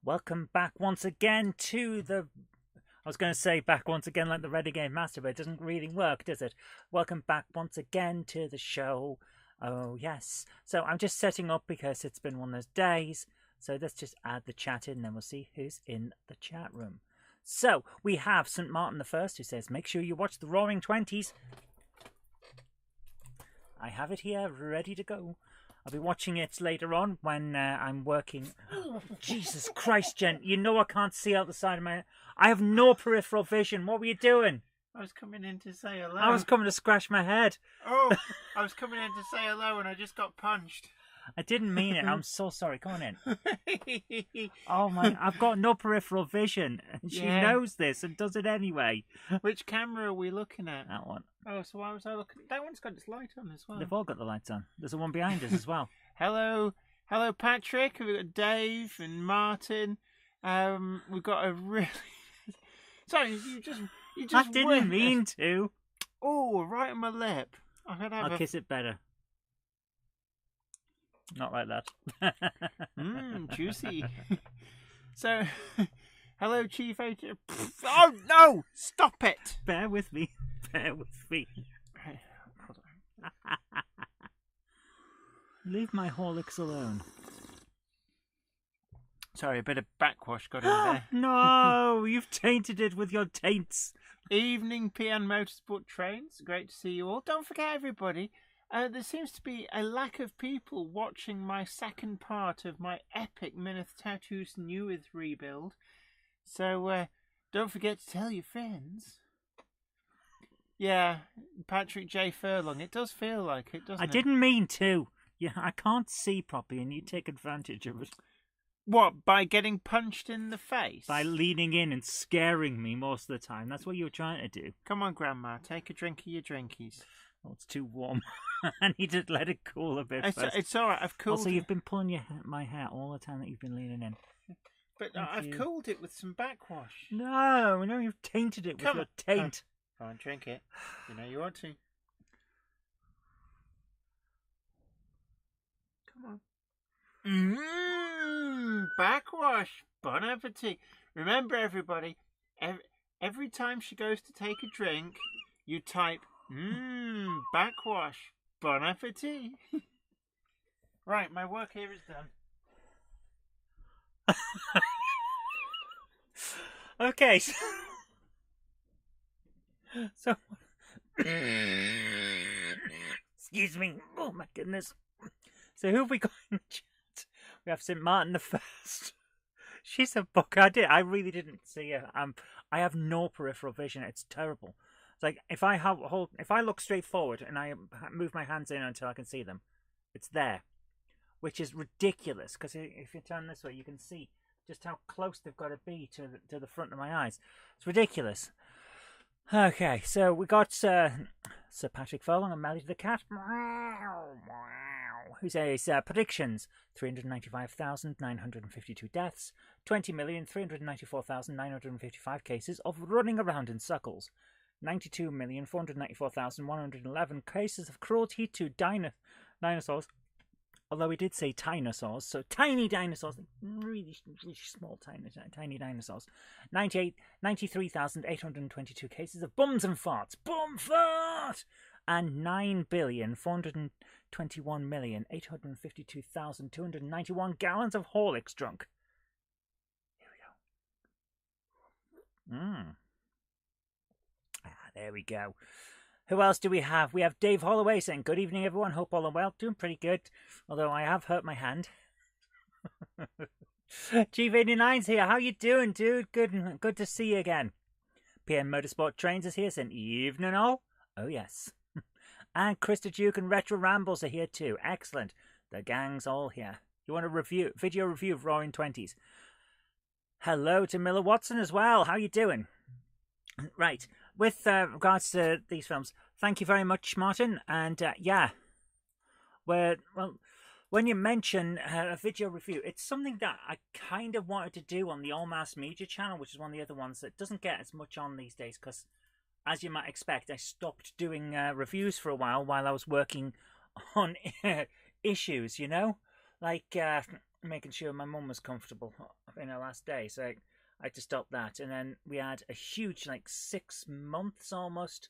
Welcome back once again to the... I was going to say back once again like the Renegade Master, but it doesn't really work, does it? Welcome back once again to the show. Oh, yes. So I'm just setting up because it's been one of those days. So let's just add the chat in, and then we'll see who's in the chat room. So we have St. Martin the First, who says, make sure you watch the Roaring Twenties. I have it here, ready to go. I'll be watching it later on when I'm working. Oh, Jesus Christ, Jen. You know I can't see out the side of my... I have no peripheral vision. What were you doing? I was coming in to say hello. I was coming to scratch my head. Oh, I was coming in to say hello and I just got punched. I didn't mean it. I'm so sorry. Come on in. Oh, my... I've got no peripheral vision. And she knows this and does it anyway. Which camera are we looking at? That one. Oh, so why was I looking? That one's got its light on as well. They've all got the lights on. There's the one behind us as well. Hello, Patrick. We've got Dave and Martin. We've got a really... Sorry, you just. I didn't mean to. Oh, right on my lip. I'll kiss it better. Not like that. Juicy. So, hello, Chief Agent. Oh no! Stop it! Bear with me. Bear with me. Right, hold on. Leave my Horlicks alone. Sorry, a bit of backwash got in there. No, you've tainted it with your taints. Evening PN Motorsport Trains. Great to see you all. Don't forget, everybody, there seems to be a lack of people watching my second part of my epic Minith Tattoos Newith rebuild. So, don't forget to tell your friends. Yeah, Patrick J. Furlong. It does feel like it, doesn't it? I didn't mean to. Yeah, I can't see properly and you take advantage of it. What, by getting punched in the face? By leaning in and scaring me most of the time. That's what you were trying to do. Come on, Grandma. Take a drink of your drinkies. Oh, it's too warm. I need to let it cool a bit first. It's all right. I've cooled Also, you've been pulling my hair all the time that you've been leaning in. But I've cooled it with some backwash. No, you've tainted it with your taint. Come on, drink it. You know you want to. Come on. Backwash. Bon appetit. Remember, everybody, every time she goes to take a drink, you type, backwash. Bon appetit. Right, my work here is done. Okay. So, excuse me. Oh my goodness. So who have we got in the chat? We have St. Martin the First. She's a book. I really didn't see her. I have no peripheral vision. It's terrible. It's like if I look straight forward and I move my hands in until I can see them, it's there, which is ridiculous. Because if you turn this way, you can see just how close they've got to be to the front of my eyes. It's ridiculous. Okay, so we got Sir Patrick Furlong and Melly the Cat, who says, predictions, 395,952 deaths, 20,394,955 cases of running around in circles, 92,494,111 cases of cruelty to dinosaurs, although we did say dinosaurs, so tiny dinosaurs, really, really small, tiny dinosaurs. 93,822 cases of bums and farts. Bum fart! And 9,421,852,291 gallons of Horlicks drunk. Here we go. There we go. Who else do we have? We have Dave Holloway saying, good evening, everyone. Hope all are well. Doing pretty good, although I have hurt my hand. Chief89's here. How you doing, dude? Good to see you again. PM Motorsport Trains is here saying, evening all. Oh, yes. And Krista Duke and Retro Rambles are here too. Excellent. The gang's all here. You want a video review of Roaring Twenties? Hello to Miller Watson as well. How you doing? Right. With regards to these films, thank you very much, Martin. And yeah, when you mention a video review, it's something that I kind of wanted to do on the All Mass Media channel, which is one of the other ones that doesn't get as much on these days because, as you might expect, I stopped doing reviews for a while I was working on issues, you know? Like making sure my mum was comfortable in her last day, so I had to stop that. And then we had a huge, like 6 months almost,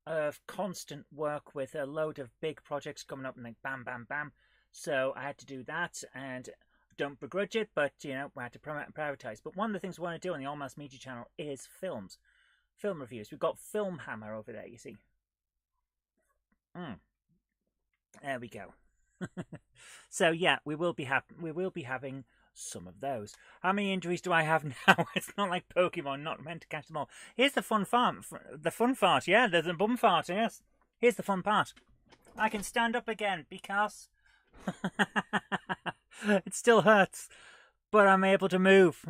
of constant work with a load of big projects coming up and like bam, bam, bam. So I had to do that, and don't begrudge it, but you know, we had to prioritize. But one of the things we want to do on the Almost Media channel is film reviews. We've got GameHammer over there, you see. There we go. So yeah, we will be having some of those. How many injuries do I have now? It's not like Pokemon, not meant to catch them all. Here's the fun part. Yeah, there's a bum fart. Yes. Here's the fun part. I can stand up again because it still hurts, but I'm able to move.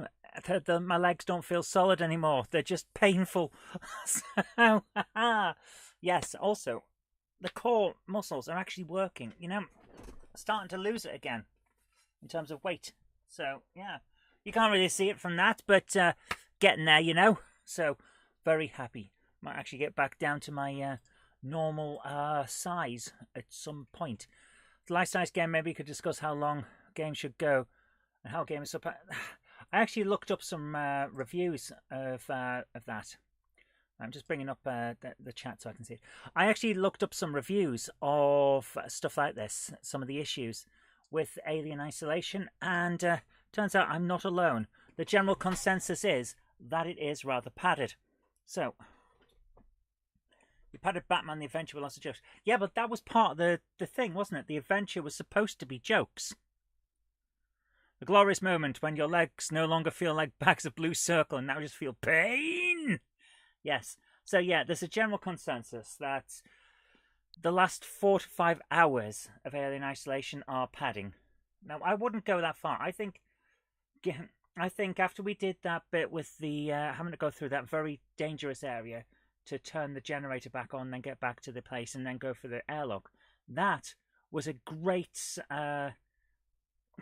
My legs don't feel solid anymore. They're just painful. So, yes. Also, the core muscles are actually working. You know, starting to lose it again in terms of weight. So yeah, you can't really see it from that, but getting there, you know. So very happy. Might actually get back down to my normal size at some point. The life-size game, maybe we could discuss how long games should go and how games are. I actually looked up some reviews of that. I'm just bringing up the chat so I can see it. I actually looked up some reviews of stuff like this, some of the issues with Alien Isolation, and turns out I'm not alone. The general consensus is that it is rather padded. So, you padded Batman, the adventure with lots of jokes. Yeah, but that was part of the thing, wasn't it? The adventure was supposed to be jokes. The glorious moment when your legs no longer feel like bags of blue circle and now just feel pain. Yes. So yeah, there's a general consensus that the last 4 to 5 hours of Alien Isolation are padding. Now, I wouldn't go that far. I think after we did that bit with the having to go through that very dangerous area to turn the generator back on, then get back to the place, and then go for the airlock, that was a great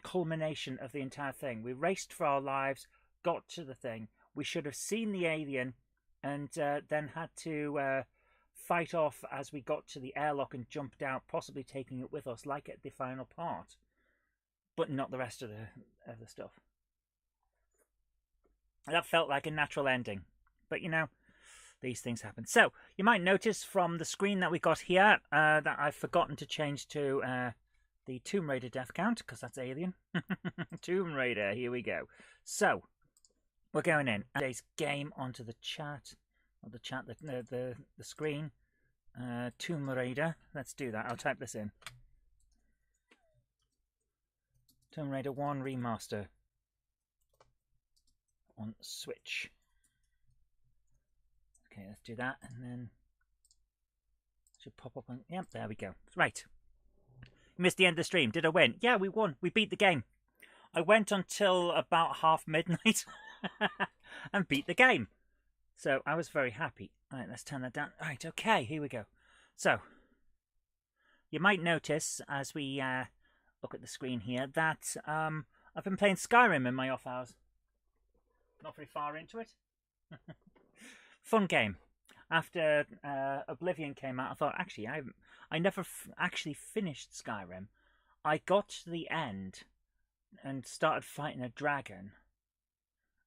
culmination of the entire thing. We raced for our lives, got to the thing. We should have seen the alien, and then had to fight off as we got to the airlock and jumped out, possibly taking it with us, like at the final part, but not the rest of the stuff. That felt like a natural ending, but you know, these things happen. So you might notice from the screen that we got here that I've forgotten to change to the Tomb Raider death count, because that's Alien. Tomb Raider, here we go. So we're going in. Today's game onto the chat, or the chat, the screen. Tomb Raider. Let's do that. I'll type this in. Tomb Raider 1 Remaster on Switch. Okay, let's do that, and then it should pop up on. Yep, there we go. Right. You missed the end of the stream. Did I win? Yeah, we won. We beat the game. I went until about half midnight and beat the game. So I was very happy. All right, let's turn that down. All right, okay, here we go. So you might notice as we look at the screen here that I've been playing Skyrim in my off hours. Not very far into it. Fun game. After Oblivion came out, I thought, actually, I never actually finished Skyrim. I got to the end and started fighting a dragon.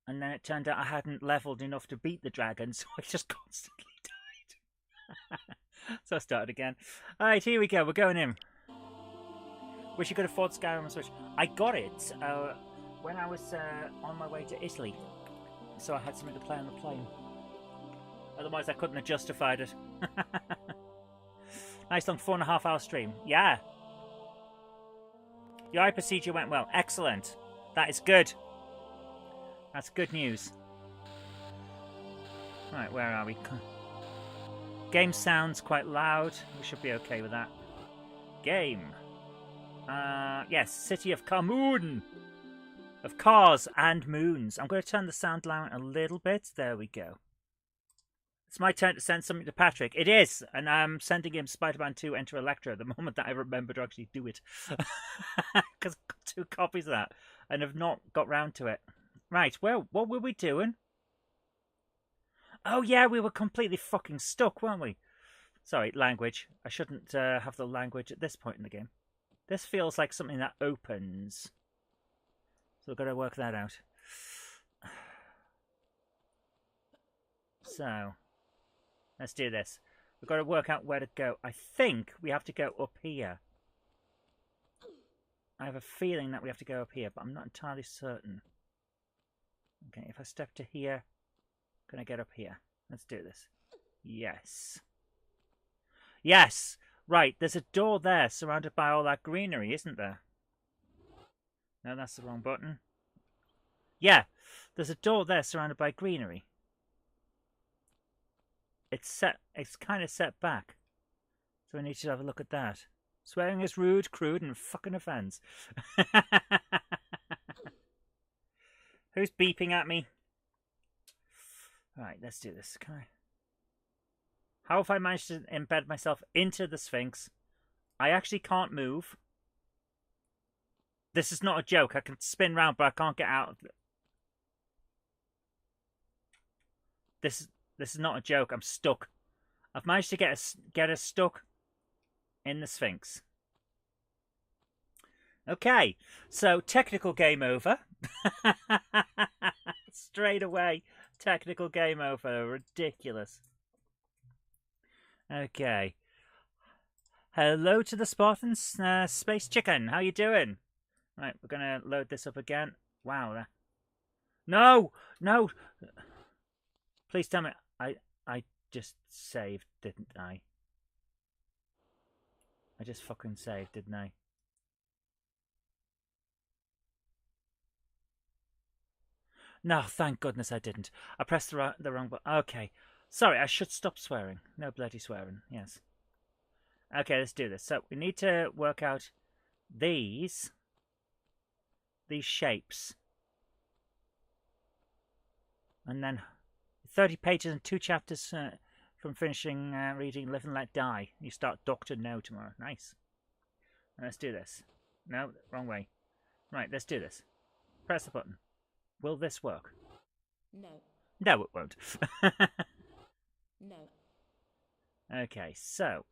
And then it turned out I hadn't leveled enough to beat the dragon, so I just constantly died. So I started again. Alright, here we go. We're going in. Wish you could afford Skyrim on Switch. I got it when I was on my way to Italy. So I had something to play on the plane. Otherwise, I couldn't have justified it. Nice long 4.5 hour stream. Yeah. Your eye procedure went well. Excellent. That is good. That's good news. Right, where are we? Game sounds quite loud. We should be okay with that. Game. Yes, City of Carmoon. Of cars and moons. I'm going to turn the sound down a little bit. There we go. It's my turn to send something to Patrick. It is, and I'm sending him Spider-Man 2 Enter Electra the moment that I remember to actually do it. Because I've got 2 copies of that, and have not got round to it. Right, well, what were we doing? Oh yeah, we were completely fucking stuck, weren't we? Sorry, language. I shouldn't have the language at this point in the game. This feels like something that opens we've got to work that out. So, let's do this. We've got to work out where to go. I think we have to go up here. I have a feeling that we have to go up here, but I'm not entirely certain. Okay, if I step to here, can I get up here? Let's do this. Yes. Yes! Right, there's a door there surrounded by all that greenery, isn't there? No, that's the wrong button. Yeah, there's a door there surrounded by greenery. It's kind of set back. So we need to have a look at that. Swearing is rude, crude, and fucking offends. Who's beeping at me? Right, let's do this. Can I? How have I managed to embed myself into the Sphinx? I actually can't move. This is not a joke. I can spin round, but I can't get out. This is not a joke. I'm stuck. I've managed to get us stuck in the Sphinx. Okay, so technical game over. Straight away, technical game over. Ridiculous. Okay. Hello to the Spartans, Space Chicken. How you doing? Right, we're gonna load this up again. Wow. No! No! Please tell me. I just saved, didn't I? I just fucking saved, didn't I? No, thank goodness I didn't. I pressed the wrong button. Okay. Sorry, I should stop swearing. No bloody swearing. Yes. Okay, let's do this. So we need to work out these shapes. And then 30 pages and 2 chapters from finishing reading Live and Let Die. You start Doctor No tomorrow. Nice. Let's do this. No, wrong way. Right, let's do this. Press the button. Will this work? No. No, it won't. No. Okay, so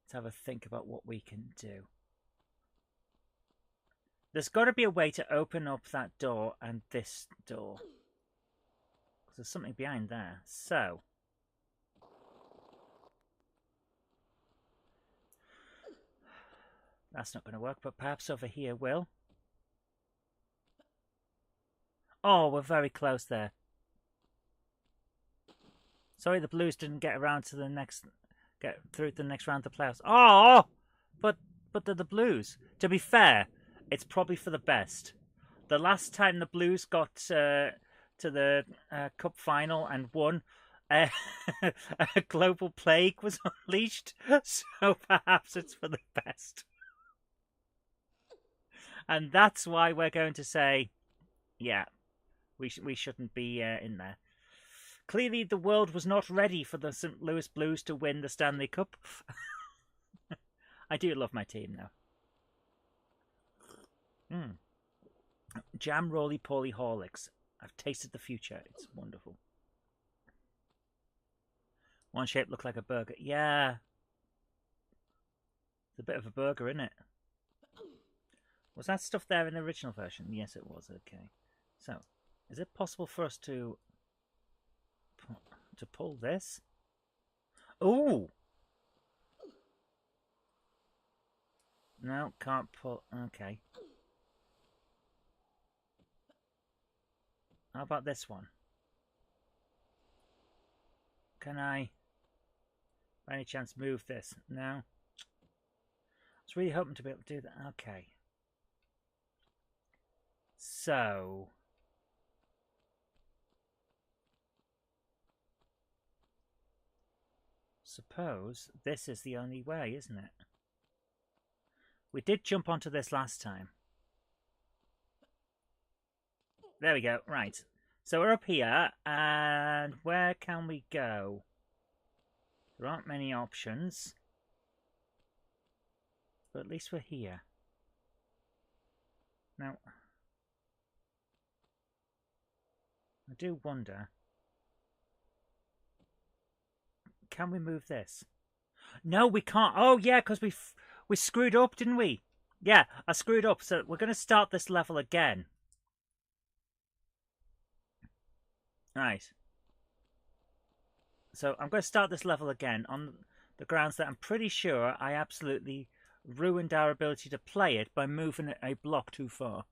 let's have a think about what we can do. There's got to be a way to open up that door and this door. Because there's something behind there. So that's not going to work, but perhaps over here will. Oh, we're very close there. Sorry, the Blues didn't get around to get through the next round of the playoffs. Oh, but they're the Blues. To be fair, it's probably for the best. The last time the Blues got to the cup final and won, a global plague was unleashed. So perhaps it's for the best. And that's why we're going to say, yeah, we shouldn't be in there. Clearly, the world was not ready for the St. Louis Blues to win the Stanley Cup. I do love my team, though. Jam roly-poly Horlicks. I've tasted the future. It's wonderful. One shape looked like a burger. Yeah. It's a bit of a burger, isn't it? Was that stuff there in the original version? Yes, it was. Okay. So, is it possible for us to pull this? Ooh! No, can't pull. Okay. How about this one? Can I, by any chance, move this? No. I was really hoping to be able to do that. Okay. So, suppose this is the only way, isn't it? We did jump onto this last time. There we go. Right. So we're up here, and where can we go? There aren't many options. But at least we're here. Now, I do wonder, can we move this? No, we can't. Oh, yeah, because we screwed up, didn't we? Yeah, I screwed up, so we're going to start this level again. Right. So I'm going to start this level again on the grounds that I'm pretty sure I absolutely ruined our ability to play it by moving it a block too far.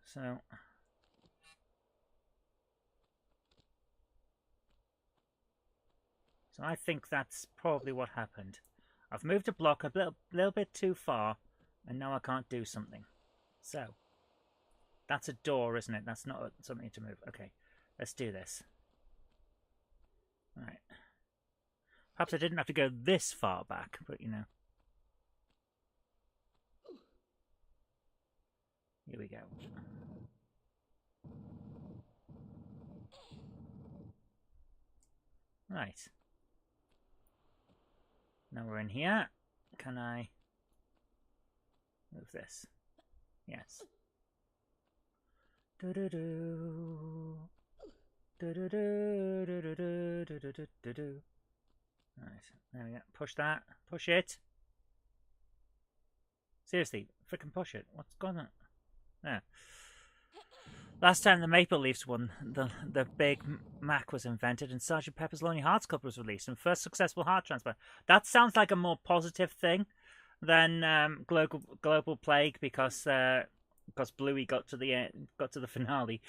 So I think that's probably what happened. I've moved a block a little bit too far, and now I can't do something. So that's a door, isn't it? That's not something to move. Okay, let's do this. All right. Perhaps I didn't have to go this far back, but you know. Here we go. Right. Now we're in here. Can I move this? Yes. Do-do-do. Do-do-do. Right, there we go. Push that. Push it. Seriously, frickin' push it. What's going on? There. Last time the Maple Leafs won, the Big Mac was invented and Sgt. Pepper's Lonely Hearts Club was released and first successful heart transplant. That sounds like a more positive thing than global plague because Bluey got to the finale.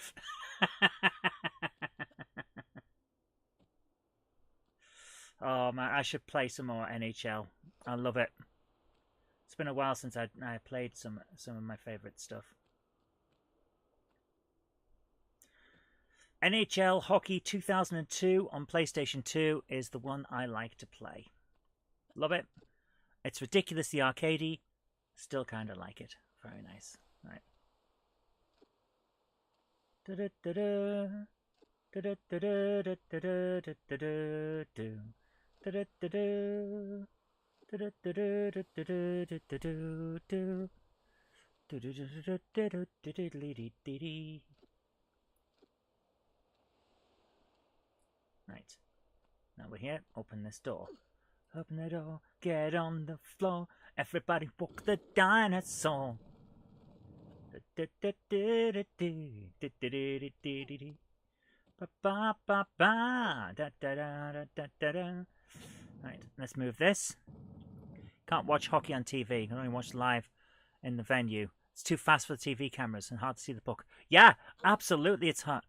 Oh man, I should play some more NHL. I love it. It's been a while since I played some of my favorite stuff. NHL Hockey 2002 on PlayStation 2 is the one I like to play. Love it. It's ridiculously arcadey. Still kind of like it. Very nice. Right. Right. Now we're here. Open this door. Open the door. Get on the floor. Everybody walk the dinosaur. Right, let's move this. Can't watch hockey on TV. You can only watch live in the venue. It's too fast for the TV cameras and hard to see the puck. Yeah, absolutely, it's hard.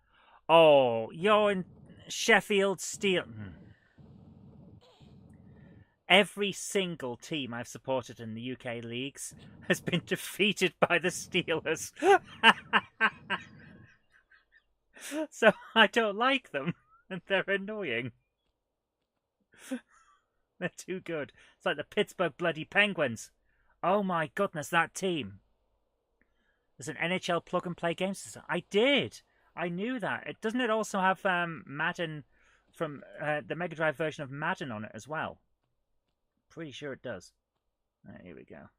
Oh, you're in Sheffield Steel. Every single team I've supported in the UK leagues has been defeated by the Steelers. So I don't like them, and they're annoying. They're too good. It's like the Pittsburgh bloody Penguins. Oh my goodness, that team. There's an NHL plug-and-play game system. I did. I knew that. Doesn't it also have Madden from the Mega Drive version of Madden on it as well? Pretty sure it does. Right, here we go.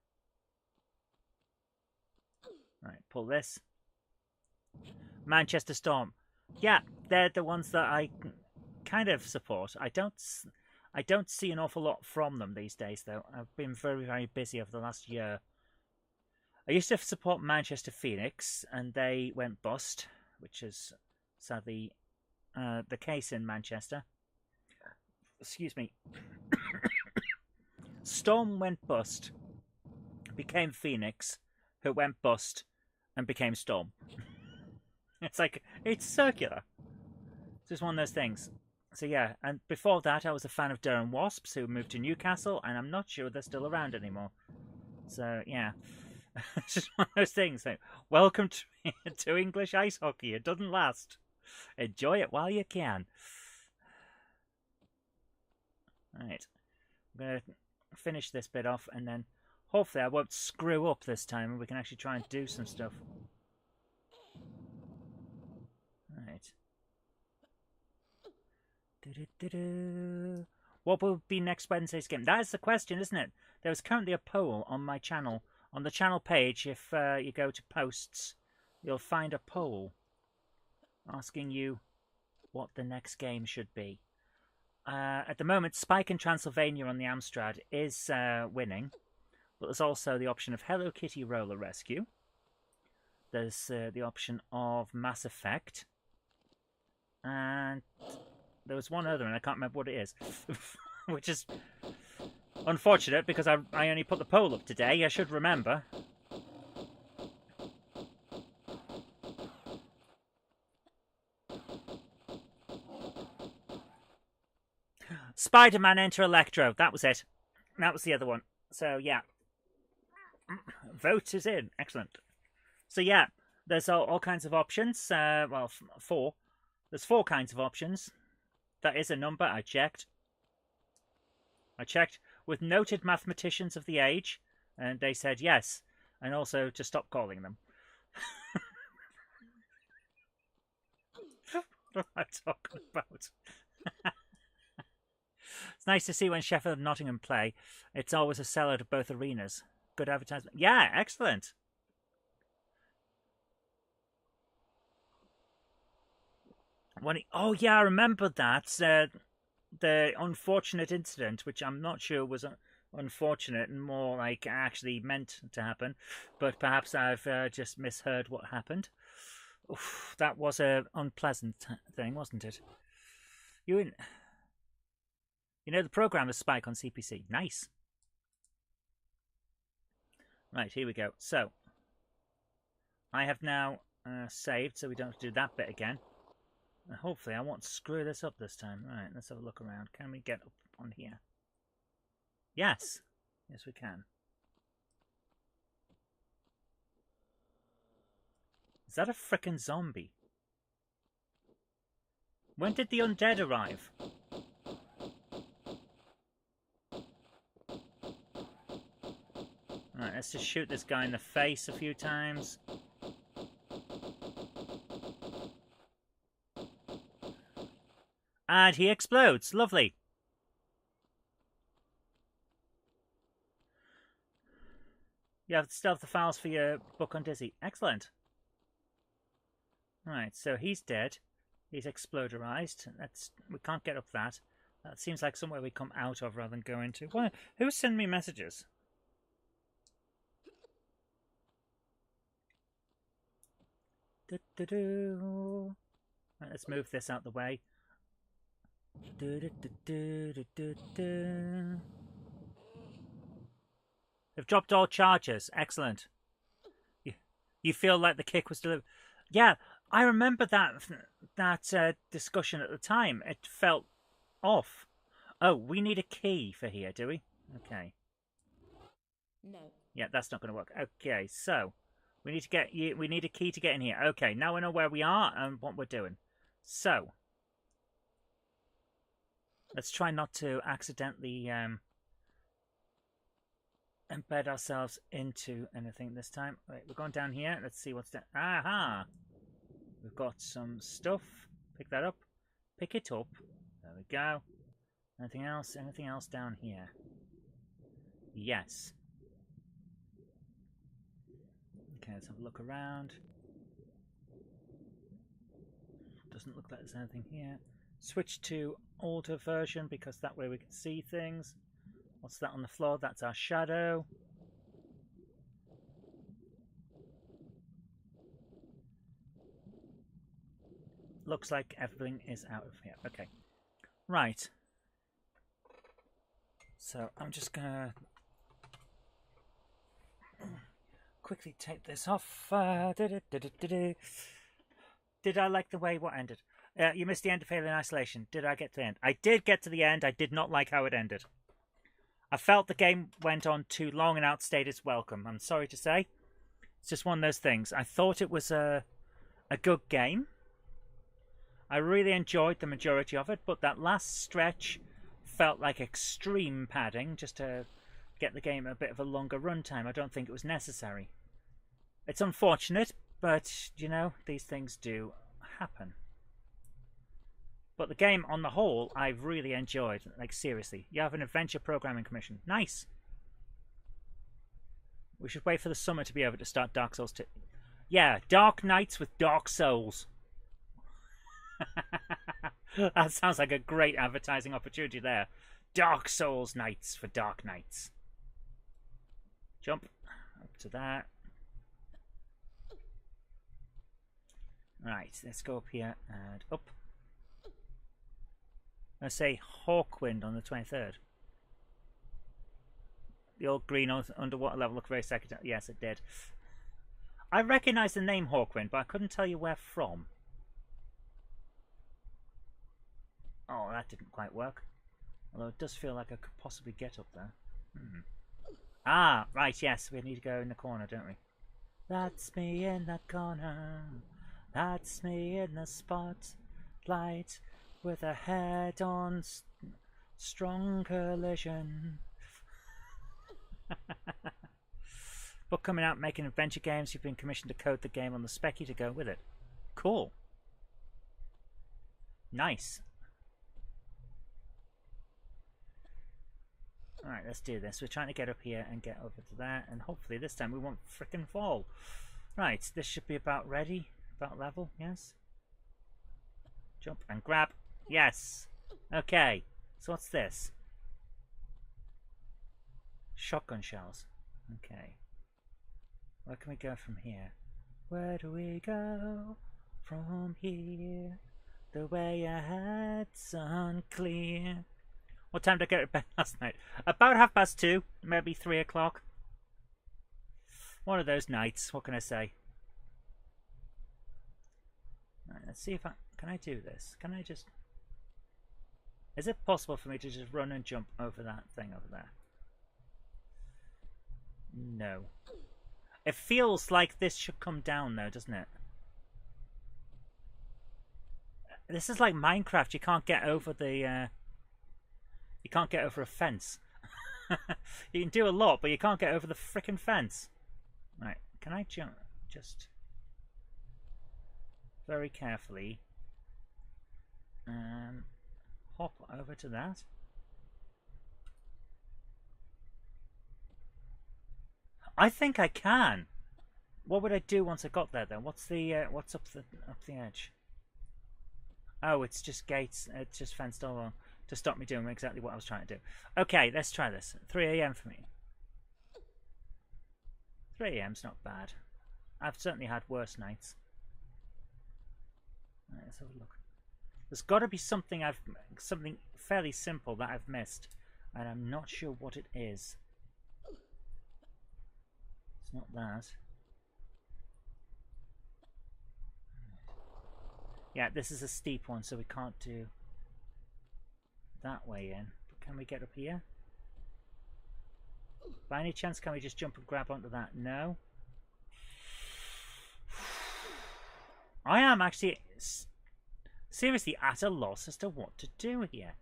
Right, pull this. Manchester Storm. Yeah, they're the ones that I kind of support. I don't see an awful lot from them these days, though. I've been very, very busy over the last year. I used to support Manchester Phoenix, and they went bust, which is sadly the case in Manchester. Excuse me. Storm went bust, became Phoenix, who went bust, and became Storm. It's like, it's circular. It's just one of those things. So yeah, and before that I was a fan of Durham Wasps, who moved to Newcastle, and I'm not sure they're still around anymore. So yeah, it's just one of those things. Like, welcome to English ice hockey. It doesn't last. Enjoy it while you can. Right, I'm going to finish this bit off, and then hopefully I won't screw up this time, and we can actually try and do some stuff. Right. What will be next Wednesday's game? That is the question, isn't it? There is currently a poll on my channel. On the channel page, if you go to posts, you'll find a poll asking you what the next game should be. At the moment, Spike in Transylvania on the Amstrad is winning, But there's also the option of Hello Kitty Roller Rescue. There's the option of Mass Effect. And there was one other, and I can't remember what it is. Which is unfortunate, because I only put the poll up today. I should remember. Spider-Man Enter Electro. That was it. That was the other one. So, yeah. Vote is in. Excellent. So, yeah. There's all kinds of options. Well, 4. There's 4 kinds of options. That is a number. I checked. I checked with noted mathematicians of the age, and they said yes. And also to stop calling them. What am I talking about? It's nice to see when Sheffield and Nottingham play. It's always a sellout of both arenas. Good advertisement. Yeah, excellent. Oh, yeah, I remember that. The unfortunate incident, which I'm not sure was unfortunate and more like actually meant to happen. But perhaps I've just misheard what happened. Oof, that was an unpleasant thing, wasn't it? You know the program is Spike on CPC. Nice. Right, here we go. So, I have now saved, so we don't have to do that bit again. And hopefully I won't screw this up this time. Right, let's have a look around. Can we get up on here? Yes. Yes, we can. Is that a frickin' zombie? When did the undead arrive? Alright, let's just shoot this guy in the face a few times. And he explodes. Lovely. You have still have the files for your book on Dizzy. Excellent. Right, so he's dead. He's exploderized. We can't get up that. That seems like somewhere we come out of rather than go into. What? Who's sending me messages? Right, let's move this out the way. They've dropped all charges. Excellent. You feel like the kick was delivered. Yeah, I remember that discussion at the time. It felt off. Oh, we need a key for here, do we? Okay. No. Yeah, that's not going to work. Okay, so we need to get you. We need a key to get in here. Okay, now we know where we are and what we're doing. So let's try not to accidentally embed ourselves into anything this time. Right, we're going down here. Let's see what's down. Aha! We've got some stuff. Pick that up. Pick it up. There we go. Anything else? Anything else down here? Yes. Okay, let's have a look around. Doesn't look like there's anything here. Switch to older version because that way we can see things. What's that on the floor? That's our shadow. Looks like everything is out of here. Okay. Right. So I'm just gonna quickly take this off. Did I like the way what ended? You missed the end of Alien Isolation. Did I get to the end? I did get to the end. I did not like how it ended. I felt the game went on too long and outstayed its welcome. I'm sorry to say. It's just one of those things. I thought it was a good game. I really enjoyed the majority of it, but that last stretch felt like extreme padding just to get the game a bit of a longer runtime. I don't think it was necessary. It's unfortunate, but, you know, these things do happen. But the game, on the whole, I've really enjoyed. Like, seriously. You have an adventure programming commission. Nice. We should wait for the summer to be over to start Dark Souls 2. Yeah, Dark Nights with Dark Souls. That sounds like a great advertising opportunity there. Dark Souls Nights for Dark Nights. Jump up to that. Right, let's go up here and up. I say Hawkwind on the 23rd. The old green underwater level looked very second. Yes, it did. I recognise the name Hawkwind, but I couldn't tell you where from. Oh, that didn't quite work. Although it does feel like I could possibly get up there. Ah, right, yes, we need to go in the corner, don't we? That's me in the corner. That's me in the spotlight with a head on strong collision. Book coming out, making adventure games. You've been commissioned to code the game on the Specky to go with it. Cool. Nice. Alright, let's do this. We're trying to get up here and get over to that, and hopefully this time we won't frickin' fall. Right, this should be about ready. About level, yes. Jump and grab. Yes. Okay, so what's this? Shotgun shells. Okay. Where can we go from here? Where do we go from here? The way ahead's unclear. What time did I go to bed last night? About 2:30, maybe 3 o'clock. One of those nights, what can I say? Right, let's see if can I do this? Can I just... Is it possible for me to just run and jump over that thing over there? No. It feels like this should come down though, doesn't it? This is like Minecraft. You can't get over the... You can't get over a fence. You can do a lot, but you can't get over the frickin' fence. Right, can I jump? Just... very carefully. Hop over to that. I think I can. What would I do once I got there then? What's the what's up the edge? Oh, it's just gates. It's just fenced all to stop me doing exactly what I was trying to do. Okay, let's try this. 3 AM for me. 3 AM's not bad. I've certainly had worse nights. Right, let's have a look. There's got to be something something fairly simple that I've missed, and I'm not sure what it is. It's not that. Yeah, this is a steep one, so we can't do that way in. But can we get up here? By any chance, can we just jump and grab onto that? No. I am actually seriously at a loss as to what to do here.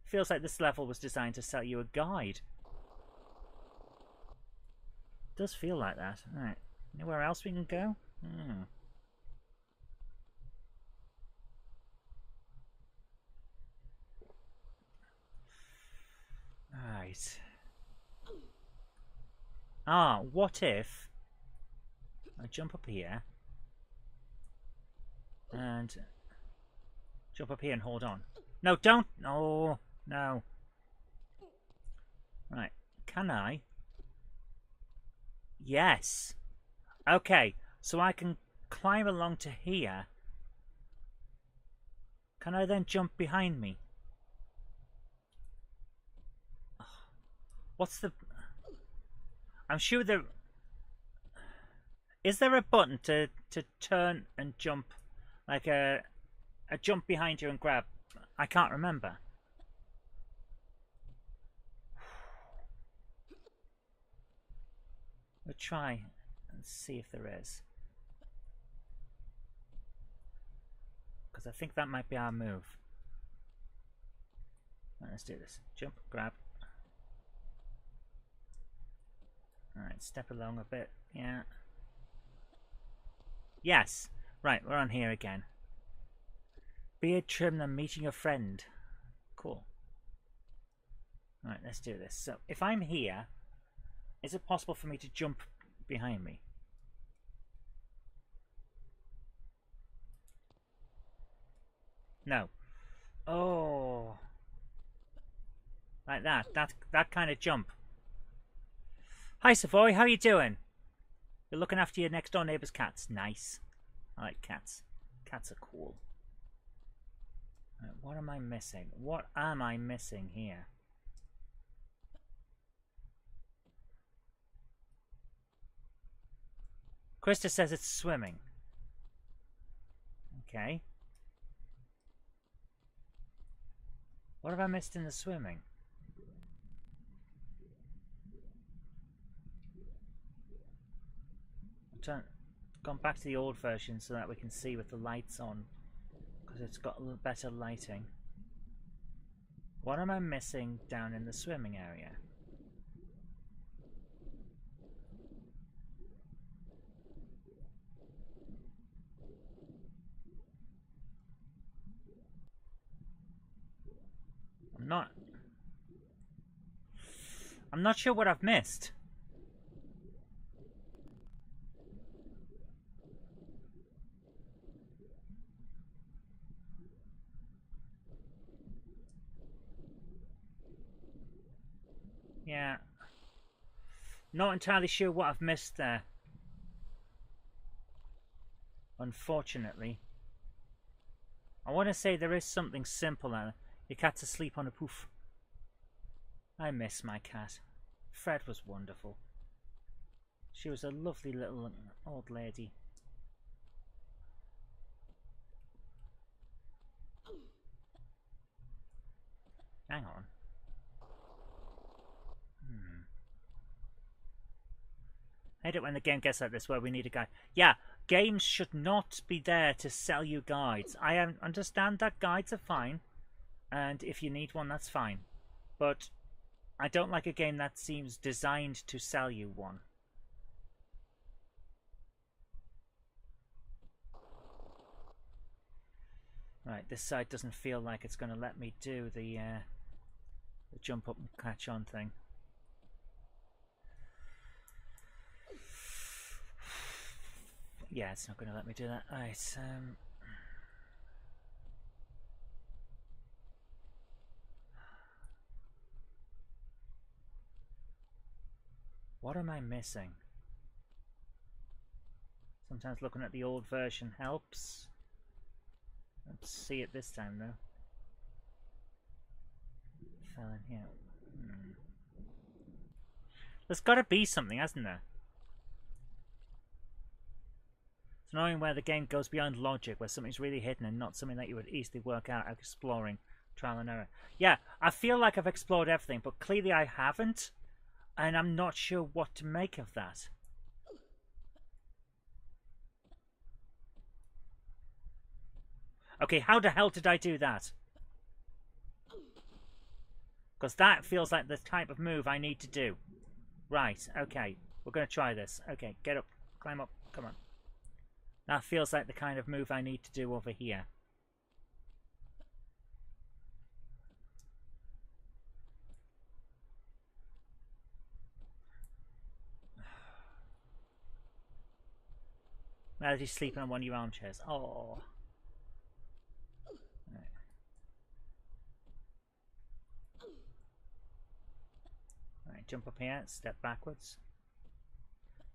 Feels like this level was designed to sell you a guide. Does feel like that. Alright. Anywhere else we can go? Right. Ah, what if I jump up here and jump up here and hold on? No, don't! Oh, no. Right. Can I? Yes. Okay, so I can climb along to here. Can I then jump behind me? What's the... I'm sure there... Is there a button to turn and jump? Like a jump behind you and grab? I can't remember. We'll try and see if there is. Because I think that might be our move. Right, let's do this. Jump, grab. Alright, step along a bit. Yeah. Yes. Right, we're on here again. Beard trim and meeting a friend. Cool. Alright, let's do this. So, if I'm here, is it possible for me to jump behind me? No. Oh. Like that. That kind of jump. Hi, Savoy. How you doing? You're looking after your next door neighbour's cats. Nice. I like cats. Cats are cool. Right, what am I missing? What am I missing here? Krista says it's swimming. Okay. What have I missed in the swimming? Gone back to the old version so that we can see with the lights on, because it's got a little better lighting. What am I missing down in the swimming area? I'm not sure what I've missed. Yeah. Not entirely sure what I've missed there. Unfortunately. I want to say there is something simple there. Your cat's asleep on a poof. I miss my cat. Fred was wonderful. She was a lovely little old lady. Hang on. I hate it when the game gets like this where we need a guide. Yeah, games should not be there to sell you guides. I understand that guides are fine, and if you need one, that's fine. But I don't like a game that seems designed to sell you one. Right, this side doesn't feel like it's going to let me do the jump up and catch on thing. Yeah, it's not going to let me do that. Right, what am I missing? Sometimes looking at the old version helps. Let's see it this time though. Fell in here. There's got to be something, hasn't there? It's annoying where the game goes beyond logic, where something's really hidden and not something that you would easily work out exploring trial and error. Yeah, I feel like I've explored everything, but clearly I haven't, and I'm not sure what to make of that. Okay, how the hell did I do that? Because that feels like the type of move I need to do. Right, okay. We're going to try this. Okay, get up. Climb up. Come on. That feels like the kind of move I need to do over here. Now that he's sleeping on one of your armchairs. Oh. Right, jump up here. Step backwards.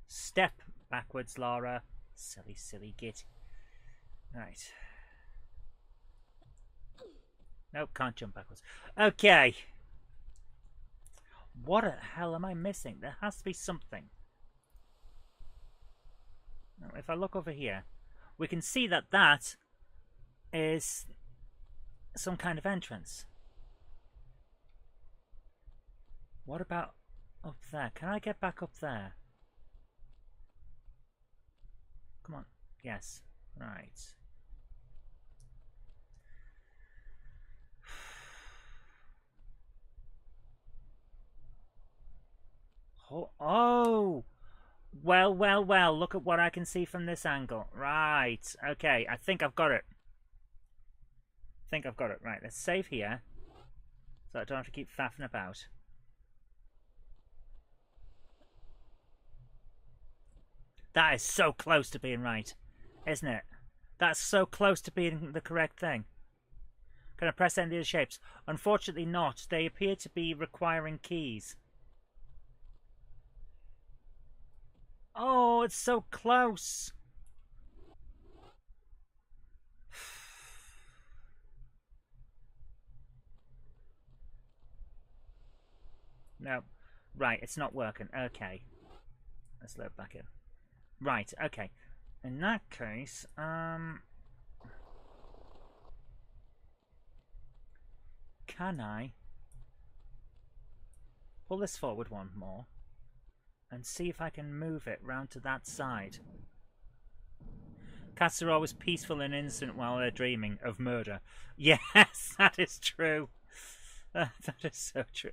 Step backwards, Laura. Silly, silly git. Right. Nope, can't jump backwards. Okay. What the hell am I missing? There has to be something. Now, if I look over here, we can see that that is some kind of entrance. What about up there? Can I get back up there? Come on. Yes. Right. Oh! Well, well, well. Look at what I can see from this angle. Right. Okay. I think I've got it. Right. Let's save here. So I don't have to keep faffing about. That is so close to being right, isn't it? That's so close to being the correct thing. Can I press any of the shapes? Unfortunately not. They appear to be requiring keys. Oh, it's so close. No. Right, it's not working. Okay. Let's load back in. Right, okay. In that case, can I pull this forward one more and see if I can move it round to that side? Cats are always peaceful and innocent while they're dreaming of murder. Yes, that is true. That is so true.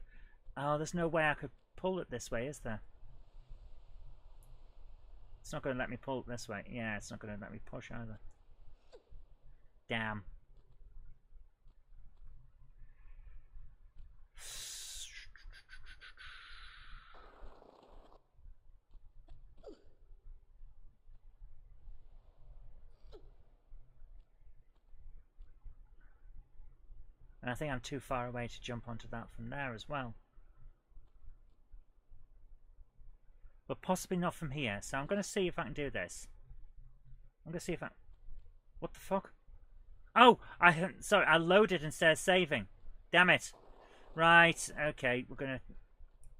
Oh, there's no way I could pull it this way, is there? It's not going to let me pull it this way. Yeah, it's not going to let me push either. Damn. And I think I'm too far away to jump onto that from there as well. But possibly not from here. So I'm going to see if I can do this. I'm going to see if I... What the fuck? Oh! Sorry, I loaded instead of saving. Damn it. Right, okay. We're going to...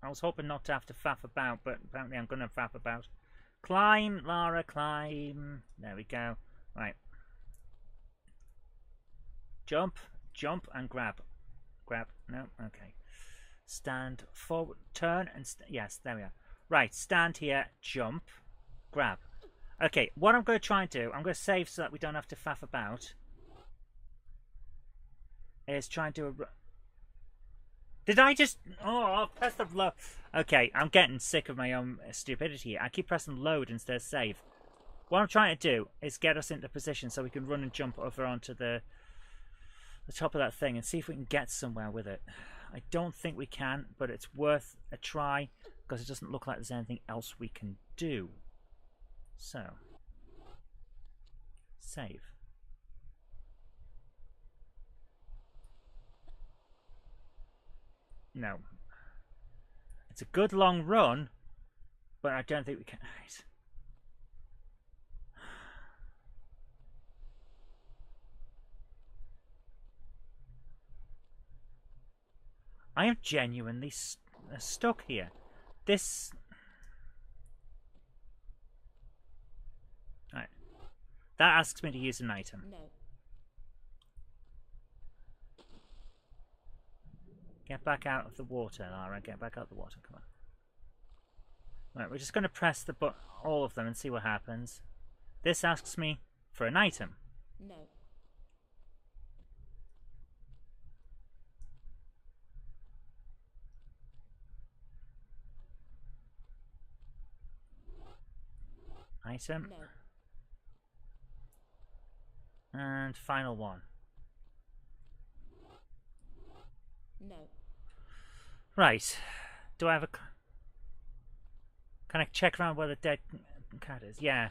I was hoping not to have to faff about, but apparently I'm going to faff about. Climb, Lara, climb. There we go. Right. Jump. Jump and grab. Grab. No? Okay. Stand forward. Turn and... yes, there we are. Right. Stand here. Jump. Grab. Okay. What I'm going to try and do... I'm going to save so that we don't have to faff about. Is try and do a... Did I just... Oh, I'll press the load. Okay. I'm getting sick of my own stupidity. I keep pressing load instead of save. What I'm trying to do is get us into position so we can run and jump over onto the top of that thing and see if we can get somewhere with it. I don't think we can, but it's worth a try because it doesn't look like there's anything else we can do. So, save. No. It's a good long run, but I don't think we can. Right. I am genuinely stuck here. This... Right. That asks me to use an item. No. Get back out of the water, Lara. Get back out of the water. Come on. Right, we're just going to press the all of them and see what happens. This asks me for an item. No. Item. No. And final one. No. Right. Do I have a... Can I check around where the dead cat is? Yeah.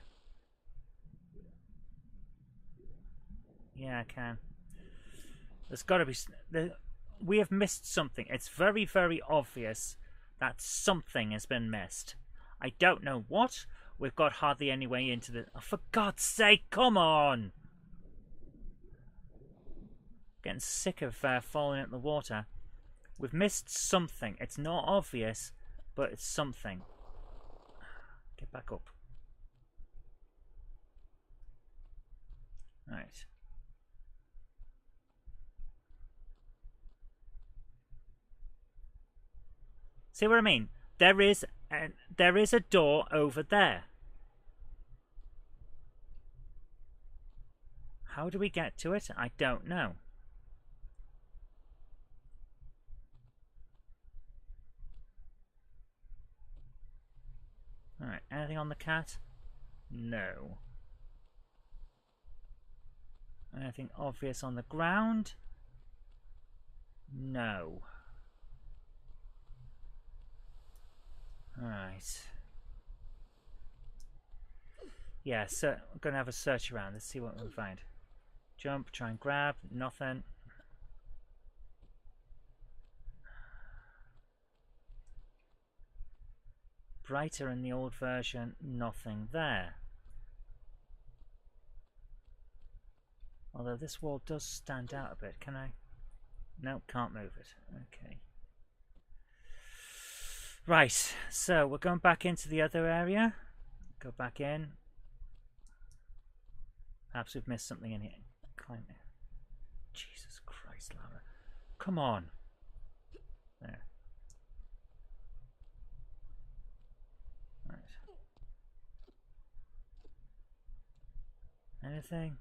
Yeah, I can. There's got to be... We have missed something. It's very, very obvious that something has been missed. I don't know what. We've got hardly any way into the... Oh, for God's sake, come on! Getting sick of falling into the water. We've missed something. It's not obvious, but it's something. Get back up. Right. See what I mean? There is a door over there. How do we get to it? I don't know. Alright, anything on the cat? No. Anything obvious on the ground? No. Alright. Yeah, so I'm going to have a search around. Let's see what we can find. Jump, try and grab. Nothing. brighter in the old version, nothing there. Although this wall does stand out a bit. Can I? No, can't move it. Okay. Right, so we're going back into the other area. Go back in. Perhaps we've missed something in here. Climb in. Jesus Christ, Lara. Come on. There. Right. Anything?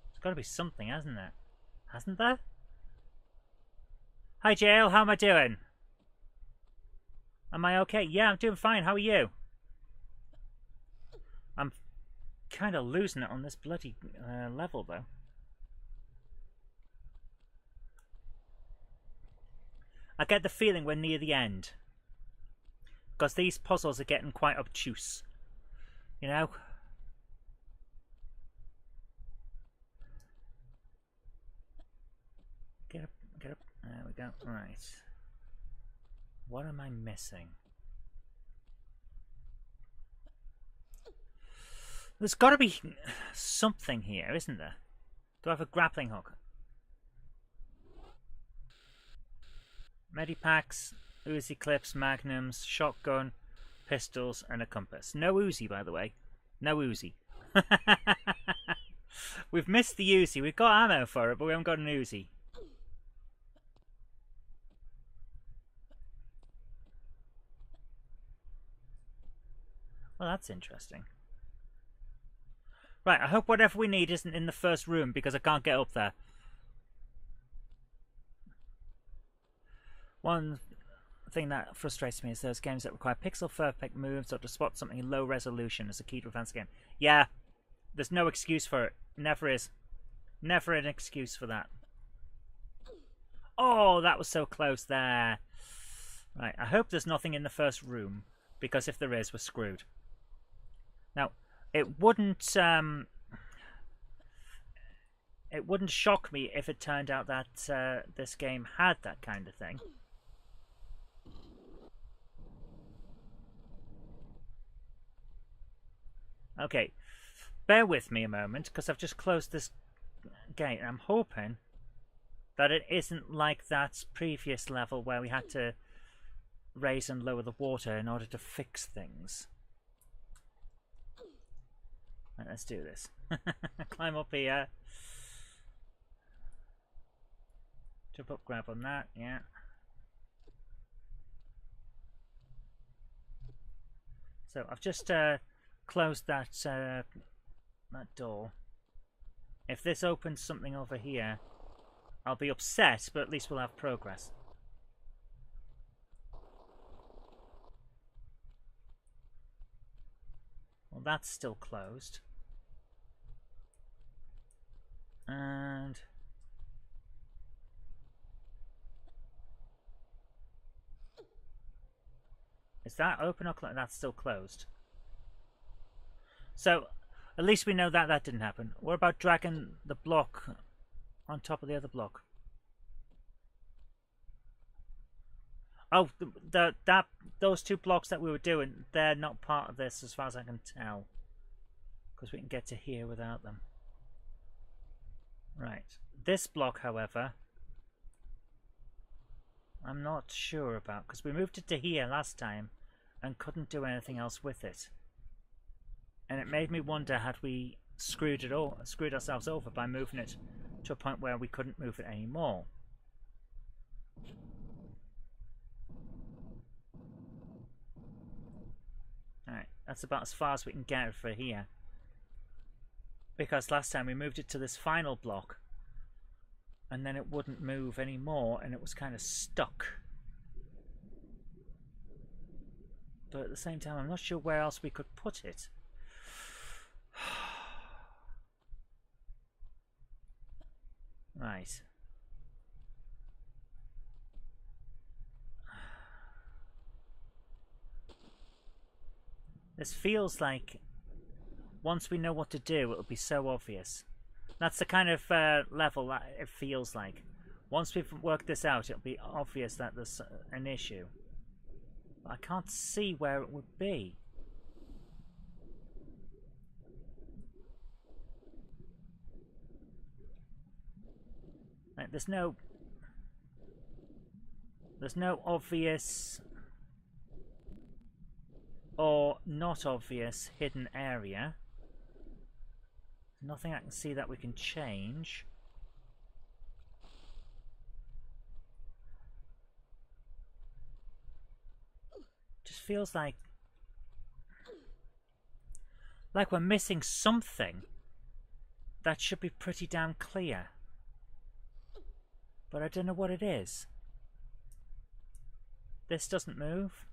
There's got to be something, hasn't there? Hasn't there? Hi, Jail. How am I doing? Am I okay? Yeah, I'm doing fine. How are you? I'm kind of losing it on this bloody level, though. I get the feeling we're near the end. Because these puzzles are getting quite obtuse. You know? Get up, get up. There we go. Right. What am I missing? There's got to be something here, isn't there? Do I have a grappling hook? Medipacks, Uzi clips, magnums, shotgun, pistols, and a compass. No Uzi, by the way. No Uzi. We've missed the Uzi. We've got ammo for it, but we haven't got an Uzi. Well, that's interesting. Right, I hope whatever we need isn't in the first room because I can't get up there. One thing that frustrates me is those games that require pixel-perfect moves or to spot something in low resolution as a key to advance the game. Yeah, there's no excuse for it. Never is. Never an excuse for that. Oh, that was so close there. Right, I hope there's nothing in the first room because if there is, we're screwed. Now, it wouldn't shock me if it turned out that this game had that kind of thing. Okay, bear with me a moment because I've just closed this gate. I'm hoping that it isn't like that previous level where we had to raise and lower the water in order to fix things. Right, let's do this. Climb up here. Jump up, grab on that, yeah. So I've just closed that that door. If this opens something over here, I'll be upset, but at least we'll have progress. Well, that's still closed. And is that open or closed? That's still closed. So, at least we know that that didn't happen. What about dragging the block on top of the other block? Oh, those two blocks that we were doing, they're not part of this as far as I can tell. Because we can get to here without them. Right. This block, however, I'm not sure about. Because we moved it to here last time and couldn't do anything else with it. And it made me wonder, had we screwed ourselves over by moving it to a point where we couldn't move it anymore. Alright, that's about as far as we can get it for here. Because last time we moved it to this final block and then it wouldn't move anymore and it was kind of stuck. But at the same time, I'm not sure where else we could put it. Right. This feels like once we know what to do, it'll be so obvious. That's the kind of level that it feels like. Once we've worked this out, it'll be obvious that there's an issue. But I can't see where it would be. Like, there's no obvious or not obvious hidden area. Nothing I can see that we can change. Just feels like we're missing something that should be pretty damn clear. But I don't know what it is. This doesn't move.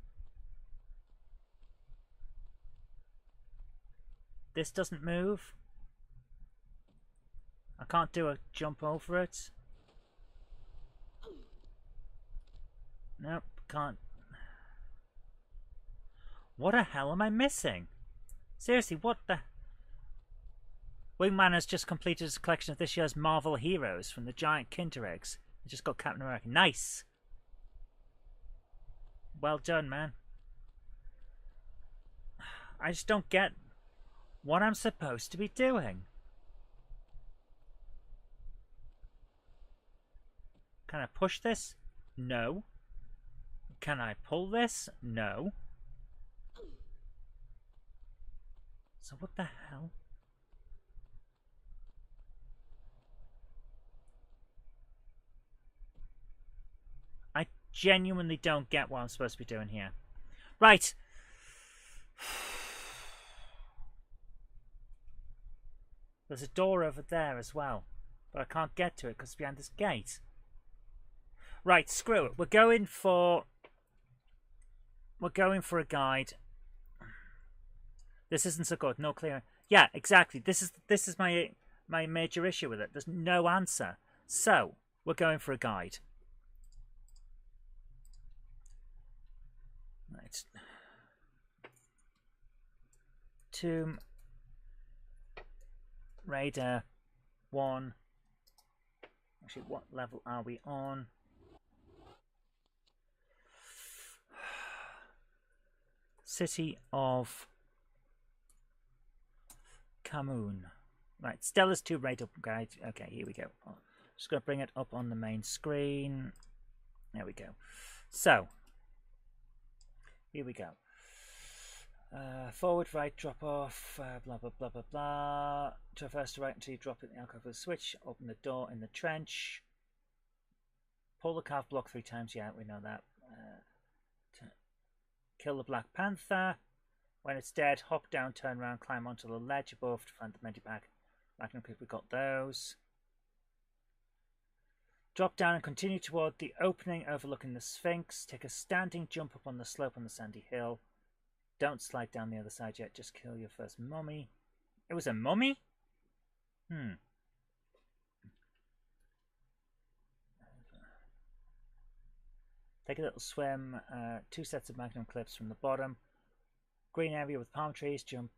This doesn't move. I can't do a jump over it. Nope, can't. What the hell am I missing? Seriously, what the... Wingman has just completed his collection of this year's Marvel heroes from the giant Kinder Eggs. He just got Captain America. Nice! Well done, man. I just don't get what I'm supposed to be doing. Can I push this? No. Can I pull this? No. So what the hell? I genuinely don't get what I'm supposed to be doing here. Right. There's a door over there as well, but I can't get to it because it's behind this gate. Right, screw it. We're going for a guide. This isn't so good. No clear. Yeah, exactly. This is my major issue with it. There's no answer. So we're going for a guide. Right. Tomb Raider 1. Actually, what level are we on? City of Kamoon. Right, Stella's Tomb Raider guide. Okay, here we go. Just going to bring it up on the main screen. There we go. So, here we go. Forward, right, drop off, blah, blah, blah, blah, blah. Traverse to right until you drop it in the alcove with the switch. Open the door in the trench. Pull the carved block 3 times. Yeah, we know that. Kill the Black Panther. When it's dead, hop down, turn around, climb onto the ledge above to find the Medipack. Magnum Clip, we got those. Drop down and continue toward the opening overlooking the Sphinx. Take a standing jump up on the slope on the sandy hill. Don't slide down the other side yet, just kill your first mummy. It was a mummy? Take a little swim. 2 sets of Magnum Clips from the bottom. Green area with palm trees. Jump.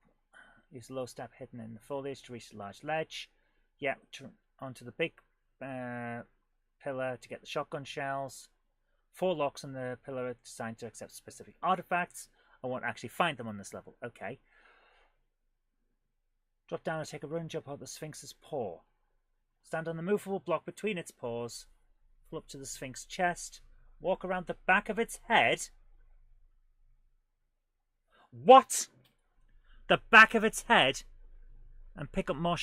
Use the low step hidden in the foliage to reach the large ledge. Yeah, onto the big pillar to get the shotgun shells. 4 locks on the pillar are designed to accept specific artifacts. I won't actually find them on this level. Okay. Drop down and take a run jump out the Sphinx's paw. Stand on the movable block between its paws. Pull up to the Sphinx's chest. Walk around the back of its head. What? The back of its head? And pick up more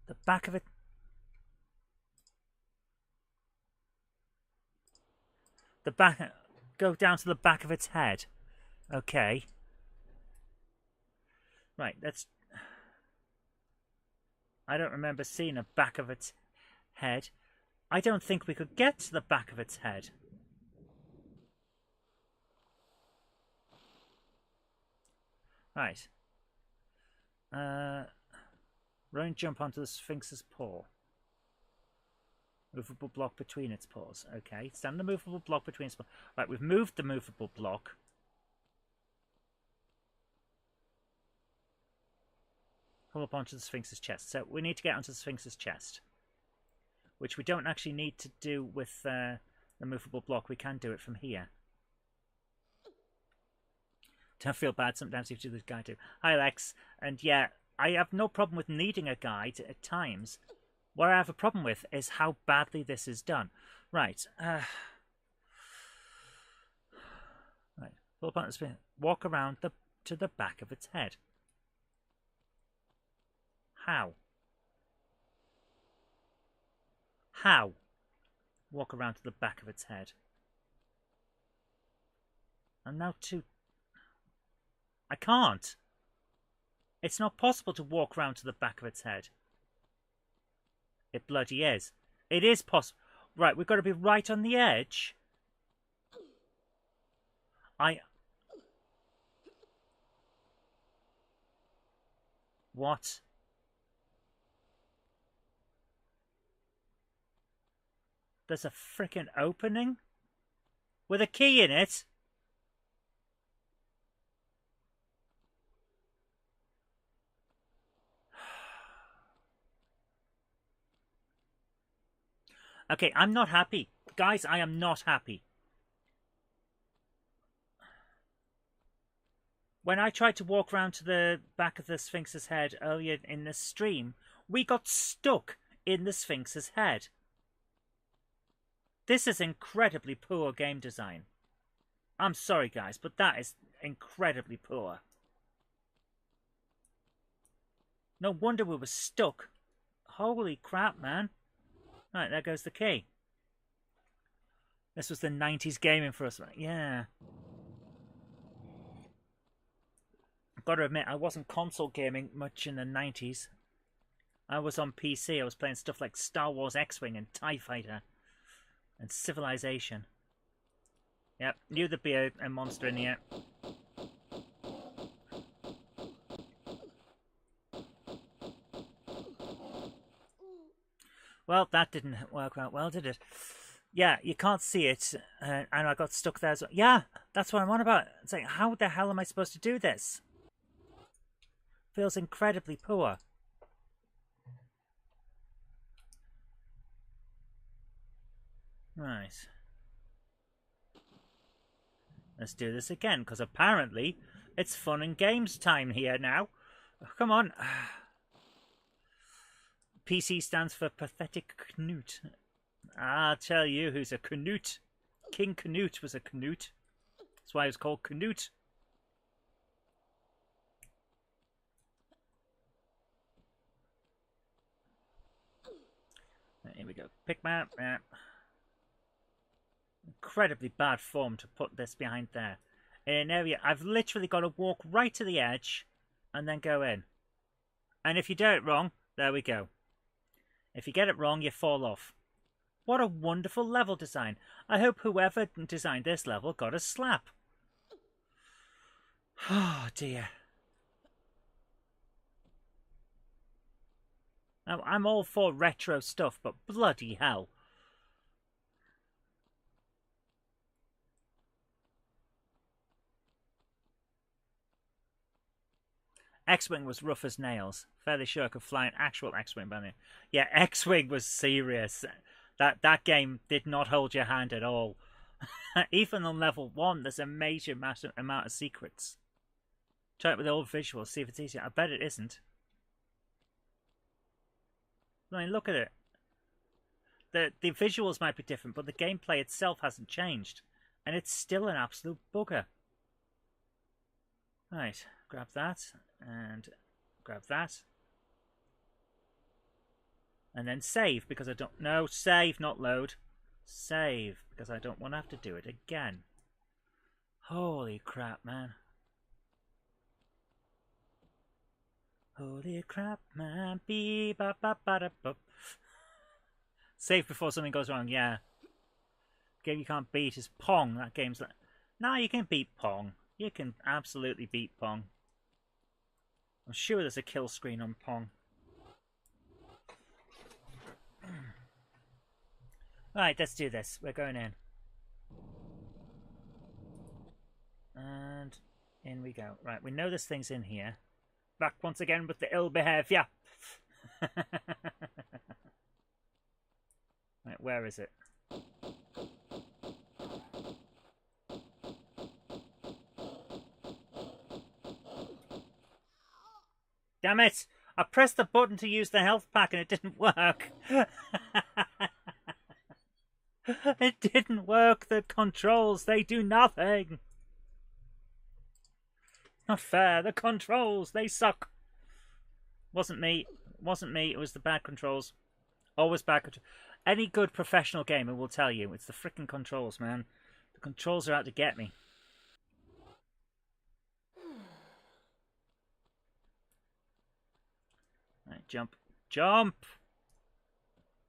the back of it. The back. Go down to the back of its head. Okay. Right, that's... I don't remember seeing a back of its head. I don't think we could get to the back of its head. Right. Run and jump onto the Sphinx's paw. Movable block between its paws. Okay, stand the movable block between its paws. Right, we've moved the movable block. Pull up onto the Sphinx's chest. So we need to get onto the Sphinx's chest. Which we don't actually need to do with the movable block. We can do it from here. Don't feel bad sometimes you have to do this guide too. Hi, Lex. And yeah, I have no problem with needing a guide at times. What I have a problem with is how badly this is done. Right. Right. Pull up onto the Sphinx. Walk around to the back of its head. How? How? Walk around to the back of its head. I'm now too... I can't. It's not possible to walk around to the back of its head. It bloody is. It is possible. Right, we've got to be right on the edge. What? There's a frickin' opening? With a key in it? Okay, I'm not happy. Guys, I am not happy. When I tried to walk around to the back of the Sphinx's head earlier in this stream, we got stuck in the Sphinx's head. This is incredibly poor game design. I'm sorry, guys, but that is incredibly poor. No wonder we were stuck. Holy crap, man. Right, there goes the key. This was the 90s gaming for us, right? Yeah. I've got to admit, I wasn't console gaming much in the 90s. I was on PC. I was playing stuff like Star Wars X-Wing and TIE Fighter. And Civilization. Yep, knew there'd be a monster in here. Well, that didn't work out well, did it? Yeah, you can't see it, and I got stuck there as well. Yeah, that's what I'm on about. It's like, how the hell am I supposed to do this? Feels incredibly poor. Right. Let's do this again, because apparently it's fun and games time here now. Oh, come on. PC stands for Pathetic Knut. I'll tell you who's a Knut. King Canute was a Knut. That's why he was called Canute. Here we go. Pick map. Incredibly bad form to put this behind there. In an area, I've literally got to walk right to the edge and then go in. And if you do it wrong, there we go. If you get it wrong, you fall off. What a wonderful level design. I hope whoever designed this level got a slap. Oh dear. Now, I'm all for retro stuff, but bloody hell. X-Wing was rough as nails. Fairly sure I could fly an actual X-Wing by now. Yeah, X-Wing was serious. That game did not hold your hand at all. Even on level 1, there's a major amount of secrets. Try it with all visuals, see if it's easier. I bet it isn't. I mean, look at it. The visuals might be different, but the gameplay itself hasn't changed. And it's still an absolute bugger. Right, grab that. And grab that. And then save, because I don't... No, save, not load. Save, because I don't want to have to do it again. Holy crap, man. Holy crap, man. Beep, ba, ba, ba, da, ba. Save before something goes wrong, yeah. Game you can't beat is Pong. That game's like... No, you can beat Pong. You can absolutely beat Pong. I'm sure there's a kill screen on Pong. Right, let's do this. We're going in. And in we go. Right, we know there's things in here. Back once again with the ill behaviour. Right, where is it? Damn it! I pressed the button to use the health pack and it didn't work. It didn't work. The controls, they do nothing. Not fair. The controls, they suck. Wasn't me. Wasn't me. It was the bad controls. Always bad controls. Any good professional gamer will tell you it's the freaking controls, man. The controls are out to get me. Right, jump. Jump!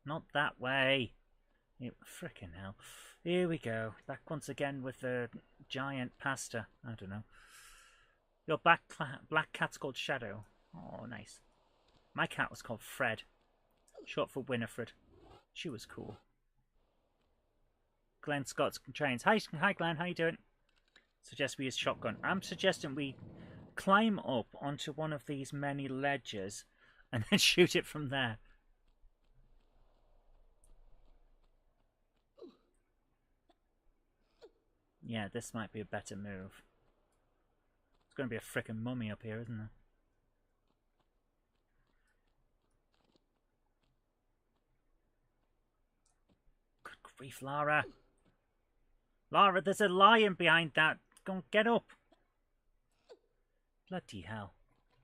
Not that way. Frickin' hell. Here we go. Back once again with the giant pasta. I don't know. Your black cat's called Shadow. Oh, nice. My cat was called Fred. Short for Winifred. She was cool. Glenn Scott's trains. Hi Glenn, how you doing? Suggest we use shotgun. I'm suggesting we climb up onto one of these many ledges and then shoot it from there. Yeah, this might be a better move. It's going to be a frickin' mummy up here, isn't there? Good grief, Lara. Lara, there's a lion behind that. Go on, get up. Bloody hell.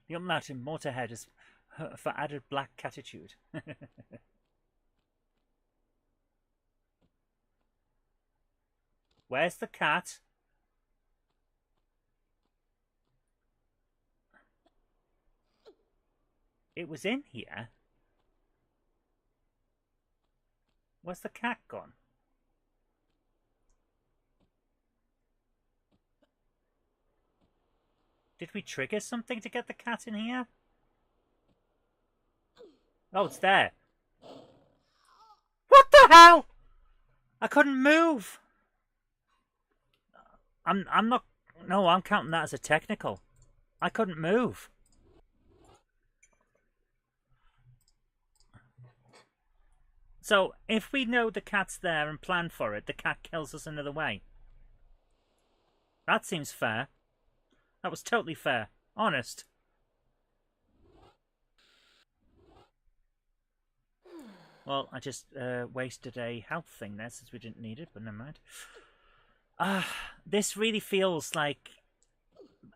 The umlaut in Motorhead is for added black catitude. Where's the cat? It was in here. Where's the cat gone? Did we trigger something to get the cat in here? Oh, it's there. What the hell? I couldn't move. I'm not... No, I'm counting that as a technical. I couldn't move. So, if we know the cat's there and plan for it, the cat kills us another way. That seems fair. That was totally fair. Honest. Well, I just wasted a health thing there since we didn't need it, but never mind. This really feels like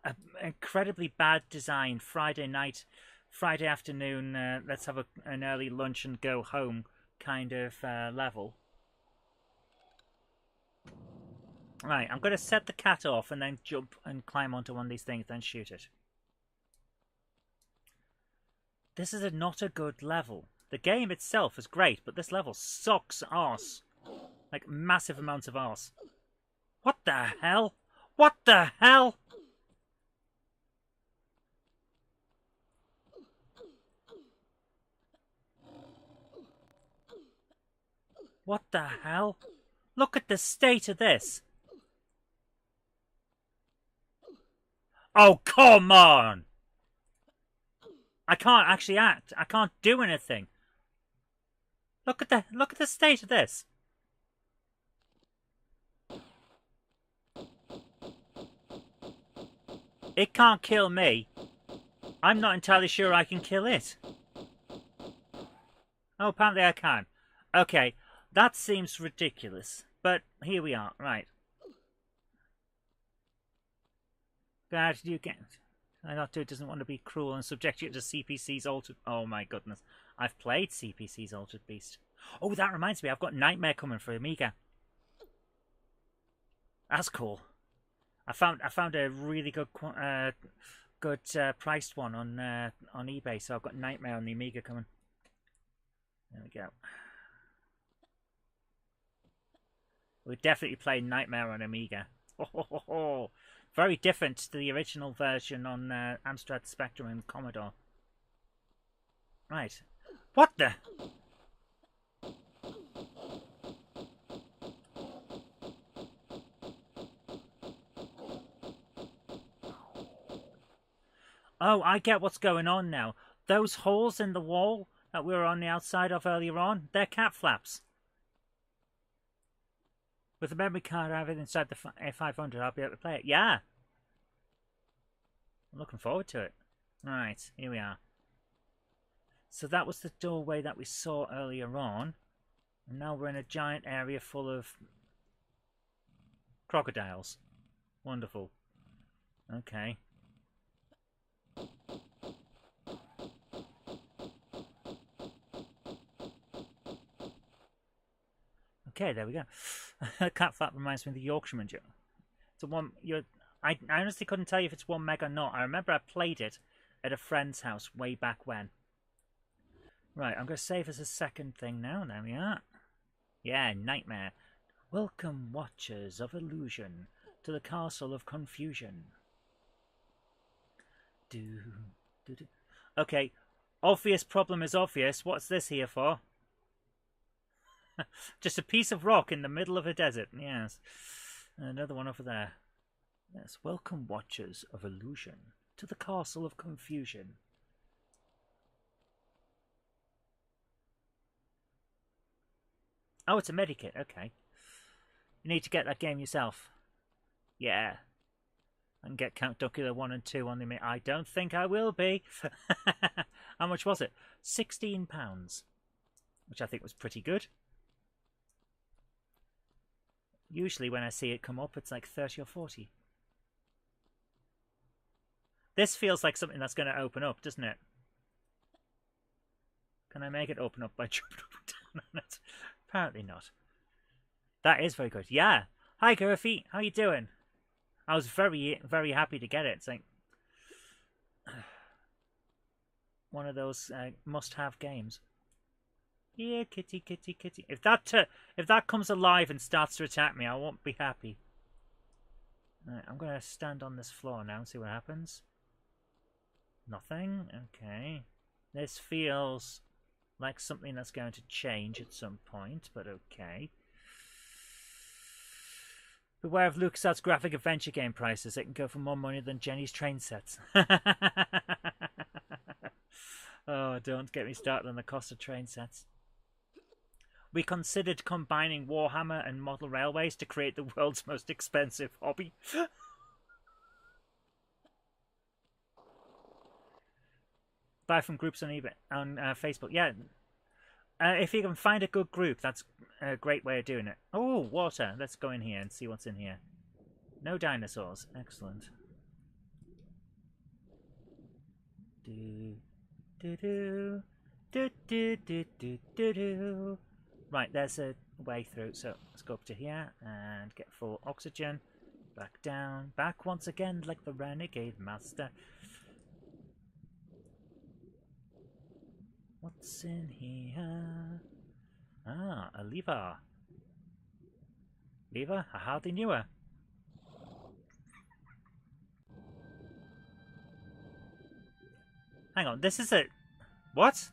an incredibly bad design. Friday night, Friday afternoon, let's have an early lunch and go home kind of level. Right, I'm going to set the cat off and then jump and climb onto one of these things, then shoot it. This is not a good level. The game itself is great, but this level sucks arse. Like, massive amounts of arse. What the hell? What the hell? What the hell? Look at the state of this. Oh, come on! I can't actually act. I can't do anything. Look at the state of this. It can't kill me. I'm not entirely sure I can kill it. Oh, apparently I can. Okay, that seems ridiculous. But here we are. Right. Glad you get... I not do doesn't want to be cruel and subject you to CPC's Altered... Oh my goodness. I've played CPC's Altered Beast. Oh, that reminds me. I've got Nightmare coming for Amiga. That's cool. I found a really good priced one on eBay, so I've got Nightmare on the Amiga coming. There we go. We're definitely playing Nightmare on Amiga. Oh. Very different to the original version on Amstrad Spectrum and Commodore. Right. What the? Oh, I get what's going on now. Those holes in the wall that we were on the outside of earlier on, they're cat flaps. With the memory card I have it inside the 500, I'll be able to play it. Yeah. I'm looking forward to it. Right, here we are. So that was the doorway that we saw earlier on. And now we're in a giant area full of crocodiles. Wonderful. Okay. Okay, there we go. Cat flap reminds me of the Yorkshireman joke. It's a one. I honestly couldn't tell you if it's 1 meg or not. I remember I played it at a friend's house way back when. Right, I'm going to save as a second thing now. There we are. Yeah, nightmare. Welcome, watchers of illusion, to the castle of confusion. Okay, obvious problem is obvious. What's this here for? Just a piece of rock in the middle of a desert. Yes. Another one over there. Yes, welcome, watchers of illusion, to the castle of confusion. Oh, it's a medikit. Okay. You need to get that game yourself. Yeah. I can get Count Duckula 1 and 2 on the... I don't think I will be. How much was it? £16. Which I think was pretty good. Usually when I see it come up, it's like 30 or 40. This feels like something that's going to open up, doesn't it? Can I make it open up by jumping up and down on it? Apparently not. That is very good. Yeah. Hi, Gurfy. How you doing? I was very, very happy to get it. It's like one of those must-have games. Yeah, kitty, kitty, kitty. If that comes alive and starts to attack me, I won't be happy. Right, I'm going to stand on this floor now and see what happens. Nothing. Okay. This feels like something that's going to change at some point, but okay. Beware of LucasArts graphic adventure game prices. It can go for more money than Jenny's train sets. Oh, don't get me started on the cost of train sets. We considered combining Warhammer and model railways to create the world's most expensive hobby. Buy from groups on eBay, on Facebook. Yeah, if you can find a good group, that's a great way of doing it. Oh, water. Let's go in here and see what's in here. No dinosaurs. Excellent. Do do do do do do do do do. Right, there's a way through, so let's go up to here and get full oxygen. Back down, back once again like the Renegade Master. What's in here? Ah, a lever. Lever? I hardly knew her. Hang on, this is a... What?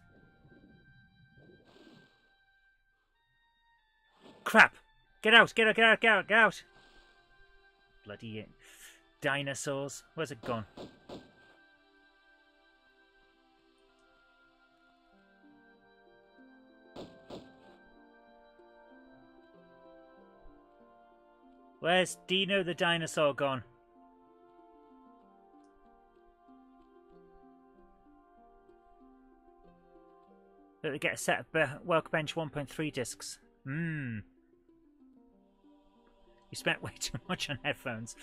Crap! Get out! Get out! Get out! Get out! Get out! Bloody dinosaurs. Where's it gone? Where's Dino the dinosaur gone? Let me get a set of Workbench 1.3 discs. You spent way too much on headphones.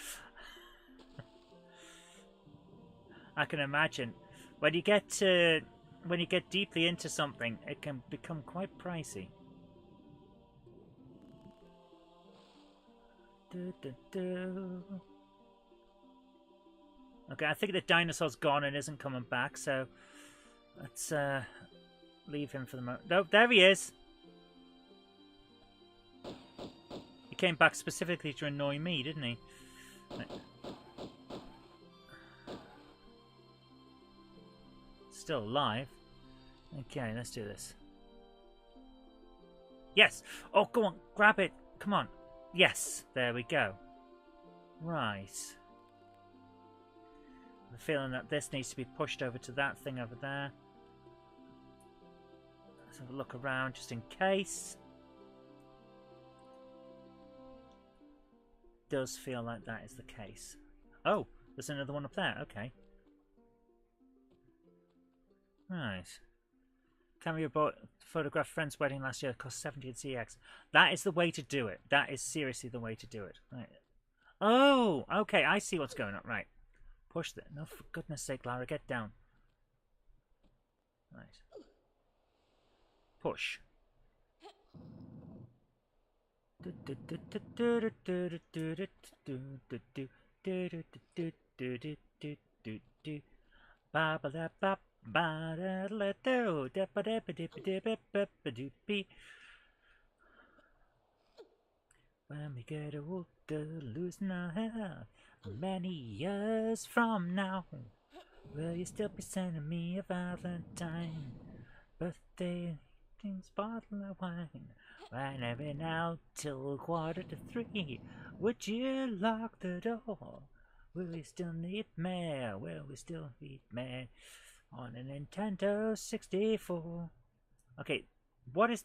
I can imagine. When you get deeply into something, it can become quite pricey. Okay, I think the dinosaur's gone and isn't coming back, so let's leave him for the moment. No, there he is. He came back specifically to annoy me, didn't he? Still alive. Okay, let's do this. Yes! Oh, go on, grab it. Come on. Yes, there we go. Right. the feeling that this needs to be pushed over to that thing over there. Let's have a look around just in case. Does feel like that is the case. Oh, there's another one up there. Okay. Right. Camera bought photographed friend's wedding last year. Cost 70 at CX. That is the way to do it. That is seriously the way to do it. Right. Oh, okay. I see what's going on. Right. Push that. No, for goodness sake, Lara, get down. Right. Push. When we get older, losing our hair, many years from now, will you still be sending me a Valentine? Birthday, bottle of wine. Right every now till 2:45. Would you lock the door? Will we still need me? Will we still need me? On a Nintendo 64. Okay, what is...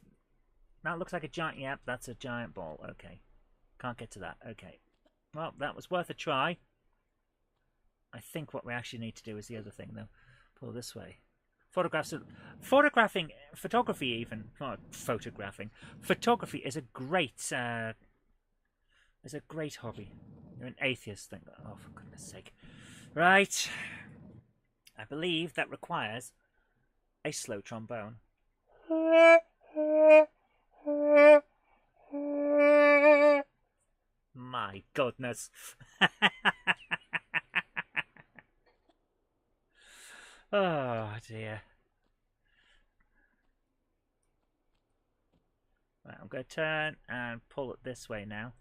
That looks like a giant... Yep, that's a giant ball. Okay. Can't get to that. Okay. Well, that was worth a try. I think what we actually need to do is the other thing, though. Pull this way. Photography even, not photographing. Photography is a great hobby. You're an atheist thing. Oh, for goodness sake. Right. I believe that requires a slow trombone. My goodness. Oh dear. Right, I'm going to turn and pull it this way now.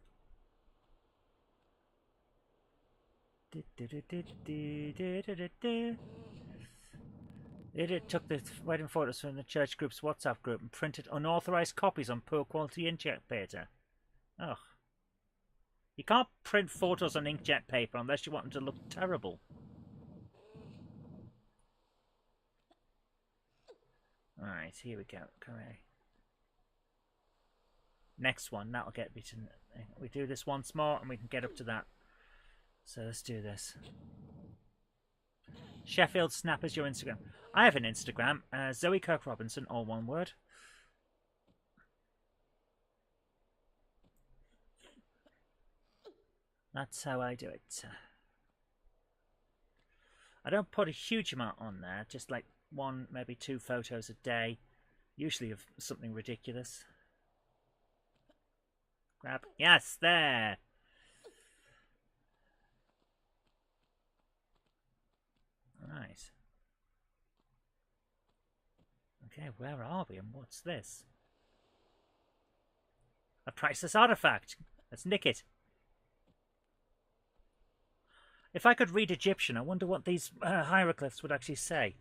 It took the wedding photos from the church group's WhatsApp group and printed unauthorized copies on poor quality inkjet paper. Ugh. You can't print photos on inkjet paper unless you want them to look terrible. Alright, here we go. Correct. Next one, that'll get me to... We do this once more and we can get up to that. So let's do this. Sheffield Snappers, your Instagram. I have an Instagram. Zoe Kirk Robinson, all one word. That's how I do it. I don't put a huge amount on there. Just like 1, maybe 2 photos a day. Usually of something ridiculous. Grab. Yes, there. Right. Okay, where are we and what's this? A priceless artifact. Let's nick it. If I could read Egyptian, I wonder what these hieroglyphs would actually say.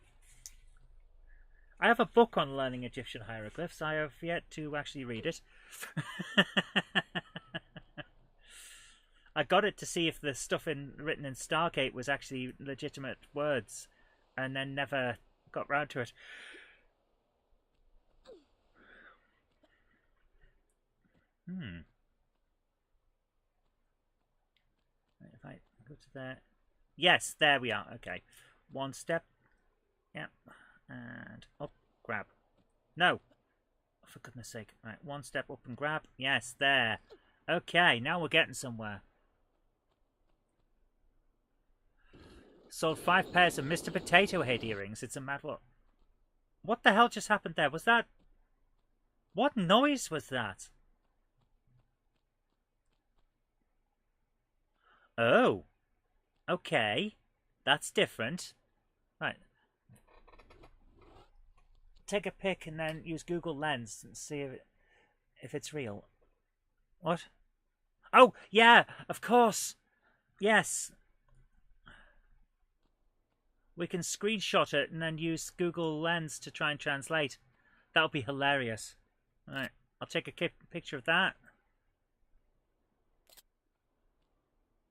I have a book on learning Egyptian hieroglyphs. I have yet to actually read it. I got it to see if the stuff written in Stargate was actually legitimate words, and then never got round to it. If I go to there. Yes, there we are. Okay. 1 step. Yep. And up, grab. No. For goodness sake. Right, 1 step up and grab. Yes, there. Okay, now we're getting somewhere. Sold 5 pairs of Mr. Potato Head earrings. It's a mad what? What the hell just happened there? Was that... What noise was that? Oh. Okay. That's different. Right. Take a pic and then use Google Lens and see if it's real. What? Oh, yeah, of course. Yes. We can screenshot it and then use Google Lens to try and translate. That would be hilarious. Alright, I'll take a picture of that.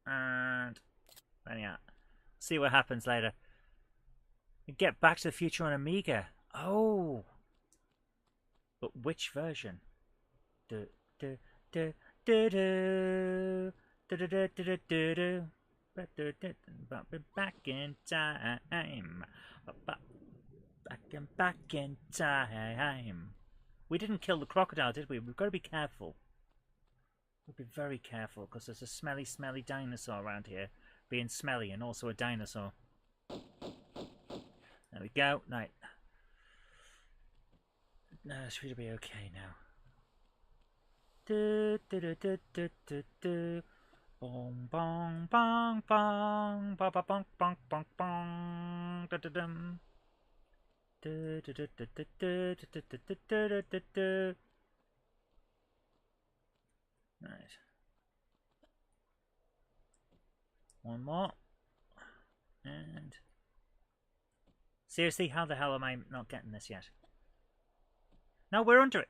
And... yeah. See what happens later. Get Back to the Future on Amiga. Oh. But which version? Do, do, do, do, do. Do, do, do, do, do, do. Back in time. Back in time. We didn't kill the crocodile, did we? We've got to be careful. We'll be very careful because there's a smelly, smelly dinosaur around here. Being smelly and also a dinosaur. There we go. Right. No, it should be okay now. Do, do, do, do, do, do, do. Bong, bong, bong, bong. Ba, ba, bong, bong, bong, bong. Da, da, dum. Do, do, do, do, do, do, do, do, do, do, do, do. Right. One more. And... seriously, how the hell am I not getting this yet? No, we're under it.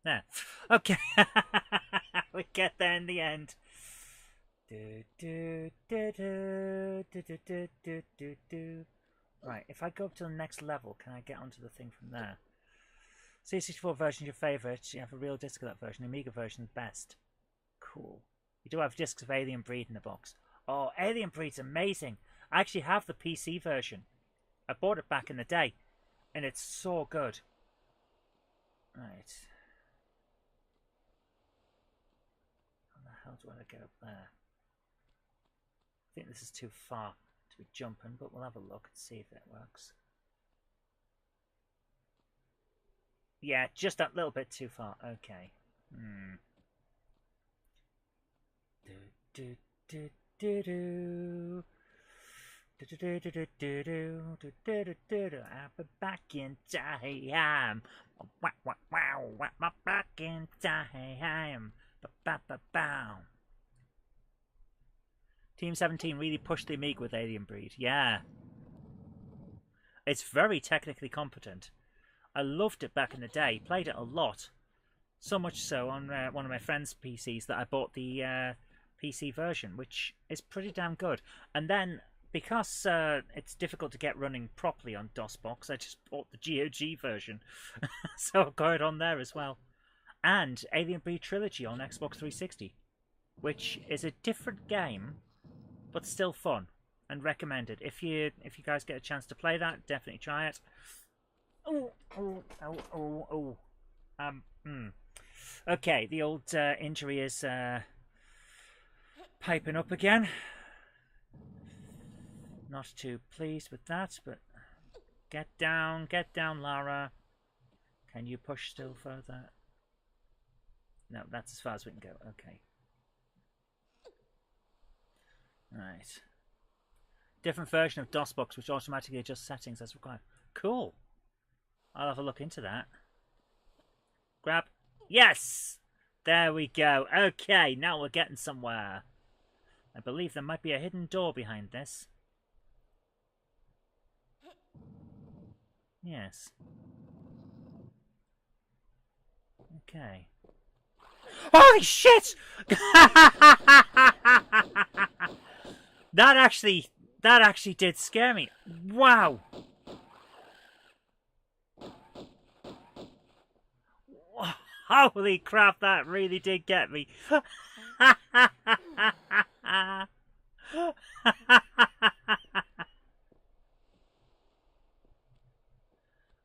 There. Okay. We get there in the end. Do, do, do, do, do, do, do, do, do, do. Right, if I go up to the next level, can I get onto the thing from there? C64 version is your favourite. You have a real disc of that version. The Amiga version is best. Cool. You do have discs of Alien Breed in the box. Oh, Alien Breed's amazing. I actually have the PC version. I bought it back in the day. And it's so good. Right. How the hell do I get up there? I think this is too far to be jumping, but we'll have a look and see if it works. Yeah, just that little bit too far. Okay. Do, do, do, do, do. Do, do, do, do, do, do, do, do, do, do, do. I'll be back in time. Wow, wow, wow, wow, back in time. Ba, ba, ba, bow. Team 17 really pushed the Amiga with Alien Breed. Yeah. It's very technically competent. I loved it back in the day. Played it a lot. So much so on one of my friend's PCs that I bought the PC version, which is pretty damn good. And then, because it's difficult to get running properly on DOSBox, I just bought the GOG version. So I've got it on there as well. And Alien Breed Trilogy on Xbox 360, which is a different game, but still fun and recommended. If you guys get a chance to play that, definitely try it. Oh, oh, oh, oh, oh. Okay, the old injury is piping up again. Not too pleased with that, but get down, Lara. Can you push still further? No, that's as far as we can go. Okay. Right. Different version of DOSBox, which automatically adjusts settings as required. Cool. I'll have a look into that. Grab. Yes! There we go. Okay, now we're getting somewhere. I believe there might be a hidden door behind this. Yes. Okay. Holy shit! That actually did scare me. Wow. Holy crap, that really did get me.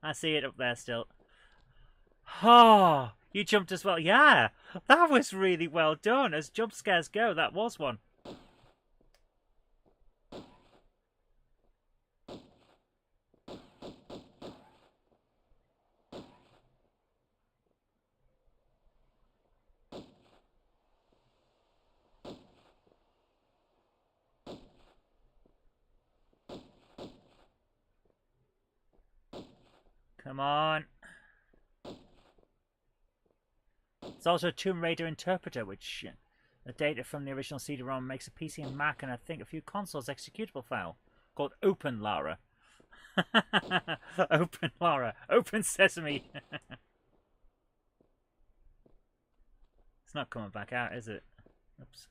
I see it up there still. Oh, you jumped as well. Yeah, that was really well done. As jump scares go, that was one. Come on. It's also a Tomb Raider interpreter, which the data from the original CD-ROM makes a PC and Mac and I think a few consoles executable file called Open Lara. Open, Laura. Open sesame. It's not coming back out, is it? Oops.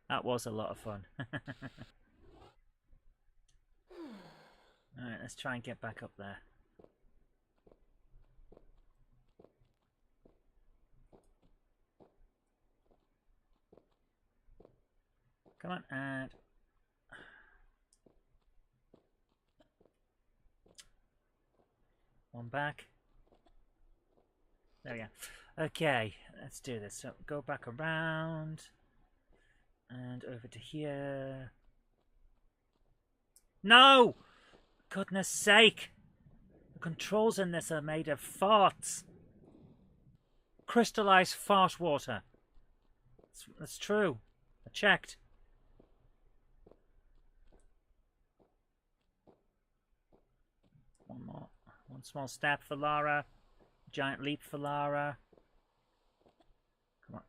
That was a lot of fun. Alright, let's try and get back up there. Come on, and... one back. There we go. Okay, let's do this. So go back around. And over to here. No! Goodness sake! The controls in this are made of farts. Crystallized fart water. That's true. I checked. One more. One small step for Lara. Giant leap for Lara. Come on.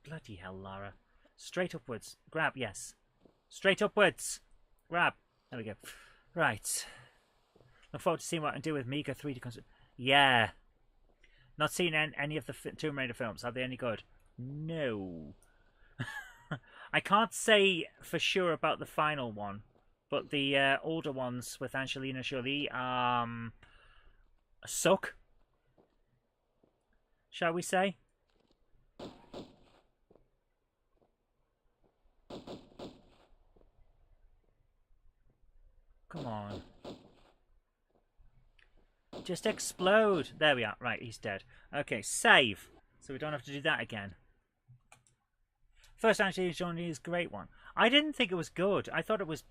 Bloody hell, Lara. Straight upwards. Grab, yes. Straight upwards. Grab. There we go. Right. Look forward to seeing what I can do with Mega 3D console. Yeah. Not seen any of the Tomb Raider films. Are they any good? No. I can't say for sure about the final one, but the older ones with Angelina Jolie suck. Shall we say? Come on. Just explode. There we are. Right, he's dead. Okay, save. So we don't have to do that again. First Angelina Jolie is a great one. I didn't think it was good. I thought it was...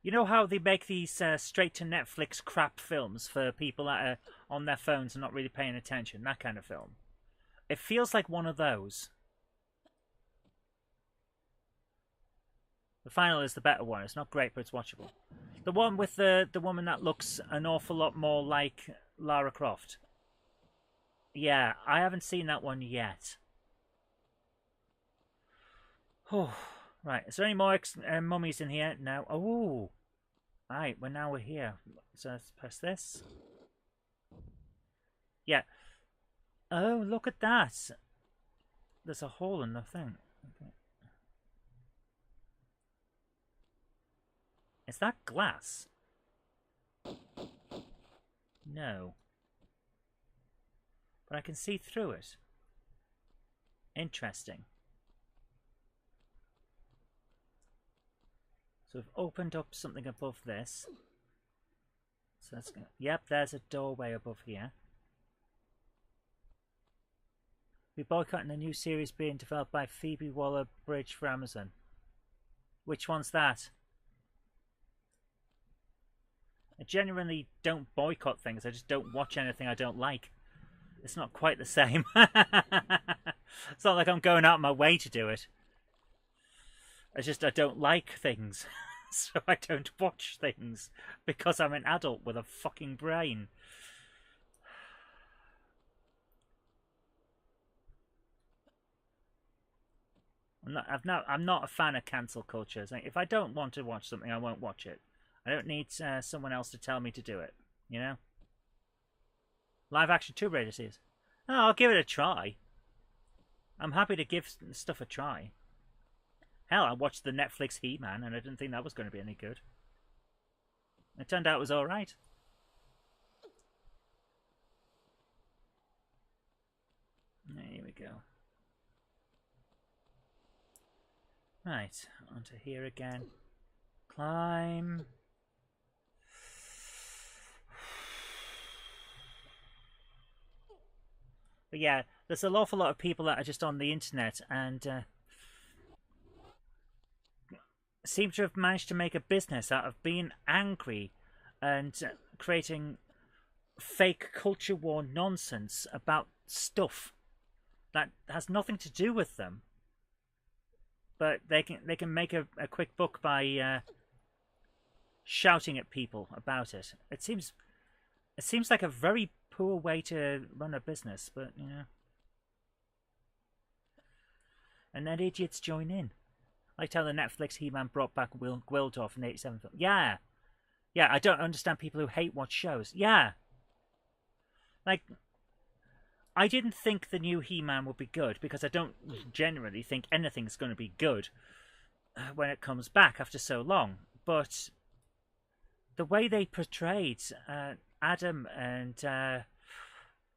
you know how they make these straight to Netflix crap films for people that are on their phones and not really paying attention? That kind of film. It feels like one of those. The final is the better one. It's not great, but it's watchable. The one with the woman that looks an awful lot more like Lara Croft. Yeah, I haven't seen that one yet. Oh, right. Is there any more mummies in here? No. Oh, right. Well, now we're here. So let's press this. Yeah. Oh, look at that. There's a hole in the thing. Okay. Is that glass? No. But I can see through it. Interesting. So we've opened up something above this. So that's gonna... Yep, there's a doorway above here. We're boycotting a new series being developed by Phoebe Waller-Bridge for Amazon. Which one's that? I genuinely don't boycott things. I just don't watch anything I don't like. It's not quite the same. It's not like I'm going out of my way to do it. I don't like things. So I don't watch things. Because I'm an adult with a fucking brain. I'm not a fan of cancel culture. If I don't want to watch something, I won't watch it. I don't need someone else to tell me to do it, you know? Live action Tomb Raider series. Oh, I'll give it a try. I'm happy to give stuff a try. Hell, I watched the Netflix He-Man and I didn't think that was going to be any good. It turned out it was alright. There we go. Right, onto here again. Climb. But yeah, there's an awful lot of people that are just on the internet and seem to have managed to make a business out of being angry and creating fake culture war nonsense about stuff that has nothing to do with them. But they can make a quick buck by shouting at people about it. It seems like a very poor way to run a business, but, you know. And then idiots join in. Like how the Netflix He-Man brought back Gwildor in the 87 film. Yeah. Yeah, I don't understand people who hate watch shows. Yeah. Like, I didn't think the new He-Man would be good, because I don't generally think anything's going to be good when it comes back after so long. But the way they portrayed Adam and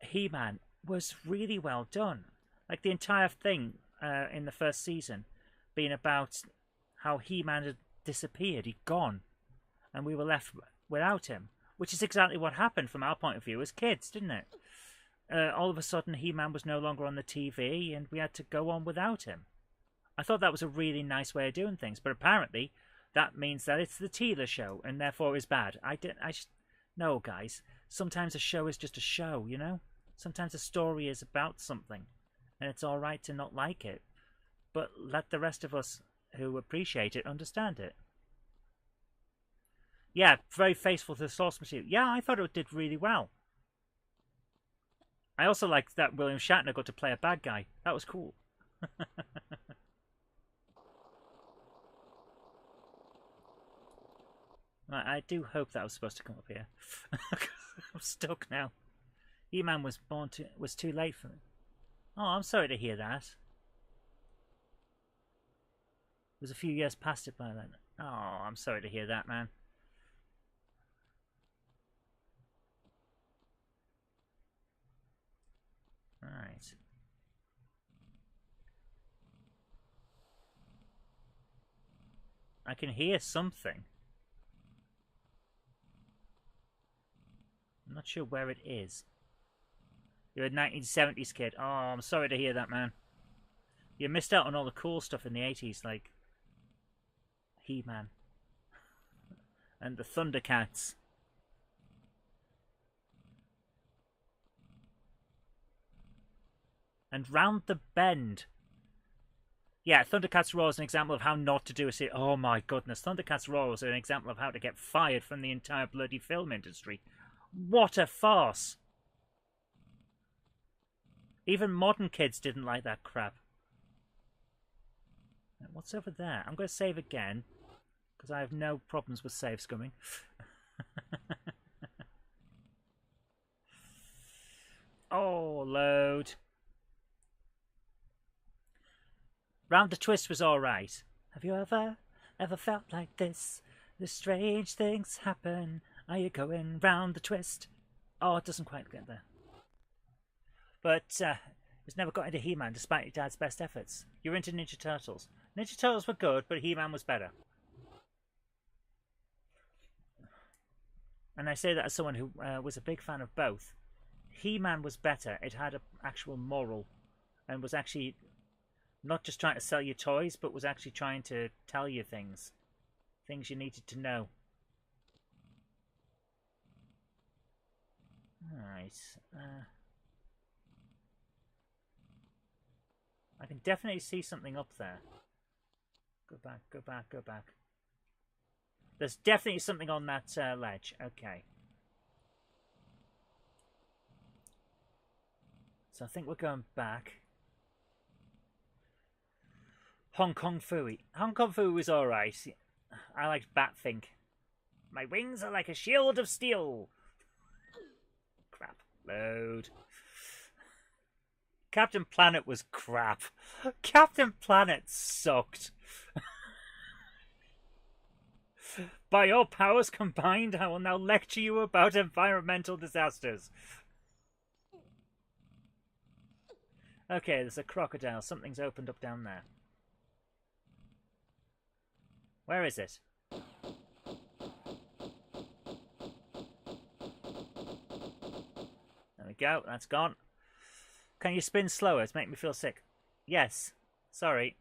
He-Man was really well done. Like, the entire thing in the first season being about how He-Man had disappeared, he'd gone, and we were left without him, which is exactly what happened from our point of view as kids, didn't it? All of a sudden, He-Man was no longer on the TV, and we had to go on without him. I thought that was a really nice way of doing things, but apparently that means that it's the Teela show, and therefore is bad. No, guys. Sometimes a show is just a show, you know? Sometimes a story is about something, and it's all right to not like it. But let the rest of us who appreciate it understand it. Yeah, very faithful to the source material. Yeah, I thought it did really well. I also liked that William Shatner got to play a bad guy. That was cool. I do hope that was supposed to come up here. I'm stuck now. He-Man was too late for me. Oh, I'm sorry to hear that. It was a few years past it by then. Oh, I'm sorry to hear that, man. Alright. I can hear something. I'm not sure where it is. You're a 1970s kid. Oh, I'm sorry to hear that, man. You missed out on all the cool stuff in the 80s, like He-Man and the Thundercats. And Round the Bend. Yeah, Thundercats Raw is an example of how not to do a series. Oh my goodness, Thundercats Raw is an example of how to get fired from the entire bloody film industry. What a farce! Even modern kids didn't like that crap. What's over there? I'm going to save again, because I have no problems with save scumming. Oh, load. Round the Twist was alright. Have you ever felt like this? The strange things happen. Are you going round the twist? Oh, it doesn't quite get there. But it's never got into He-Man despite your dad's best efforts. You're into Ninja Turtles. Ninja Turtles were good, but He-Man was better. And I say that as someone who was a big fan of both. He-Man was better. It had an actual moral and was actually not just trying to sell you toys, but was actually trying to tell you things. Things you needed to know. Alright. I can definitely see something up there. Go back, go back, go back. There's definitely something on that ledge. Okay. So I think we're going back. Hong Kong Phooey. Hong Kong Phooey was alright. I liked Batfink. My wings are like a shield of steel. Crap. Load. Captain Planet was crap. Captain Planet sucked. By your powers combined, I will now lecture you about environmental disasters. Okay, there's a crocodile. Something's opened up down there. Where is it? There we go. That's gone. Can you spin slower? It's making me feel sick. Yes. Sorry.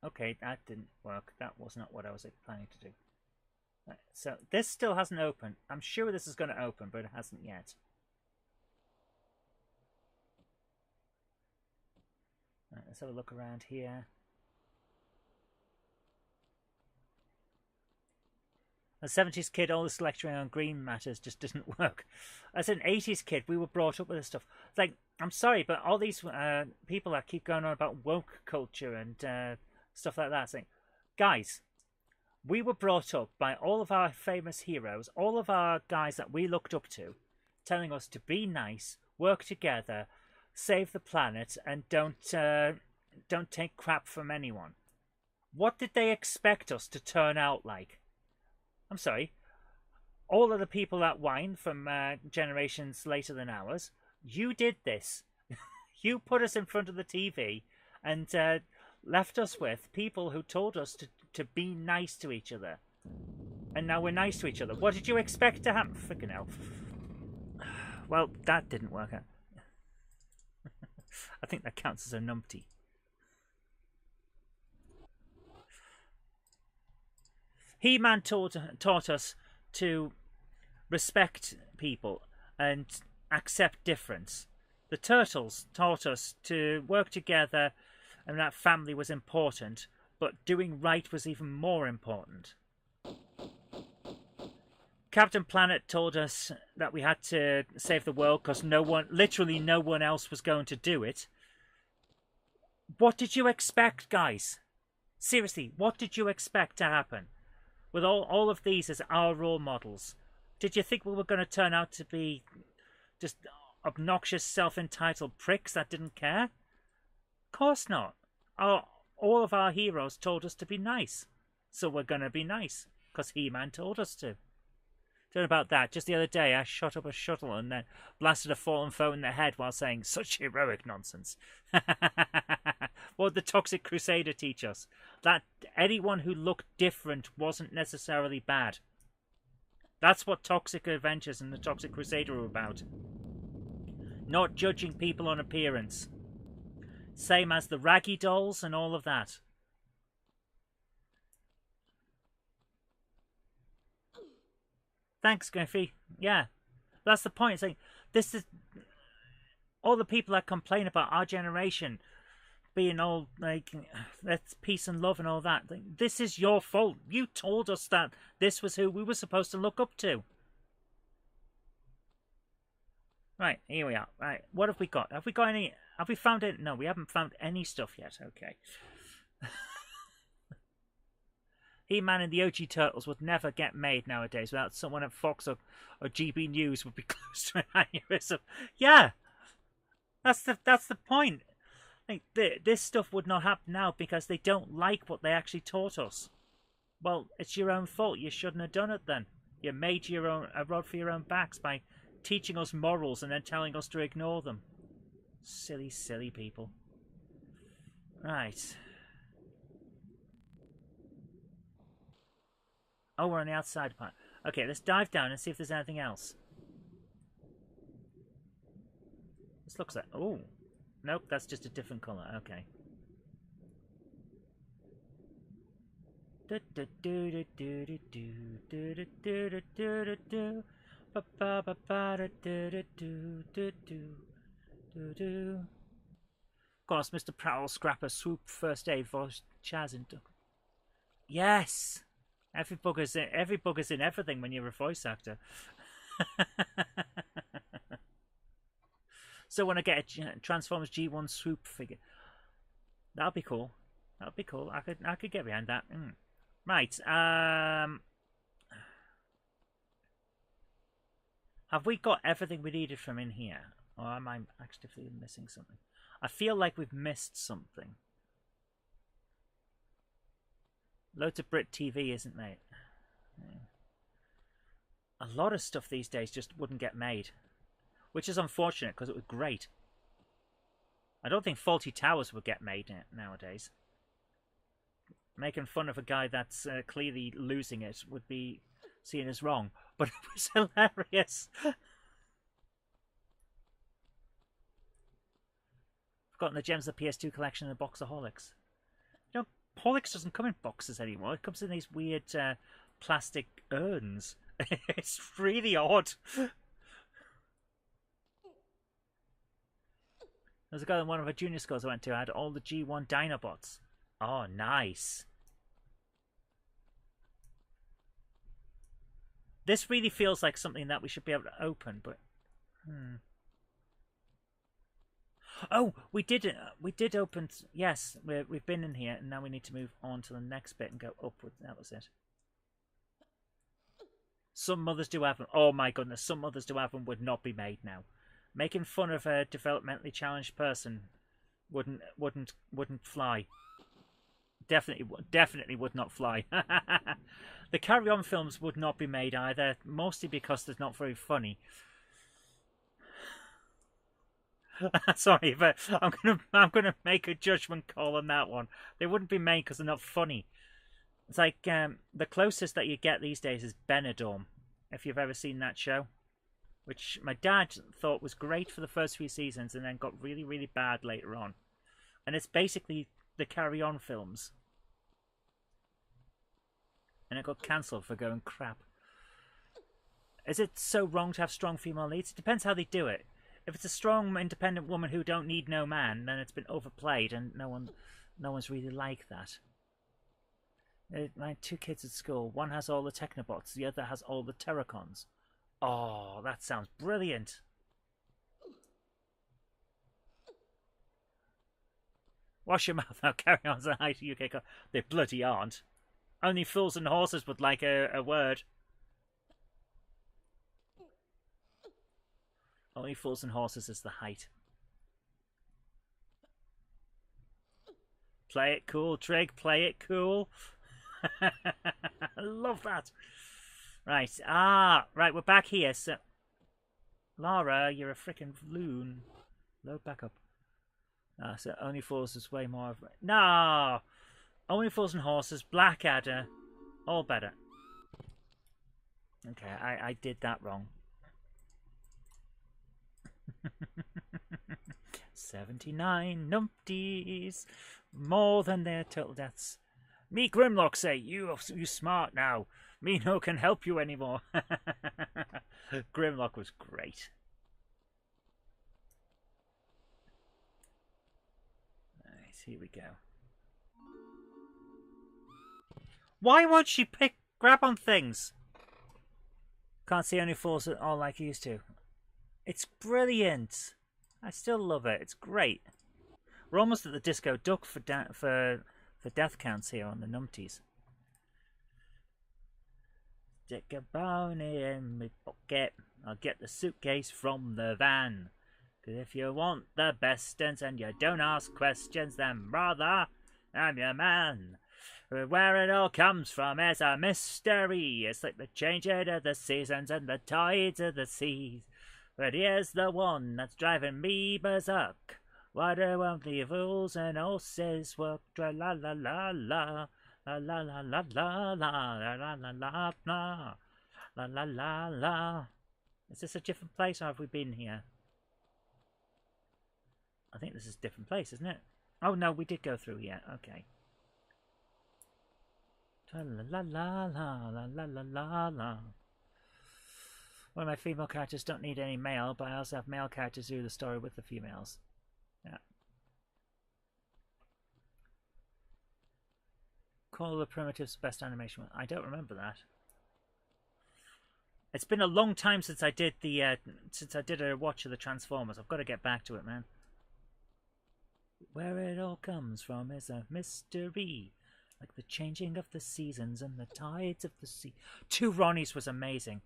Okay, that didn't work. That was not what I was planning to do. Right, so this still hasn't opened. I'm sure this is going to open, but it hasn't yet. Right, let's have a look around here. A 70s kid, all this lecturing on green matters just doesn't work. As an 80s kid, we were brought up with this stuff. Like, I'm sorry, but all these people that keep going on about woke culture and stuff like that, saying, guys, we were brought up by all of our famous heroes, all of our guys that we looked up to, telling us to be nice, work together, save the planet, and don't take crap from anyone. What did they expect us to turn out like? I'm sorry. All of the people that whine from generations later than ours, you did this. You put us in front of the TV and left us with people who told us to be nice to each other. And now we're nice to each other. What did you expect to happen? Freaking hell. Well, that didn't work out. I think that counts as a numpty. He-Man taught us to respect people and accept difference. The Turtles taught us to work together and that family was important, but doing right was even more important. Captain Planet told us that we had to save the world because literally no one else was going to do it. What did you expect, guys? Seriously, what did you expect to happen? With all of these as our role models, did you think we were going to turn out to be just obnoxious, self-entitled pricks that didn't care? Of course not. All of our heroes told us to be nice, so we're going to be nice, because He-Man told us to. Don't know about that. Just the other day, I shot up a shuttle and then blasted a fallen foe in the head while saying such heroic nonsense. What did the Toxic Crusader teach us? That anyone who looked different wasn't necessarily bad. That's what Toxic Adventures and the Toxic Crusader are about. Not judging people on appearance. Same as the Raggy Dolls and all of that. Thanks, Griffey. Yeah, that's the point. It's like, this is all the people that complain about our generation being all like, that's peace and love and all that. This is your fault. You told us that this was who we were supposed to look up to. Right, here we are. Right, what have we got? Have we got any? Have we found it? No, we haven't found any stuff yet. Okay. He-Man and the OG Turtles would never get made nowadays without someone at Fox or GB News would be close to an aneurysm. Yeah, that's the point. Like, this stuff would not happen now because they don't like what they actually taught us. Well, it's your own fault. You shouldn't have done it then. You made a rod for your own backs by teaching us morals and then telling us to ignore them. Silly, silly people. Right. Oh, we're on the outside part. Okay, let's dive down and see if there's anything else. This looks like... Oh. Nope, that's just a different colour. Okay. Of course, Mr. Prowl Scrapper swoop first aid for Chaz and Duck. Yes! Every bugger's in everything when you're a voice actor. So when I get a Transformers G1 swoop figure, that'll be cool. That'll be cool. I could get behind that. Right. Have we got everything we needed from in here, or am I actively missing something? I feel like we've missed something. Loads of Brit TV, isn't mate? Yeah. A lot of stuff these days just wouldn't get made. Which is unfortunate, because it was great. I don't think Faulty Towers would get made nowadays. Making fun of a guy that's clearly losing it would be seen as wrong. But it was hilarious. Forgotten the gems of the PS2 collection in the Boxaholics. You know, Holics doesn't come in boxes anymore. It comes in these weird plastic urns. It's really odd. There's a guy in one of our junior schools I went to had all the G1 Dinobots. Oh, nice. This really feels like something that we should be able to open, but... Oh, we did open... Yes, we've been in here, and now we need to move on to the next bit and go upwards. That was it. Some mothers do have them. Oh my goodness, some mothers do have them would not be made now. Making fun of a developmentally challenged person wouldn't fly. Definitely would not fly. The Carry On films would not be made either, mostly because they're not very funny. Sorry, but I'm gonna make a judgment call on that one. They wouldn't be made because they're not funny. It's like the closest that you get these days is Benidorm, if you've ever seen that show, which my dad thought was great for the first few seasons and then got really, really bad later on. And it's basically the Carry On films. And it got cancelled for going crap. Is it so wrong to have strong female leads? It depends how they do it. If it's a strong, independent woman who don't need no man, then it's been overplayed and no one's really like that. My 2 kids at school. One has all the Technobots. The other has all the Terracons. Oh, that sounds brilliant. Wash your mouth now. Carry on to hi to UK. They bloody aren't. Only fools and horses would like a word. Only fools and horses is the height. Play it cool, Trig. Play it cool. I love that. Right. Right, we're back here. So, Lara, you're a freaking loon. Load back up. So Only Fools is way more of... No! Only Fools and Horses, Blackadder, all better. Okay, I did that wrong. 79 numpties, more than their total deaths. Me Grimlock say, you smart now. Me no can help you anymore. Grimlock was great. Right, here we go. Why won't she grab on things? Can't see Only Fools at all like he used to. It's brilliant. I still love it. It's great. We're almost at the Disco Duck for death counts here on the numpties. Stick a bony in my pocket. I'll get the suitcase from the van. 'Cause if you want the best ends and you don't ask questions, then brother, I'm your man. Where it all comes from is a mystery. It's like the changing of the seasons and the tides of the seas. But here's the one that's driving me berserk. Why do only fools and horses work? Tra la la la la. La la la la la la la la la la la la la la la. Is this a different place or have we been here? I think this is a different place, isn't it? Oh no, we did go through here. Okay. La la la la la la la la la. One of my female characters don't need any male, but I also have male characters who do the story with the females. Yeah. Call the Primitives best animation one. I don't remember that. It's been a long time since I did a watch of the Transformers. I've got to get back to it, man. Where it all comes from is a mystery. Like the changing of the seasons and the tides of the sea. 2 Ronnies was amazing.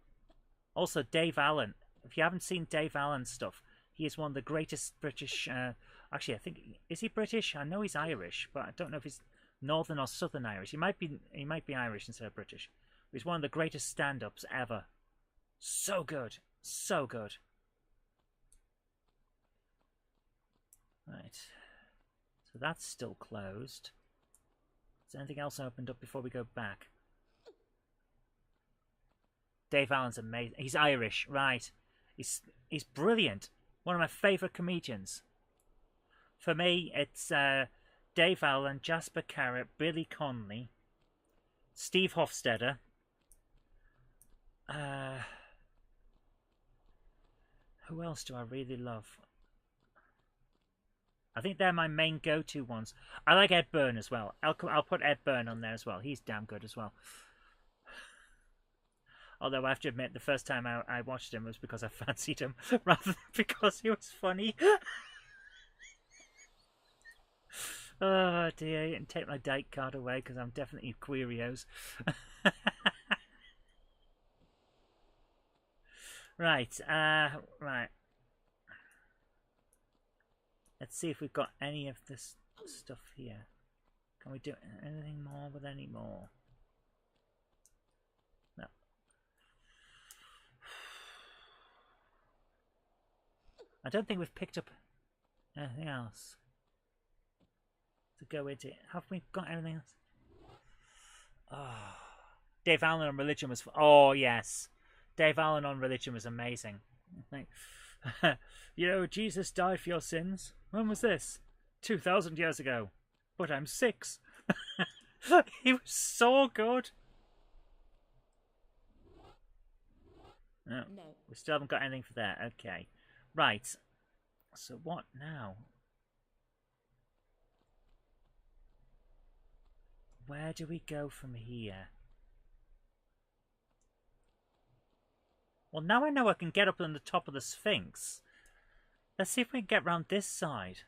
Also, Dave Allen. If you haven't seen Dave Allen's stuff, he is one of the greatest British... actually, I think... Is he British? I know he's Irish, but I don't know if he's Northern or Southern Irish. He might be Irish instead of British. He's one of the greatest stand-ups ever. So good. So good. Right. So that's still closed. Is anything else opened up before we go back? Dave Allen's amazing. He's Irish, right. He's brilliant. One of my favourite comedians. For me, it's Dave Allen, Jasper Carrott, Billy Connolly, Steve Hofstadter. Who else do I really love? I think they're my main go-to ones. I like Ed Byrne as well. I'll put Ed Byrne on there as well. He's damn good as well. Although I have to admit, the first time I watched him was because I fancied him, rather than because he was funny. Oh dear, you can take my date card away because I'm definitely Querios. Right, right. Let's see if we've got any of this stuff here. Can we do anything more with any more? No. I don't think we've picked up anything else to go into it. Have we got anything else? Oh. Dave Allen on religion was... Oh, yes. Dave Allen on religion was amazing. You know, Jesus died for your sins. When was this? 2,000 years ago. But I'm 6. He was so good. No, we still haven't got anything for that. Okay. Right. So what now? Where do we go from here? Well, now I know I can get up on the top of the Sphinx. Let's see if we can get round this side.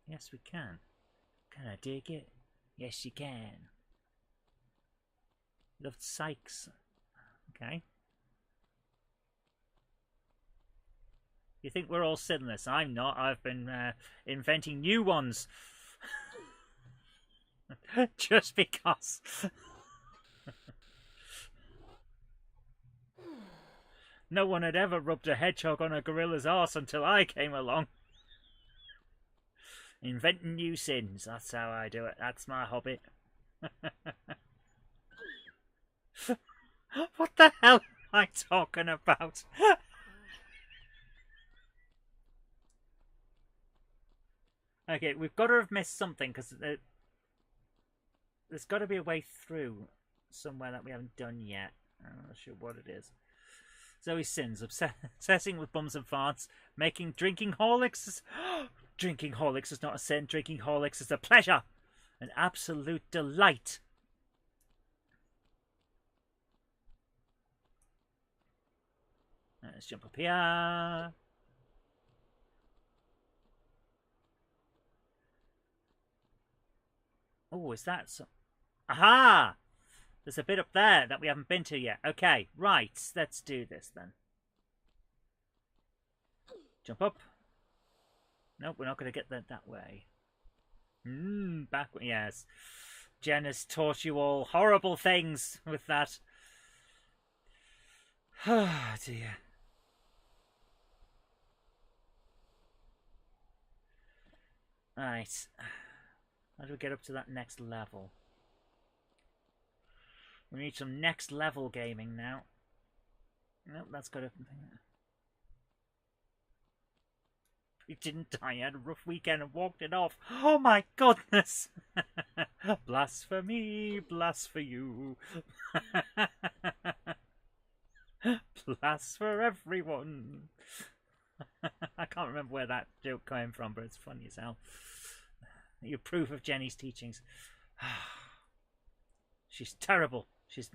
Yes, we can. Can I dig it? Yes, you can. Loved Sykes. Okay. You think we're all sinless? I'm not. I've been inventing new ones. Just because. No one had ever rubbed a hedgehog on a gorilla's arse until I came along. Inventing new sins. That's how I do it. That's my hobby. What the hell am I talking about? Okay, we've got to have missed something because there's got to be a way through somewhere that we haven't done yet. I'm not sure what it is. Zoe's sins: obsessing with bums and farts, making drinking Horlicks. Drinking Horlicks is not a sin. Drinking Horlicks is a pleasure, an absolute delight. Let's jump up here. Oh, is that so? Aha! There's a bit up there that we haven't been to yet. Okay, right. Let's do this then. Jump up. Nope, we're not going to get that way. Backward. Yes. Jen has taught you all horrible things with that. Oh, dear. Right. How do we get up to that next level? We need some next level gaming now. Nope, that's got to... We didn't die. I had a rough weekend and walked it off. Oh my goodness! Blasphemy, blast for you. Blast for everyone. I can't remember where that joke came from, but it's funny as hell. You approve of Jenny's teachings. She's terrible. She's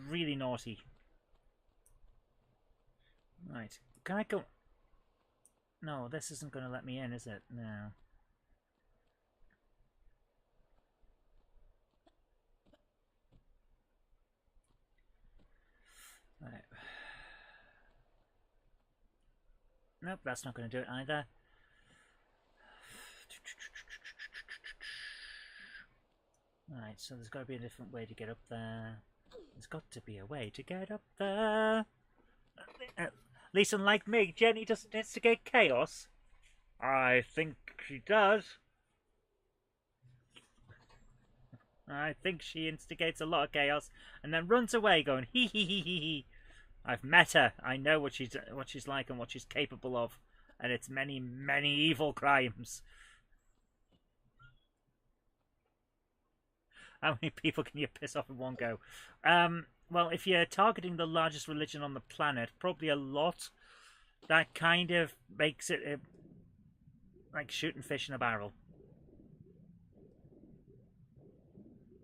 really naughty. Right. Can I go? No, this isn't going to let me in, is it? No. Right. Nope, that's not going to do it either. Right, so there's got to be a different way to get up there. There's got to be a way to get up there. At least unlike me, Jenny doesn't instigate chaos. I think she does. I think she instigates a lot of chaos and then runs away going hee hee hee hee hee. I've met her. I know what she's like and what she's capable of, and it's many, many evil crimes. How many people can you piss off in one go? Well, if you're targeting the largest religion on the planet, probably a lot. That kind of makes it like shooting fish in a barrel.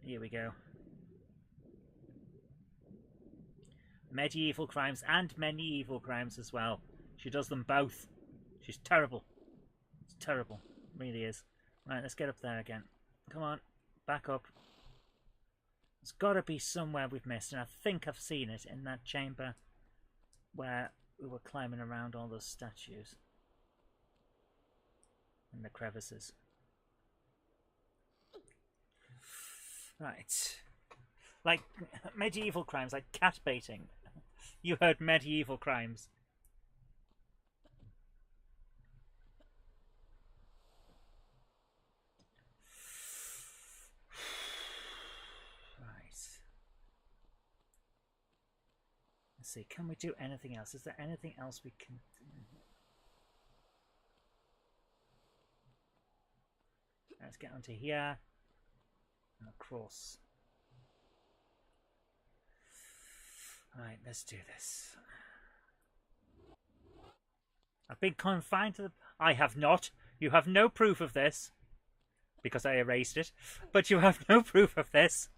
Here we go. Medieval crimes and medieval crimes as well. She does them both. She's terrible. It's terrible. It really is. Right, let's get up there again. Come on. Back up. There's got to be somewhere we've missed, and I think I've seen it in that chamber where we were climbing around all those statues. In the crevices. Right. Like medieval crimes, like cat baiting. You heard medieval crimes. Right. Let's see, can we do anything else? Is there anything else we can do? Let's get onto here and across. Right, let's do this. I've been confined to the... I have not. You have no proof of this. Because I erased it. But you have no proof of this.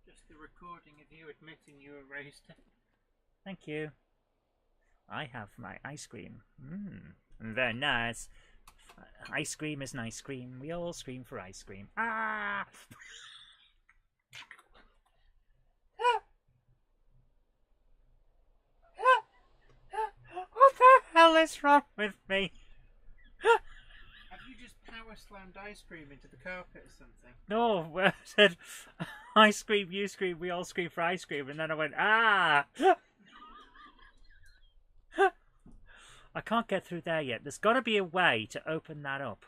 Just the recording of you admitting you erased it. Thank you. I have my ice cream. Very nice. Ice cream is nice cream. We all scream for ice cream. Ah! What the hell is wrong with me? Have you just power slammed ice cream into the carpet or something? No, I said ice cream, you scream, we all scream for ice cream, and then I went, ah! I can't get through there yet. There's got to be a way to open that up.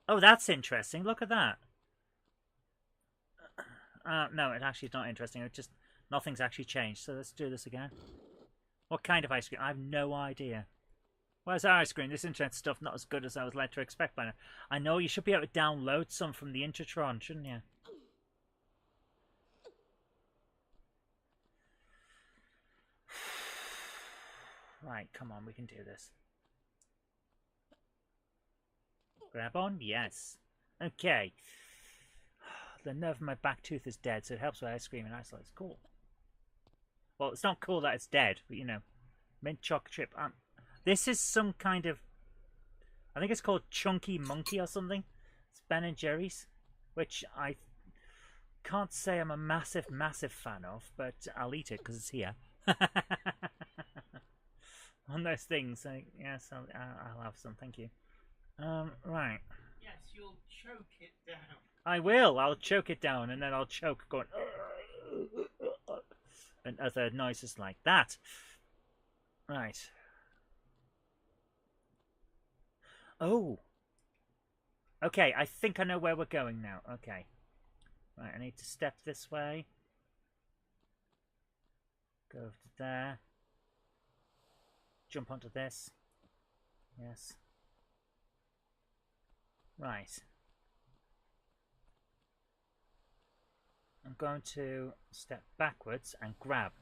Oh, that's interesting. Look at that. No, it actually is not interesting. It just nothing's actually changed. So let's do this again. What kind of ice cream? I have no idea. Where's our ice cream? This internet stuff not as good as I was led to expect by now. I know you should be able to download some from the Intratron, shouldn't you? Right, come on, we can do this. Grab on? Yes. Okay. The nerve in my back tooth is dead, so it helps with ice cream and ice cream. It's cool. Well, it's not cool that it's dead, but you know. Mint chocolate chip. This is some kind of... I think it's called Chunky Monkey or something. It's Ben & Jerry's, which I can't say I'm a massive, massive fan of, but I'll eat it because it's here. One of those things. Yes, I'll have some. Thank you. Right. Yes, you'll choke it down. I will. I'll choke it down, and then I'll choke going... and other noises like that. Right. Oh. Okay, I think I know where we're going now. Okay. Right, I need to step this way. Go over to there. Jump onto this. Yes. Right. I'm going to step backwards and grab.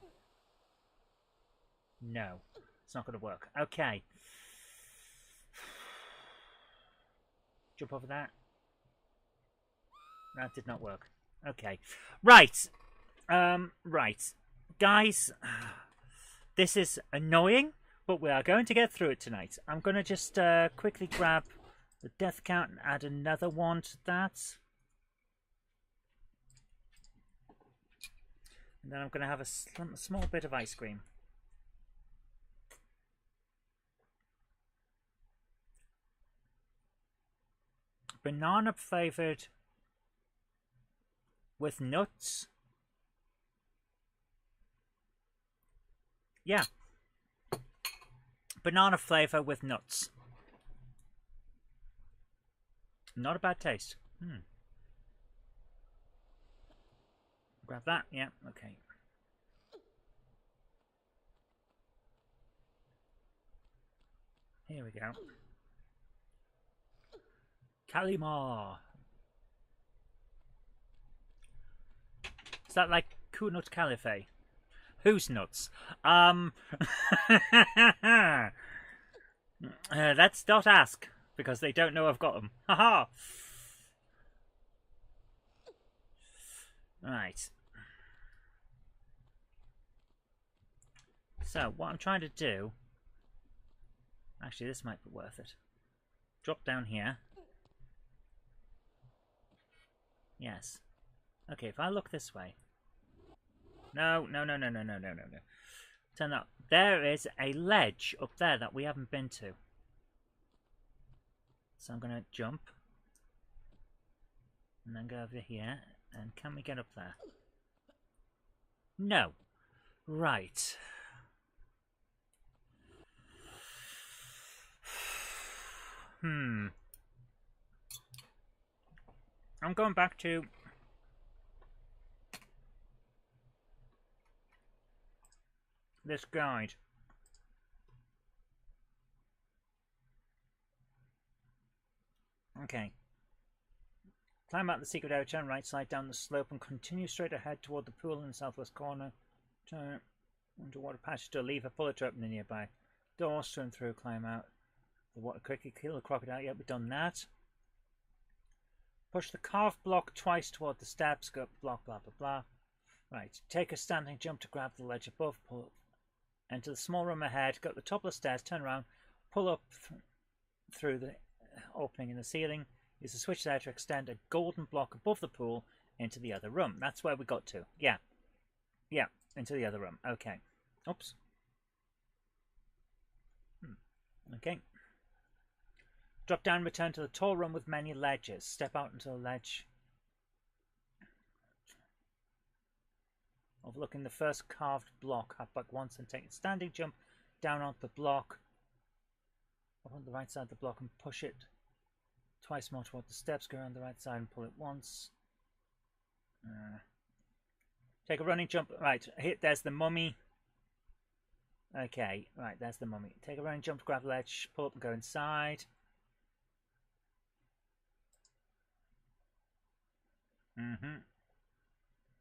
No, it's not going to work. Okay. Jump over that. That did not work. Okay. Right. Right. Guys, this is annoying, but we are going to get through it tonight. I'm going to just quickly grab the death count and add another one to that. And then I'm going to have a small bit of ice cream. Banana flavoured with nuts. Yeah. Banana flavour with nuts. Not a bad taste. Grab that. Yeah, okay. Here we go. Kalimar. Is that like Kunut Caliphate? Who's nuts? Let's not ask, because they don't know I've got them. Haha! Right. So, what I'm trying to do... Actually, this might be worth it. Drop down here. Yes. Okay, if I look this way... No. Turn up. There is a ledge up there that we haven't been to. So I'm going to jump. And then go over here. And can we get up there? No. Right. I'm going back to... this guide. Okay. Climb out the secret area, turn right, slide down the slope and continue straight ahead toward the pool in the southwest corner. Turn underwater passage to leave a bullet to open the nearby door, swim through, climb out the water quickly, kill the crocodile. Yep, we've done that. Push the carved block twice toward the steps, go up the block, blah blah blah. Right, take a standing jump to grab the ledge above, pull enter the small room ahead, go up the top of the stairs, turn around, pull up through the opening in the ceiling. Use the switch there to extend a golden block above the pool into the other room. That's where we got to. Yeah. Yeah, into the other room. Okay. Oops. Okay. Drop down, return to the tall room with many ledges. Step out into the ledge. Overlooking the first carved block. Hop back once and take a standing jump down onto the block. Up on the right side of the block and push it twice more toward the steps. Go around the right side and pull it once. Take a running jump. Right, there's the mummy. Okay, right, there's the mummy. Take a running jump to grab the ledge, pull up and go inside.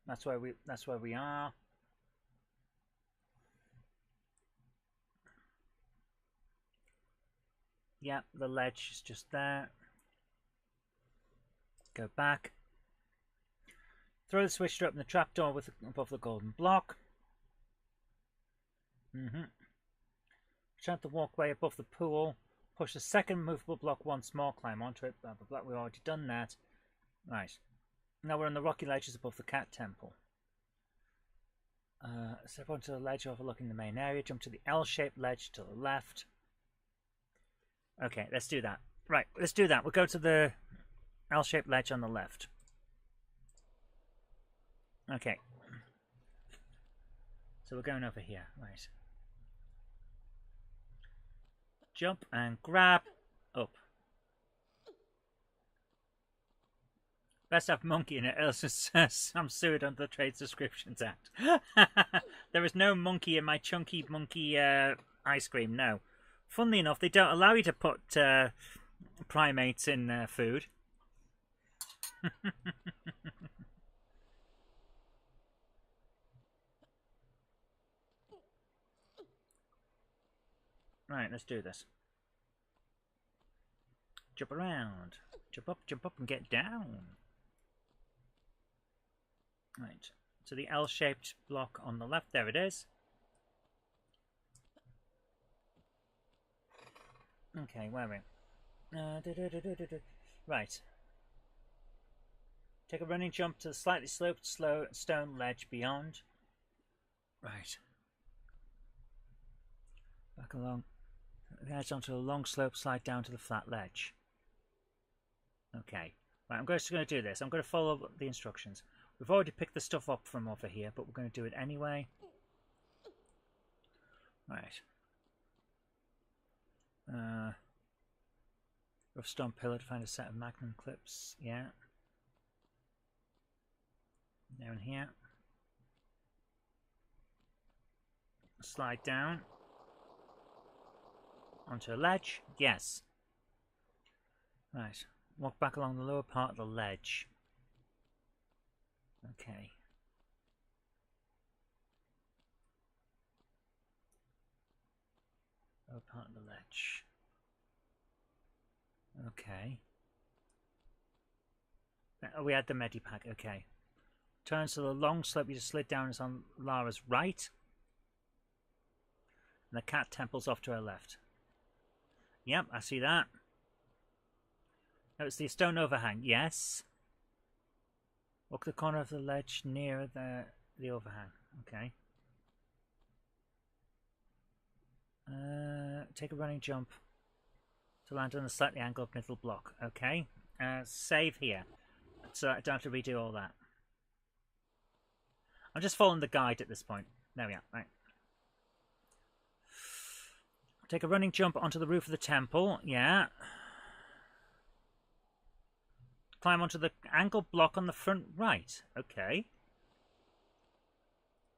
That's where we are. Yeah, the ledge is just there. Go back. Throw the switch to open the trapdoor above the golden block. Return to the walkway above the pool. Push the second movable block once more. Climb onto it. Blah blah blah. We've already done that. Right. Now we're on the rocky ledges above the cat temple. Step onto the ledge overlooking the main area. Jump to the L-shaped ledge to the left. Okay, let's do that. Right, let's do that. We'll go to the L-shaped ledge on the left. Okay. So we're going over here. Right. Jump and grab. Up. Best have monkey in it, else I'm sued under the Trade Subscriptions Act. There is no monkey in my chunky monkey ice cream, no. Funnily enough, they don't allow you to put primates in food. Right, let's do this. Jump around. Jump up and get down. Right, so the L-shaped block on the left, there it is. Okay, where are we? Right. Take a running jump to the slightly sloped stone ledge beyond. Right. Back along the edge onto a long slope, slide down to the flat ledge. Okay. Right, I'm just going to do this. I'm going to follow the instructions. We've already picked the stuff up from over here, but we're going to do it anyway. Right. Rough stone pillar to find a set of magnum clips. Yeah. Down here. Slide down. Onto a ledge. Yes. Right. Walk back along the lower part of the ledge. Okay. part of the ledge. Okay. Oh, we had the medipack. Okay. Turns to the long slope you just slid down is on Lara's right. And the cat temple's off to her left. Yep, I see that. Oh, it's the stone overhang. Yes. Walk the corner of the ledge near the overhang. Okay. Take a running jump to land on a slightly angled middle block. Okay. Save here. So I don't have to redo all that. I'm just following the guide at this point. There we are. Right. Take a running jump onto the roof of the temple. Yeah. Climb onto the angled block on the front right. Okay.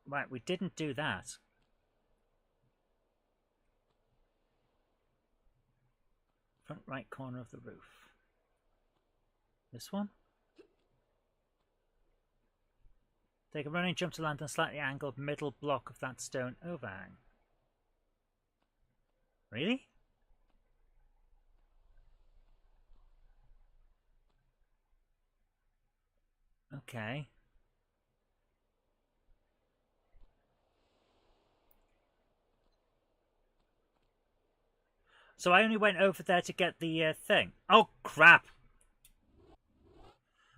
Right, we didn't do that. Front right corner of the roof. This one? Take a running jump to land on a slightly angled middle block of that stone overhang. Really? Okay. So I only went over there to get the thing. Oh, crap!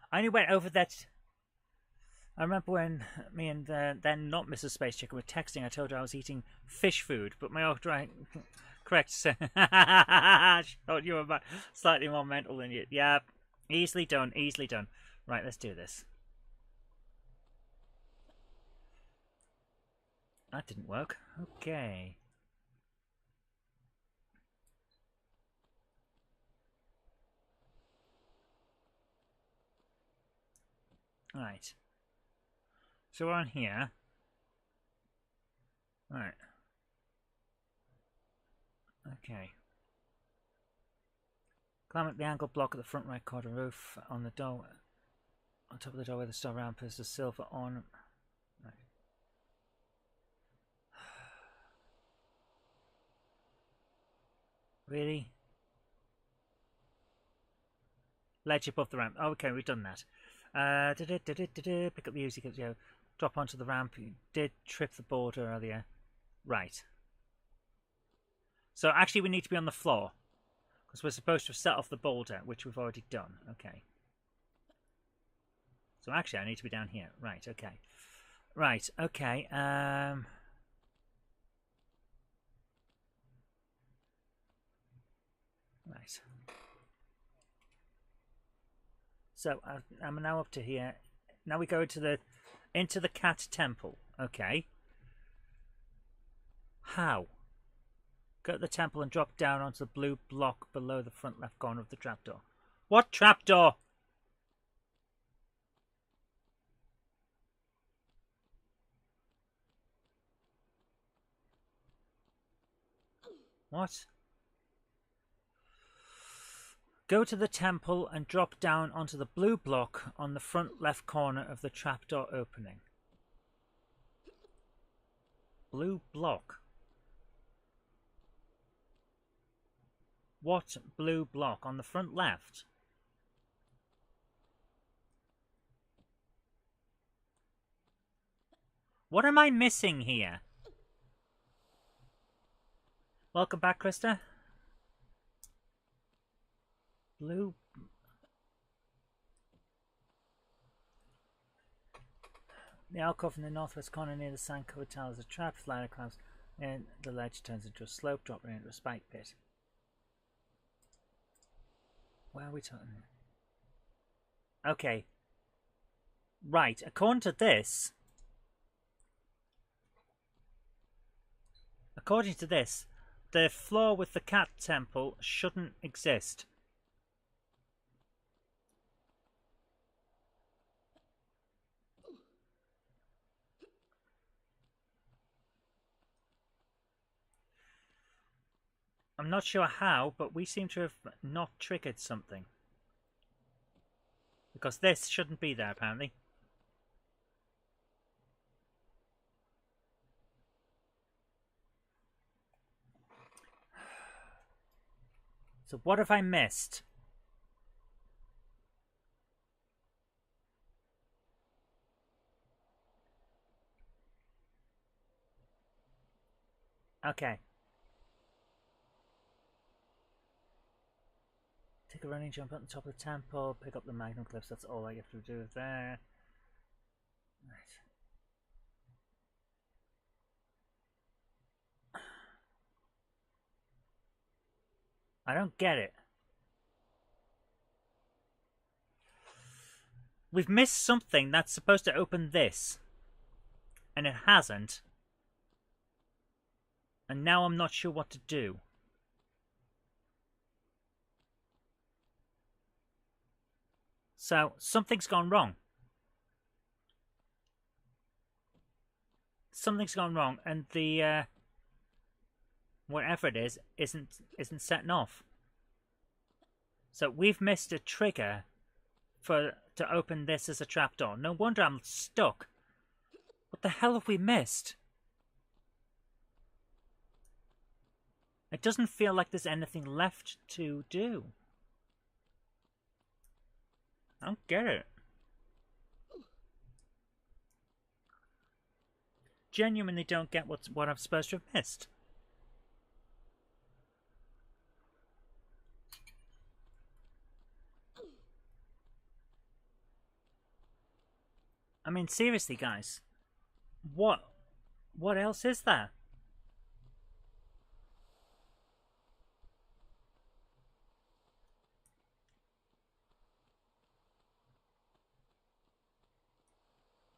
I only went over there to... I remember when me and then not Mrs. Space Chicken were texting, I told her I was eating fish food, but my correct I thought you were slightly more mental than you. Yeah, easily done, easily done. Right, let's do this. That didn't work. Okay. Right. So we're on here. Right. Okay. Climb up the angled block at the front right corner roof on the door. On top of the door where the star ramp is the silver on. Right. Really? Ledge above the ramp. Oh, okay, we've done that. Pick up the music. Drop onto the ramp. You did trip the border earlier. Right. So actually we need to be on the floor. Because we're supposed to set off the boulder, which we've already done. Okay. So actually I need to be down here. Right, okay. Right, okay. Right. So I'm now up to here. Now we go into the cat temple. Okay. How? Go to the temple and drop down onto the blue block below the front left corner of the trapdoor. What trapdoor? What? Go to the temple and drop down onto the blue block on the front left corner of the trapdoor opening. Blue block? What blue block? On the front left? What am I missing here? Welcome back, Krista. Blue. The alcove in the northwest corner near the sand-covered tile is a trap. Ladder climbs and the ledge turns into a slope, dropping into a spike pit. Where are we talking? Okay. Right, according to this, the floor with the cat temple shouldn't exist. I'm not sure how, but we seem to have not triggered something. Because this shouldn't be there, apparently. So what have I missed? Okay. Take a running jump at the top of the temple, pick up the magnum clips, that's all I have to do there. Right. I don't get it. We've missed something that's supposed to open this. And it hasn't. And now I'm not sure what to do. So, something's gone wrong. Something's gone wrong, and the whatever it is isn't setting off. So we've missed a trigger to open this as a trapdoor. No wonder I'm stuck. What the hell have we missed? It doesn't feel like there's anything left to do. I don't get it. Genuinely don't get what I'm supposed to have missed. I mean, seriously, guys. What else is there?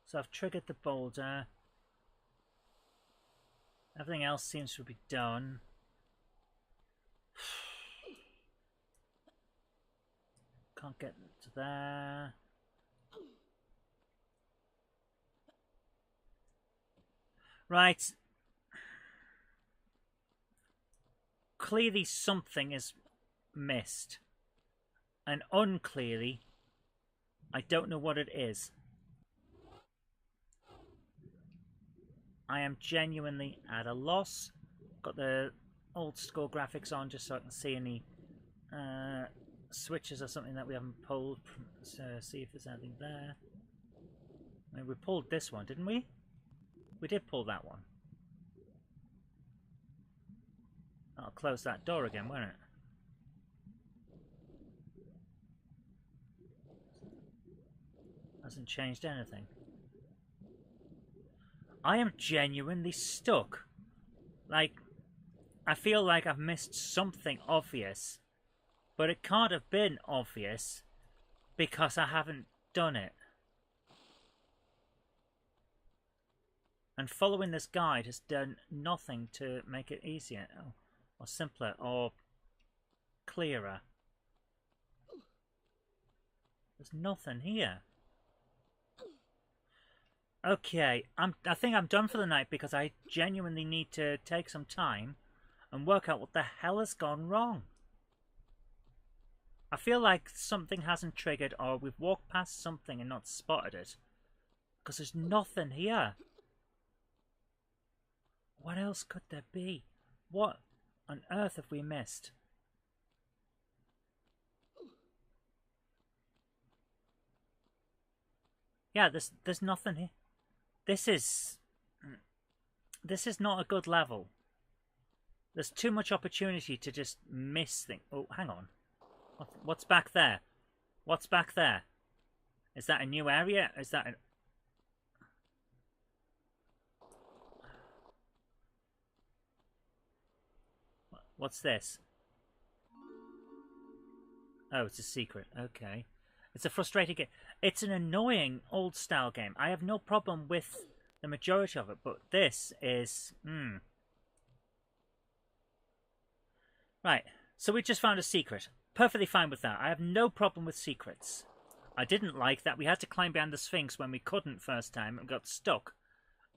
So I've triggered the boulder. Everything else seems to be done. Can't get to there. Right. Clearly something is missed. And unclearly, I don't know what it is. I am genuinely at a loss. Got the old school graphics on just so I can see any switches or something that we haven't pulled. So see if there's anything there. I mean, we pulled this one, didn't we? We did pull that one. I'll close that door again, won't it? Hasn't changed anything. I am genuinely stuck. Like, I feel like I've missed something obvious, but it can't have been obvious because I haven't done it. And following this guide has done nothing to make it easier, or simpler, or clearer. There's nothing here. Okay, I think I'm done for the night because I genuinely need to take some time and work out what the hell has gone wrong. I feel like something hasn't triggered, or we've walked past something and not spotted it. Because there's nothing here. What else could there be? What on earth have we missed? Yeah, there's nothing here. This is not a good level. There's too much opportunity to just miss things. Oh, hang on. What's back there? What's back there? Is that a new area? Is that What's this? Oh, it's a secret. Okay. It's a frustrating game. It's an annoying old-style game. I have no problem with the majority of it, but this is... Right, so we just found a secret. Perfectly fine with that. I have no problem with secrets. I didn't like that we had to climb behind the Sphinx when we couldn't first time and got stuck.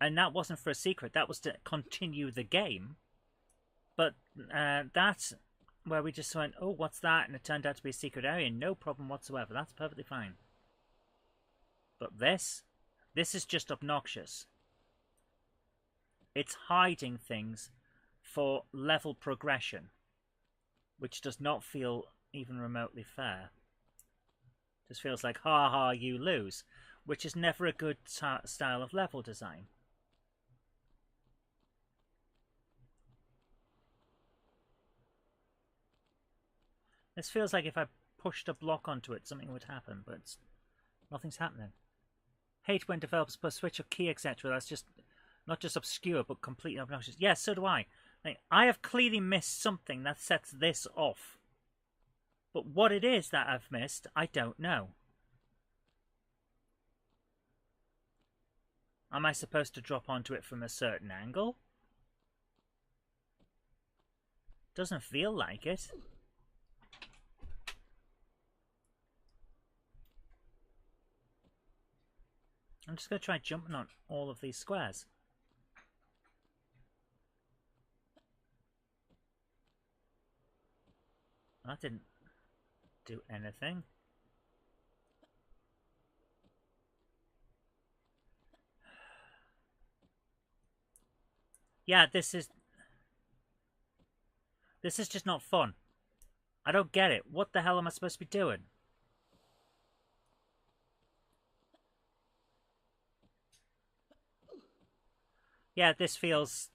And that wasn't for a secret. That was to continue the game. But that's where we just went, oh, what's that? And it turned out to be a secret area. No problem whatsoever. That's perfectly fine. But this is just obnoxious. It's hiding things for level progression. which does not feel even remotely fair. Just feels like, ha ha, you lose, which is never a good style of level design. This feels like if I pushed a block onto it, something would happen, but nothing's happening. Hate when developers put a switch or key, etc. That's just not just obscure, but completely obnoxious. Yes, so do I. Like, I have clearly missed something that sets this off. But what it is that I've missed, I don't know. Am I supposed to drop onto it from a certain angle? Doesn't feel like it. I'm just going to try jumping on all of these squares. That didn't do anything. Yeah, this is just not fun. I don't get it. What the hell am I supposed to be doing? Yeah, this feels...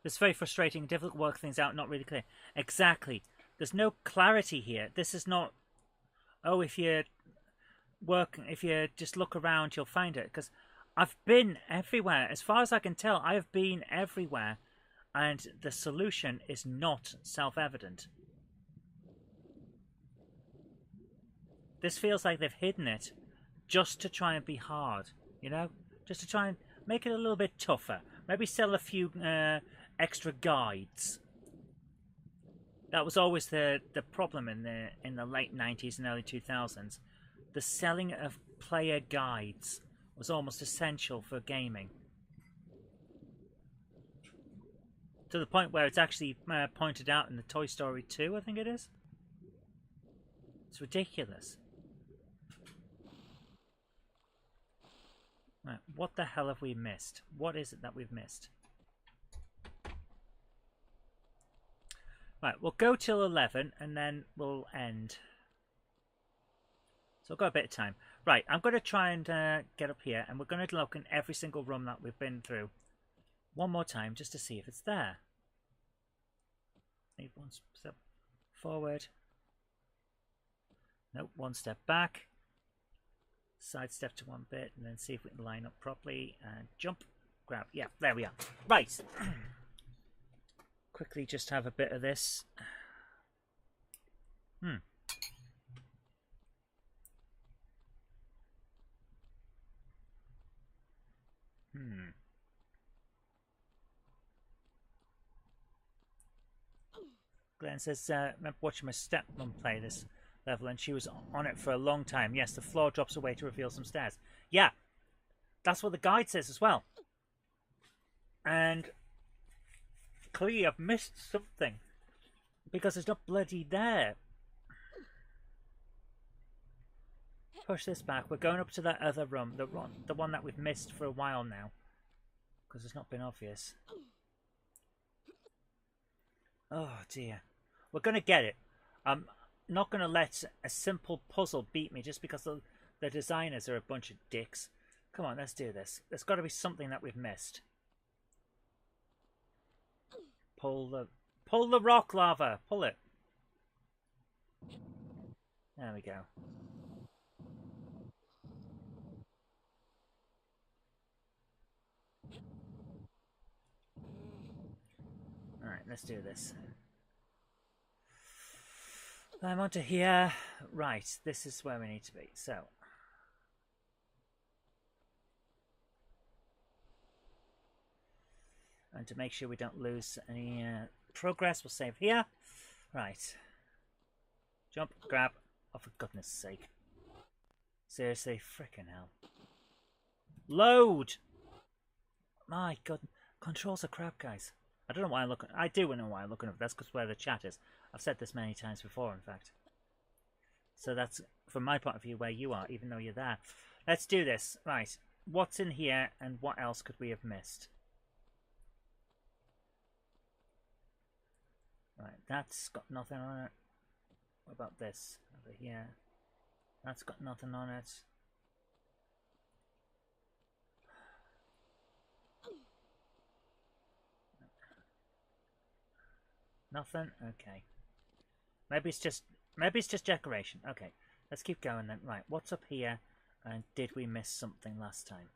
It's very frustrating, difficult to work things out, not really clear. Exactly. There's no clarity here. This is not... Oh, if you just look around, you'll find it. Because I've been everywhere. As far as I can tell, I have been everywhere. And the solution is not self-evident. This feels like they've hidden it just to try and be hard, you know? Just to try and make it a little bit tougher. Maybe sell a few extra guides. That was always the problem in the late 90s and early 2000s. The selling of player guides was almost essential for gaming. To the point where it's actually pointed out in the Toy Story 2, I think it is. It's ridiculous. Right, what the hell have we missed? What is it that we've missed? Right, we'll go till 11 and then we'll end. So I've got a bit of time. Right, I'm going to try and get up here and we're going to look in every single room that we've been through one more time just to see if it's there. Maybe one step forward. Nope, one step back. Sidestep to one bit and then see if we can line up properly and jump, grab. Yeah, there we are. Right. Quickly just have a bit of this. Glenn says, remember watching my stepmom play this level and she was on it for a long time. Yes, the floor drops away to reveal some stairs. Yeah, that's what the guide says as well. And clearly I've missed something because it's not bloody there. Push this back. We're going up to that other room, the one that we've missed for a while now because it's not been obvious. Oh dear. We're going to get it. I'm not going to let a simple puzzle beat me just because the designers are a bunch of dicks. Come on, let's do this. There's got to be something that we've missed. Pull the rock lava. Pull it. There we go. Alright, let's do this. I'm onto here. Right, this is where we need to be. So. And to make sure we don't lose any progress, we'll save here. Right. Jump, grab. Oh, for goodness sake. Seriously, frickin' hell. Load! My god. Controls are crap, guys. I don't know why I'm looking. I do know why I'm looking up. That's because where the chat is. I've said this many times before, in fact. So that's, from my point of view, where you are, even though you're there. Let's do this. Right. What's in here, and what else could we have missed? Right, that's got nothing on it. What about this? Over here. That's got nothing on it. Nothing? Okay. Maybe it's just decoration. Okay. Let's keep going then. Right, what's up here? And did we miss something last time?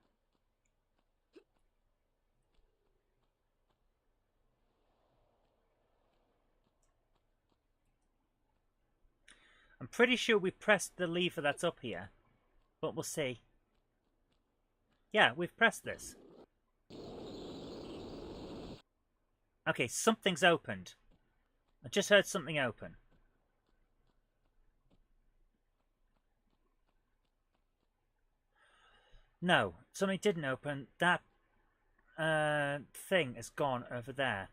I'm pretty sure we pressed the lever that's up here, but we'll see. Yeah, we've pressed this. Okay, something's opened. I just heard something open. No, something didn't open. That thing has gone over there.